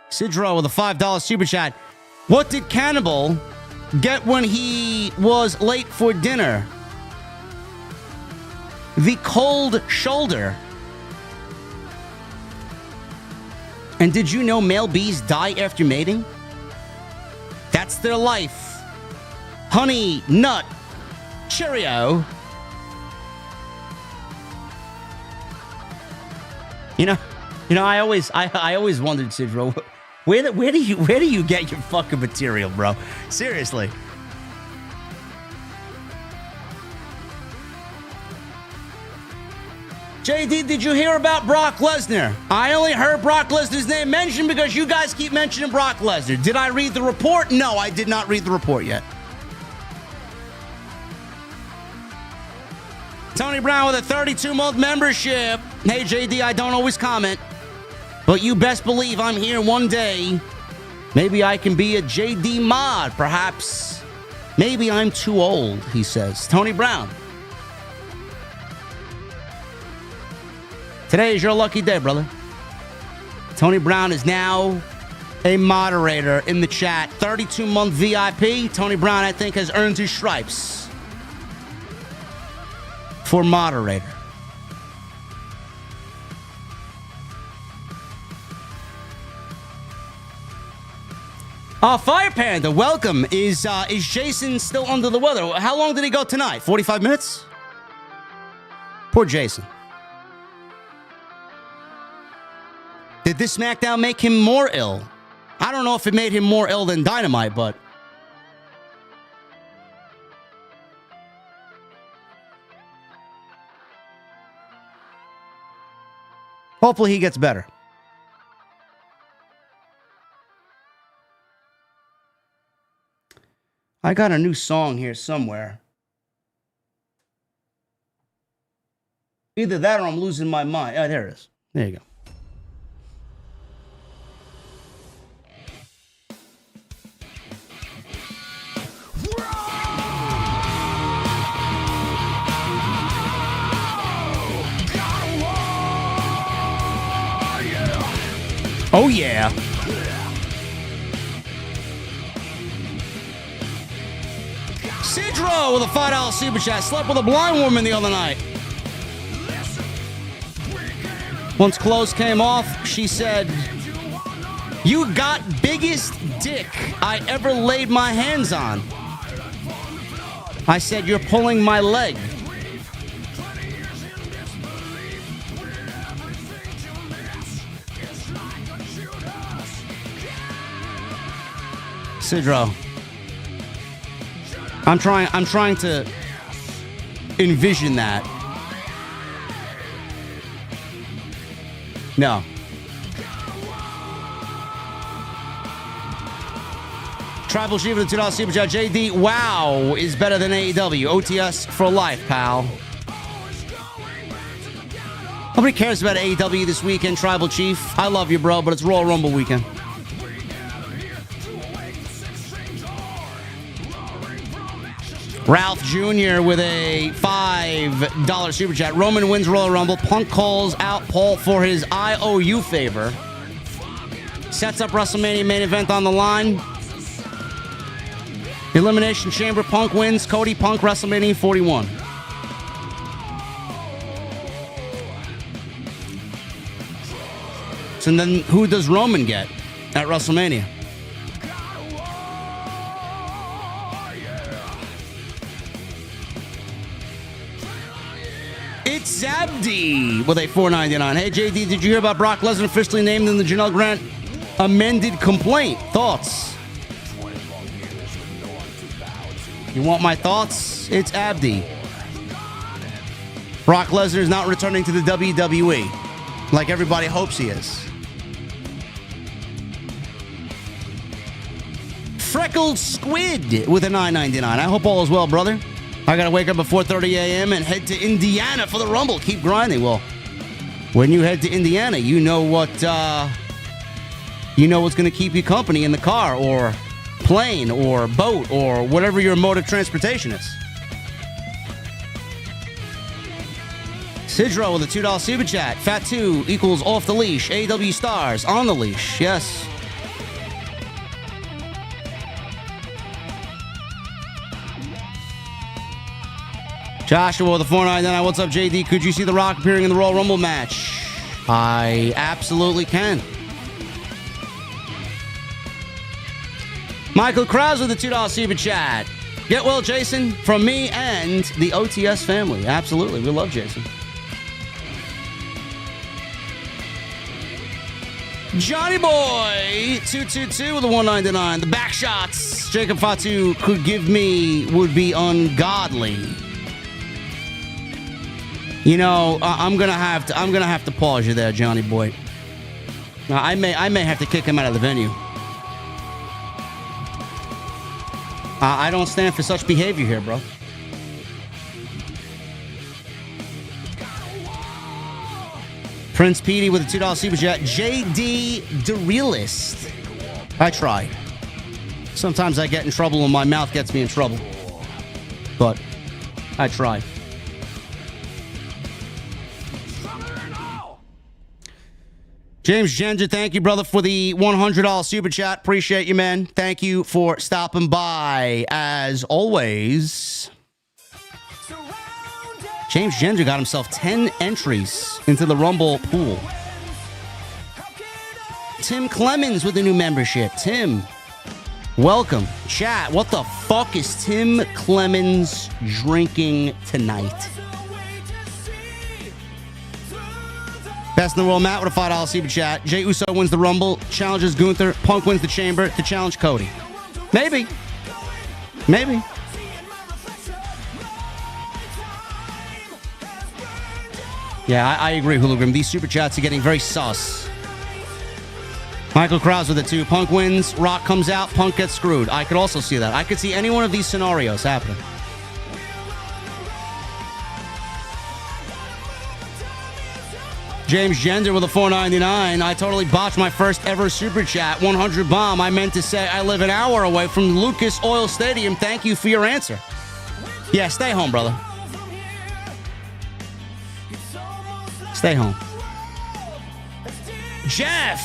Sidro with a $5 Super Chat. What did Cannibal get when he was late for dinner? The cold shoulder. And did you know male bees die after mating? That's their life. Honey, nut, Cheerio. You know, I always wondered, Sidro, Where do you get your fucking material, bro? Seriously. JD, did you hear about Brock Lesnar? I only heard Brock Lesnar's name mentioned because you guys keep mentioning Brock Lesnar. Did I read the report? No, I did not read the report yet. Tony Brown with a 32-month membership. Hey, JD, I don't always comment, but you best believe I'm here one day. Maybe I can be a JD mod, perhaps. Maybe I'm too old, he says. Tony Brown. Today is your lucky day, brother. Tony Brown is now a moderator in the chat. 32-month VIP. Tony Brown, I think, has earned his stripes for moderator. Fire Panda, welcome. Is Jason still under the weather? How long did he go tonight? 45 minutes? Poor Jason. Did this SmackDown make him more ill? I don't know if it made him more ill than Dynamite, but... hopefully he gets better. I got a new song here somewhere. Either that or I'm losing my mind. Oh, there it is. There you go. Oh, yeah. Sidro with a $5 super chat. Slept with a blind woman the other night. Once clothes came off, she said, "You got biggest dick I ever laid my hands on." I said, "You're pulling my leg." Sidro, I'm trying to envision that. No. Tribal Chief with the $2 super chat. JD, wow, is better than AEW. OTS for life, pal. Nobody cares about AEW this weekend, Tribal Chief. I love you, bro, but it's Royal Rumble weekend. Ralph Jr. with a $5 super chat. Roman wins Royal Rumble. Punk calls out Paul for his IOU favor. Sets up WrestleMania main event on the line. Elimination Chamber. Punk wins. Cody Punk WrestleMania 41. So then who does Roman get at WrestleMania? It's Zabdi with a $4.99. Hey, JD, did you hear about Brock Lesnar officially named in the Janelle Grant amended complaint? Thoughts? You want my thoughts? It's Abdi. Brock Lesnar is not returning to the WWE like everybody hopes he is. Freckled Squid with a $9.99. I hope all is well, brother. I gotta wake up at 4:30 a.m. and head to Indiana for the Rumble. Keep grinding. Well, when you head to Indiana, you know what's gonna keep you company in the car or plane or boat or whatever your mode of transportation is. Sidro with a $2 super chat. Fatu equals off the leash. AEW stars on the leash. Yes. Joshua with a $4.99. What's up, JD? Could you see The Rock appearing in the Royal Rumble match? I absolutely can. Michael Krause with a $2 super chat. Get well, Jason, from me and the OTS family. Absolutely. We love Jason. Johnny Boy 222 with a 199. The back shots Jacob Fatu could give me would be ungodly. You know, I'm gonna have to pause you there, Johnny Boy. I may have to kick him out of the venue. I don't stand for such behavior here, bro. Prince Petey with a $2 super chat. JD the Realist. I try. Sometimes I get in trouble when my mouth gets me in trouble. But I try. James Ginger, thank you, brother, for the $100 super chat. Appreciate you, man. Thank you for stopping by. As always, James Ginger got himself 10 entries into the Rumble pool. Tim Clemens with a new membership. Tim, welcome. Chat, what the fuck is Tim Clemens drinking tonight? Best in the world, Matt, with a $5 super chat. Jey Uso wins the Rumble, challenges Gunther. Punk wins the Chamber to challenge Cody. Maybe. Maybe. Yeah, I agree, Hologram. These super chats are getting very sus. Michael Krause with a 2. Punk wins, Rock comes out, Punk gets screwed. I could also see that. I could see any one of these scenarios happening. James Gender with a $4.99. I totally botched my first ever super chat. 100 bomb. I meant to say I live an hour away from Lucas Oil Stadium. Thank you for your answer. Yeah, stay home, brother. Stay home. Jeff.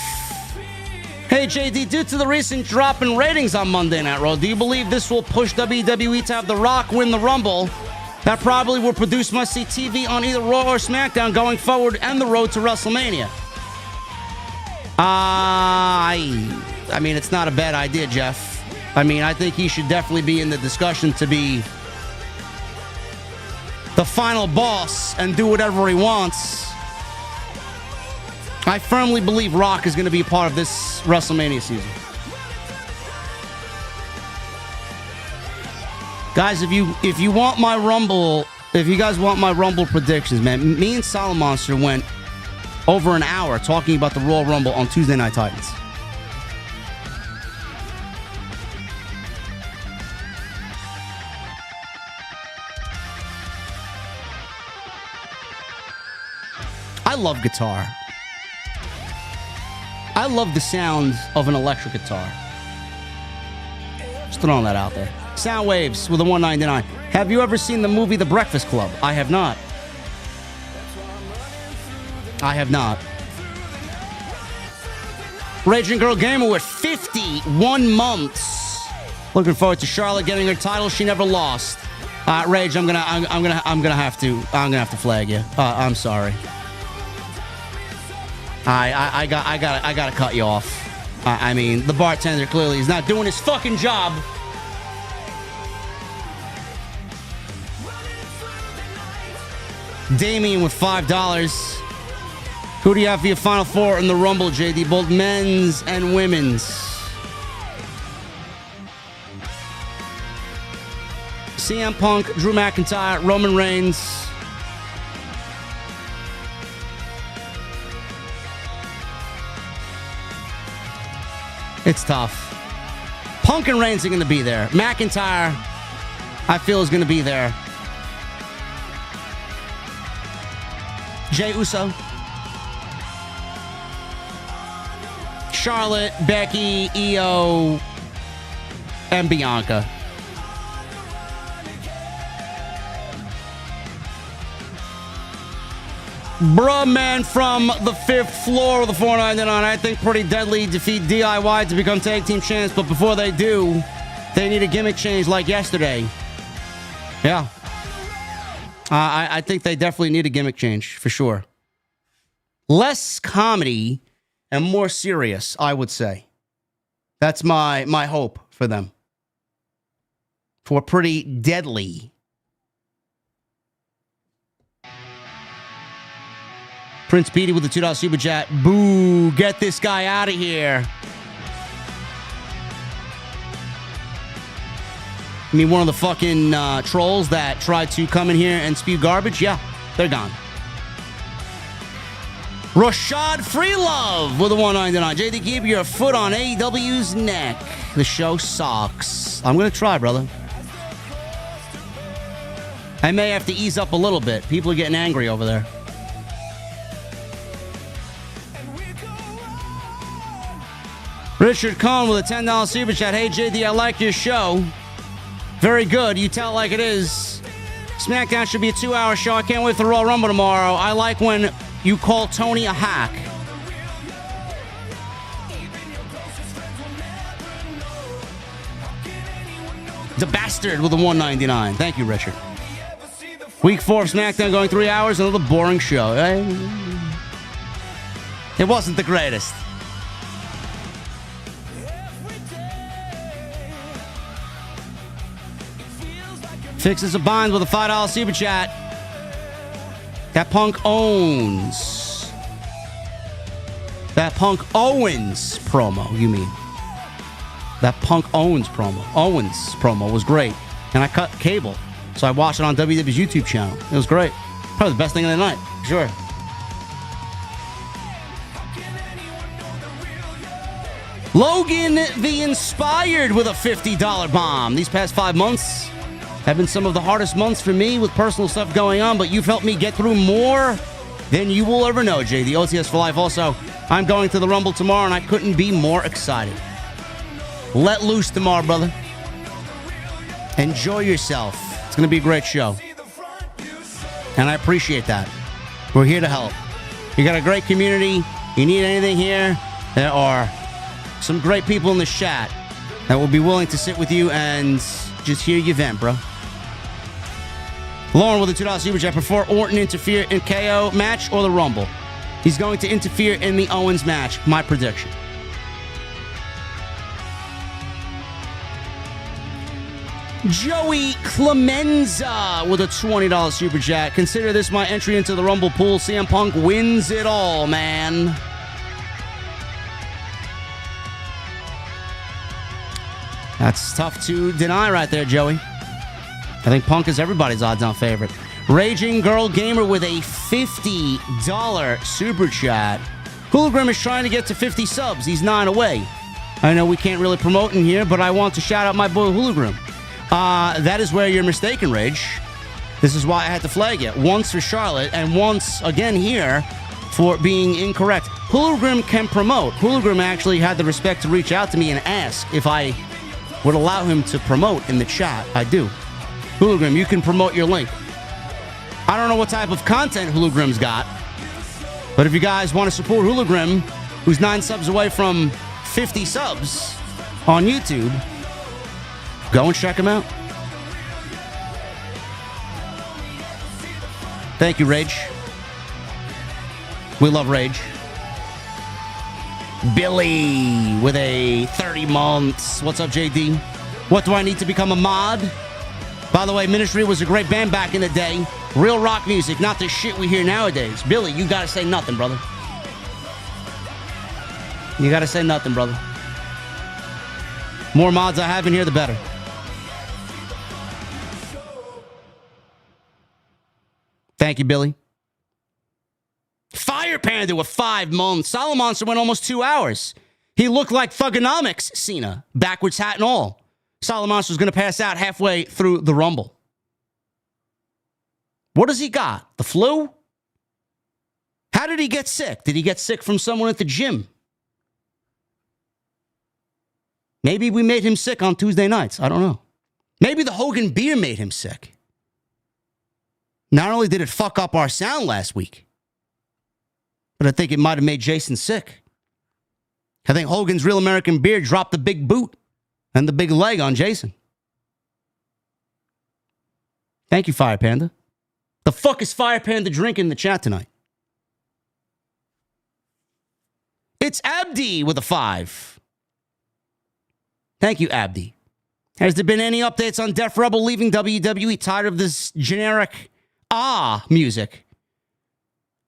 Hey, JD, due to the recent drop in ratings on Monday Night Raw, do you believe this will push WWE to have The Rock win the Rumble? That probably will produce must-see TV on either Raw or SmackDown going forward and the road to WrestleMania. I mean, it's not a bad idea, Jeff. I mean, I think he should definitely be in the discussion to be the final boss and do whatever he wants. I firmly believe Rock is going to be a part of this WrestleMania season. Guys, if you want my Rumble, if you guys want my Rumble predictions, man, me and Solomonster went over an hour talking about the Royal Rumble on Tuesday Night Titans. I love guitar. I love the sound of an electric guitar. Just throwing that out there. Sound Waves with a $1.99. Have you ever seen the movie The Breakfast Club? I have not. I have not. Raging Girl Gamer with 51 months. Looking forward to Charlotte getting her title she never lost. Rage, I'm gonna have to flag you. I'm sorry. I gotta cut you off. I mean, the bartender clearly is not doing his fucking job. Damien with $5. Who do you have for your Final Four in the Rumble, JD? Both men's and women's. CM Punk, Drew McIntyre, Roman Reigns. It's tough. Punk and Reigns are going to be there. McIntyre, I feel, is going to be there. Jey Uso. Charlotte, Becky, Io, and Bianca. Bruh man from the 5th floor with the $4.99. I think Pretty Deadly defeat DIY to become tag team champs, but before they do, they need a gimmick change like yesterday. Yeah. I think they definitely need a gimmick change, for sure. Less comedy and more serious, I would say. That's my hope for them. For Pretty Deadly. Prince Petey with the $2 super chat. Boo, get this guy out of here. I mean, one of the fucking trolls that tried to come in here and spew garbage? Yeah, they're gone. Rashad Freelove with a $1.99. JD, keep your foot on AEW's neck. The show sucks. I'm going to try, brother. I may have to ease up a little bit. People are getting angry over there. Richard Cohn with a $10 super chat. Hey, JD, I like your show. Very good. You tell it like it is. SmackDown should be a 2-hour show. I can't wait for the Royal Rumble tomorrow. I like when you call Tony a hack. The bastard with a $1.99. Thank you, Richard. Week 4 of SmackDown going 3 hours. Another boring show. It wasn't the greatest. Fixes a bind with a $5 super chat. That Punk Owens. That Punk Owens promo, you mean. That Punk Owens promo. Owens promo was great. And I cut cable, so I watched it on WWE's YouTube channel. It was great. Probably the best thing of the night. Sure. Logan the Inspired with a $50 bomb. These past 5 months have been some of the hardest months for me with personal stuff going on, but you've helped me get through more than you will ever know, JD. OTS for life. Also, I'm going to the Rumble tomorrow, and I couldn't be more excited. Let loose tomorrow, brother. Enjoy yourself. It's going to be a great show. And I appreciate that. We're here to help. You got a great community. You need anything here, there are some great people in the chat that will be willing to sit with you and just hear you vent, bro. Lauren with a $2 super chat. Prefer Orton interfere in KO match or the Rumble? He's going to interfere in the Owens match. My prediction. Joey Clemenza with a $20 super chat. Consider this my entry into the Rumble pool. CM Punk wins it all, man. That's tough to deny right there, Joey. I think Punk is everybody's odds-on favorite. Raging Girl Gamer with a $50 super chat. Hologram is trying to get to 50 subs. He's 9 away. I know we can't really promote in here, but I want to shout out my boy Hologram. That is where you're mistaken, Rage. This is why I had to flag it. Once for Charlotte, and once again here for being incorrect. Hologram can promote. Hologram actually had the respect to reach out to me and ask if I would allow him to promote in the chat. I do. Hologram, you can promote your link. I don't know what type of content Hologram's got, but if you guys want to support Hologram, who's 9 subs away from 50 subs on YouTube, go and check him out. Thank you, Rage. We love Rage. Billy with a 30 months. What's up, JD? What do I need to become a mod? By the way, Ministry was a great band back in the day. Real rock music, not the shit we hear nowadays. Billy, you gotta say nothing, brother. You gotta say nothing, brother. More mods I have in here, the better. Thank you, Billy. Fire Panda with 5 months. Solomonster went almost 2 hours. He looked like Thugonomics Cena, backwards hat and all. Solomonster was going to pass out halfway through the Rumble. What does he got? The flu? How did he get sick? Did he get sick from someone at the gym? Maybe we made him sick on Tuesday nights. I don't know. Maybe the Hogan beer made him sick. Not only did it fuck up our sound last week, but I think it might have made Jason sick. I think Hogan's Real American Beer dropped the big boot and the big leg on Jason. Thank you, Fire Panda. The fuck is Fire Panda drinking in the chat tonight? It's Abdi with a 5. Thank you, Abdi. Has there been any updates on Def Rebel leaving WWE? Tired of this generic music.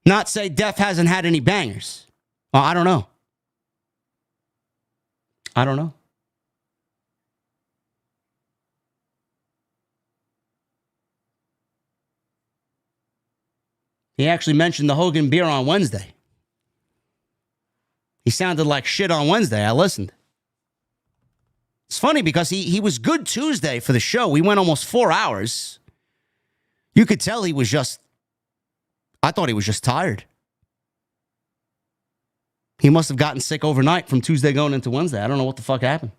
Not say Def hasn't had any bangers. Well, I don't know. I don't know. He actually mentioned the Hogan beer on Wednesday. He sounded like shit on Wednesday. I listened. It's funny because he was good Tuesday for the show. We went almost 4 hours. You could tell he was just, I thought he was just tired. He must have gotten sick overnight from Tuesday going into Wednesday. I don't know what the fuck happened.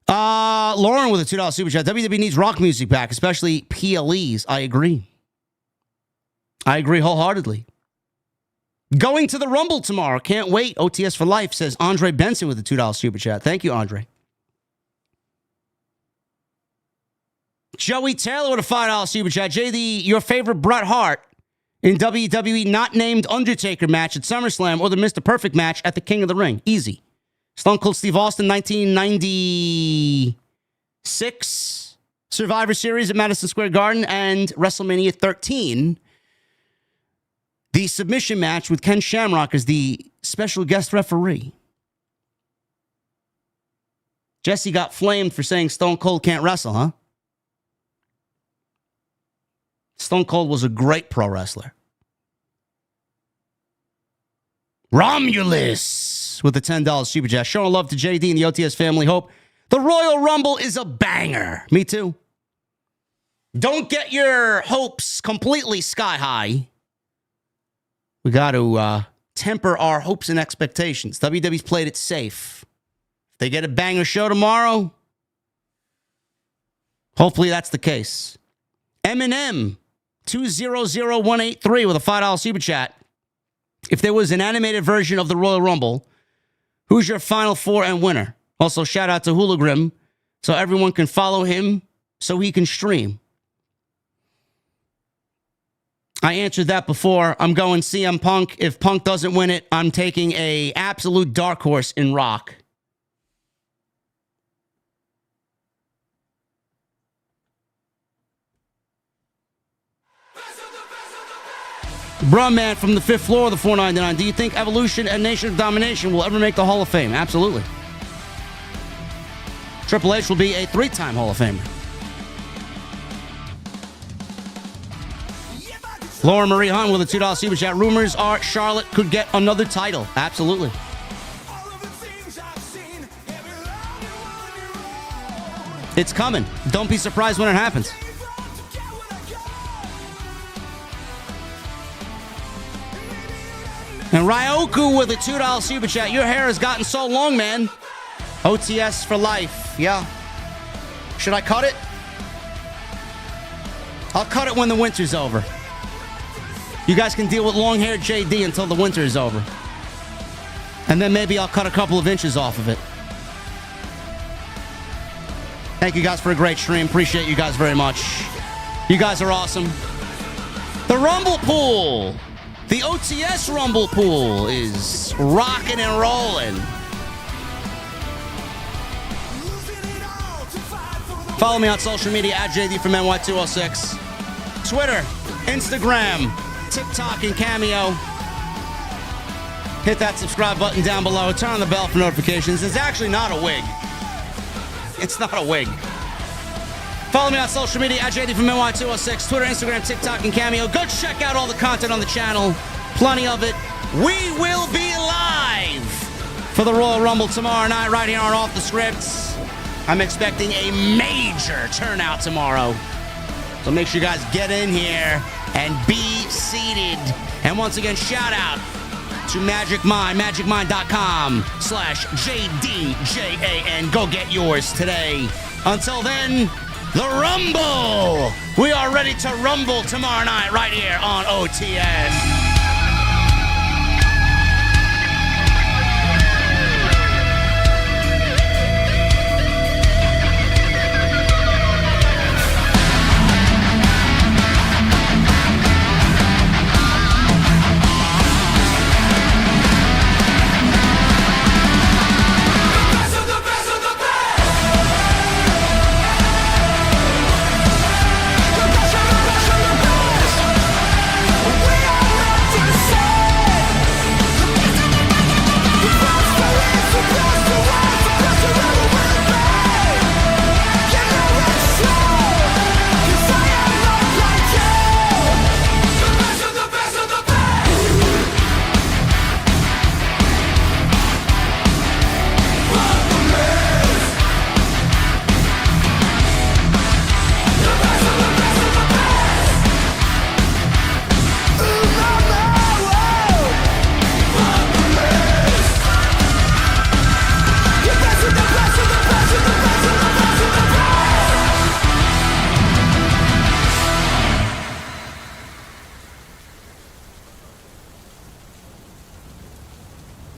Lauren with a $2 super chat. WWE needs rock music back, especially PLEs. I agree. I agree wholeheartedly. Going to the Rumble tomorrow. Can't wait. OTS for life, says Andre Benson with a $2 super chat. Thank you, Andre. Joey Taylor with a $5 super chat. JD, your favorite Bret Hart in WWE not named Undertaker match at SummerSlam or the Mr. Perfect match at the King of the Ring? Easy. Stone Cold Steve Austin, 1996 Survivor Series at Madison Square Garden and WrestleMania 13. The submission match with Ken Shamrock as the special guest referee. Jesse got flamed for saying Stone Cold can't wrestle, huh? Stone Cold was a great pro wrestler. Romulus with a $10 super chat. Showing love to JD and the OTS family. Hope the Royal Rumble is a banger. Me too. Don't get your hopes completely sky high. We got to temper our hopes and expectations. WWE's played it safe. If they get a banger show tomorrow, hopefully that's the case. Eminem, 200183 with a $5 super chat. If there was an animated version of the Royal Rumble, who's your Final Four and winner? Also, shout out to Hoolagrim so everyone can follow him so he can stream. I answered that before. I'm going CM Punk. If Punk doesn't win it, I'm taking a absolute dark horse in Rock. Bruh Man from the 5th floor of the 499. Do you think Evolution and Nation of Domination will ever make the Hall of Fame? Absolutely. Triple H will be a 3-time Hall of Famer. Laura Marie Hunt with a $2 super chat. Rumors are Charlotte could get another title. Absolutely. It's coming. Don't be surprised when it happens. And Ryoku with a $2 super chat. Your hair has gotten so long, man. OTS for life. Yeah. Should I cut it? I'll cut it when the winter's over. You guys can deal with long-haired JD until the winter is over. And then maybe I'll cut a couple of inches off of it. Thank you guys for a great stream. Appreciate you guys very much. You guys are awesome. The Rumble Pool. The OTS Rumble Pool is rocking and rolling. Follow me on social media at JD from NY206. Twitter, Instagram, TikTok, and Cameo. Hit that subscribe button down below. Turn on the bell for notifications. It's actually not a wig. It's not a wig. Follow me on social media at JD from NY206. Twitter, Instagram, TikTok, and Cameo. Go check out all the content on the channel. Plenty of it. We will be live for the Royal Rumble tomorrow night right here on Off the Scripts. I'm expecting a major turnout tomorrow. So make sure you guys get in here and be seated. And once again, shout out to Magic Mind, magicmind.com/JDJAN. Go get yours today. Until then, the Rumble. We are ready to rumble tomorrow night right here on OTS.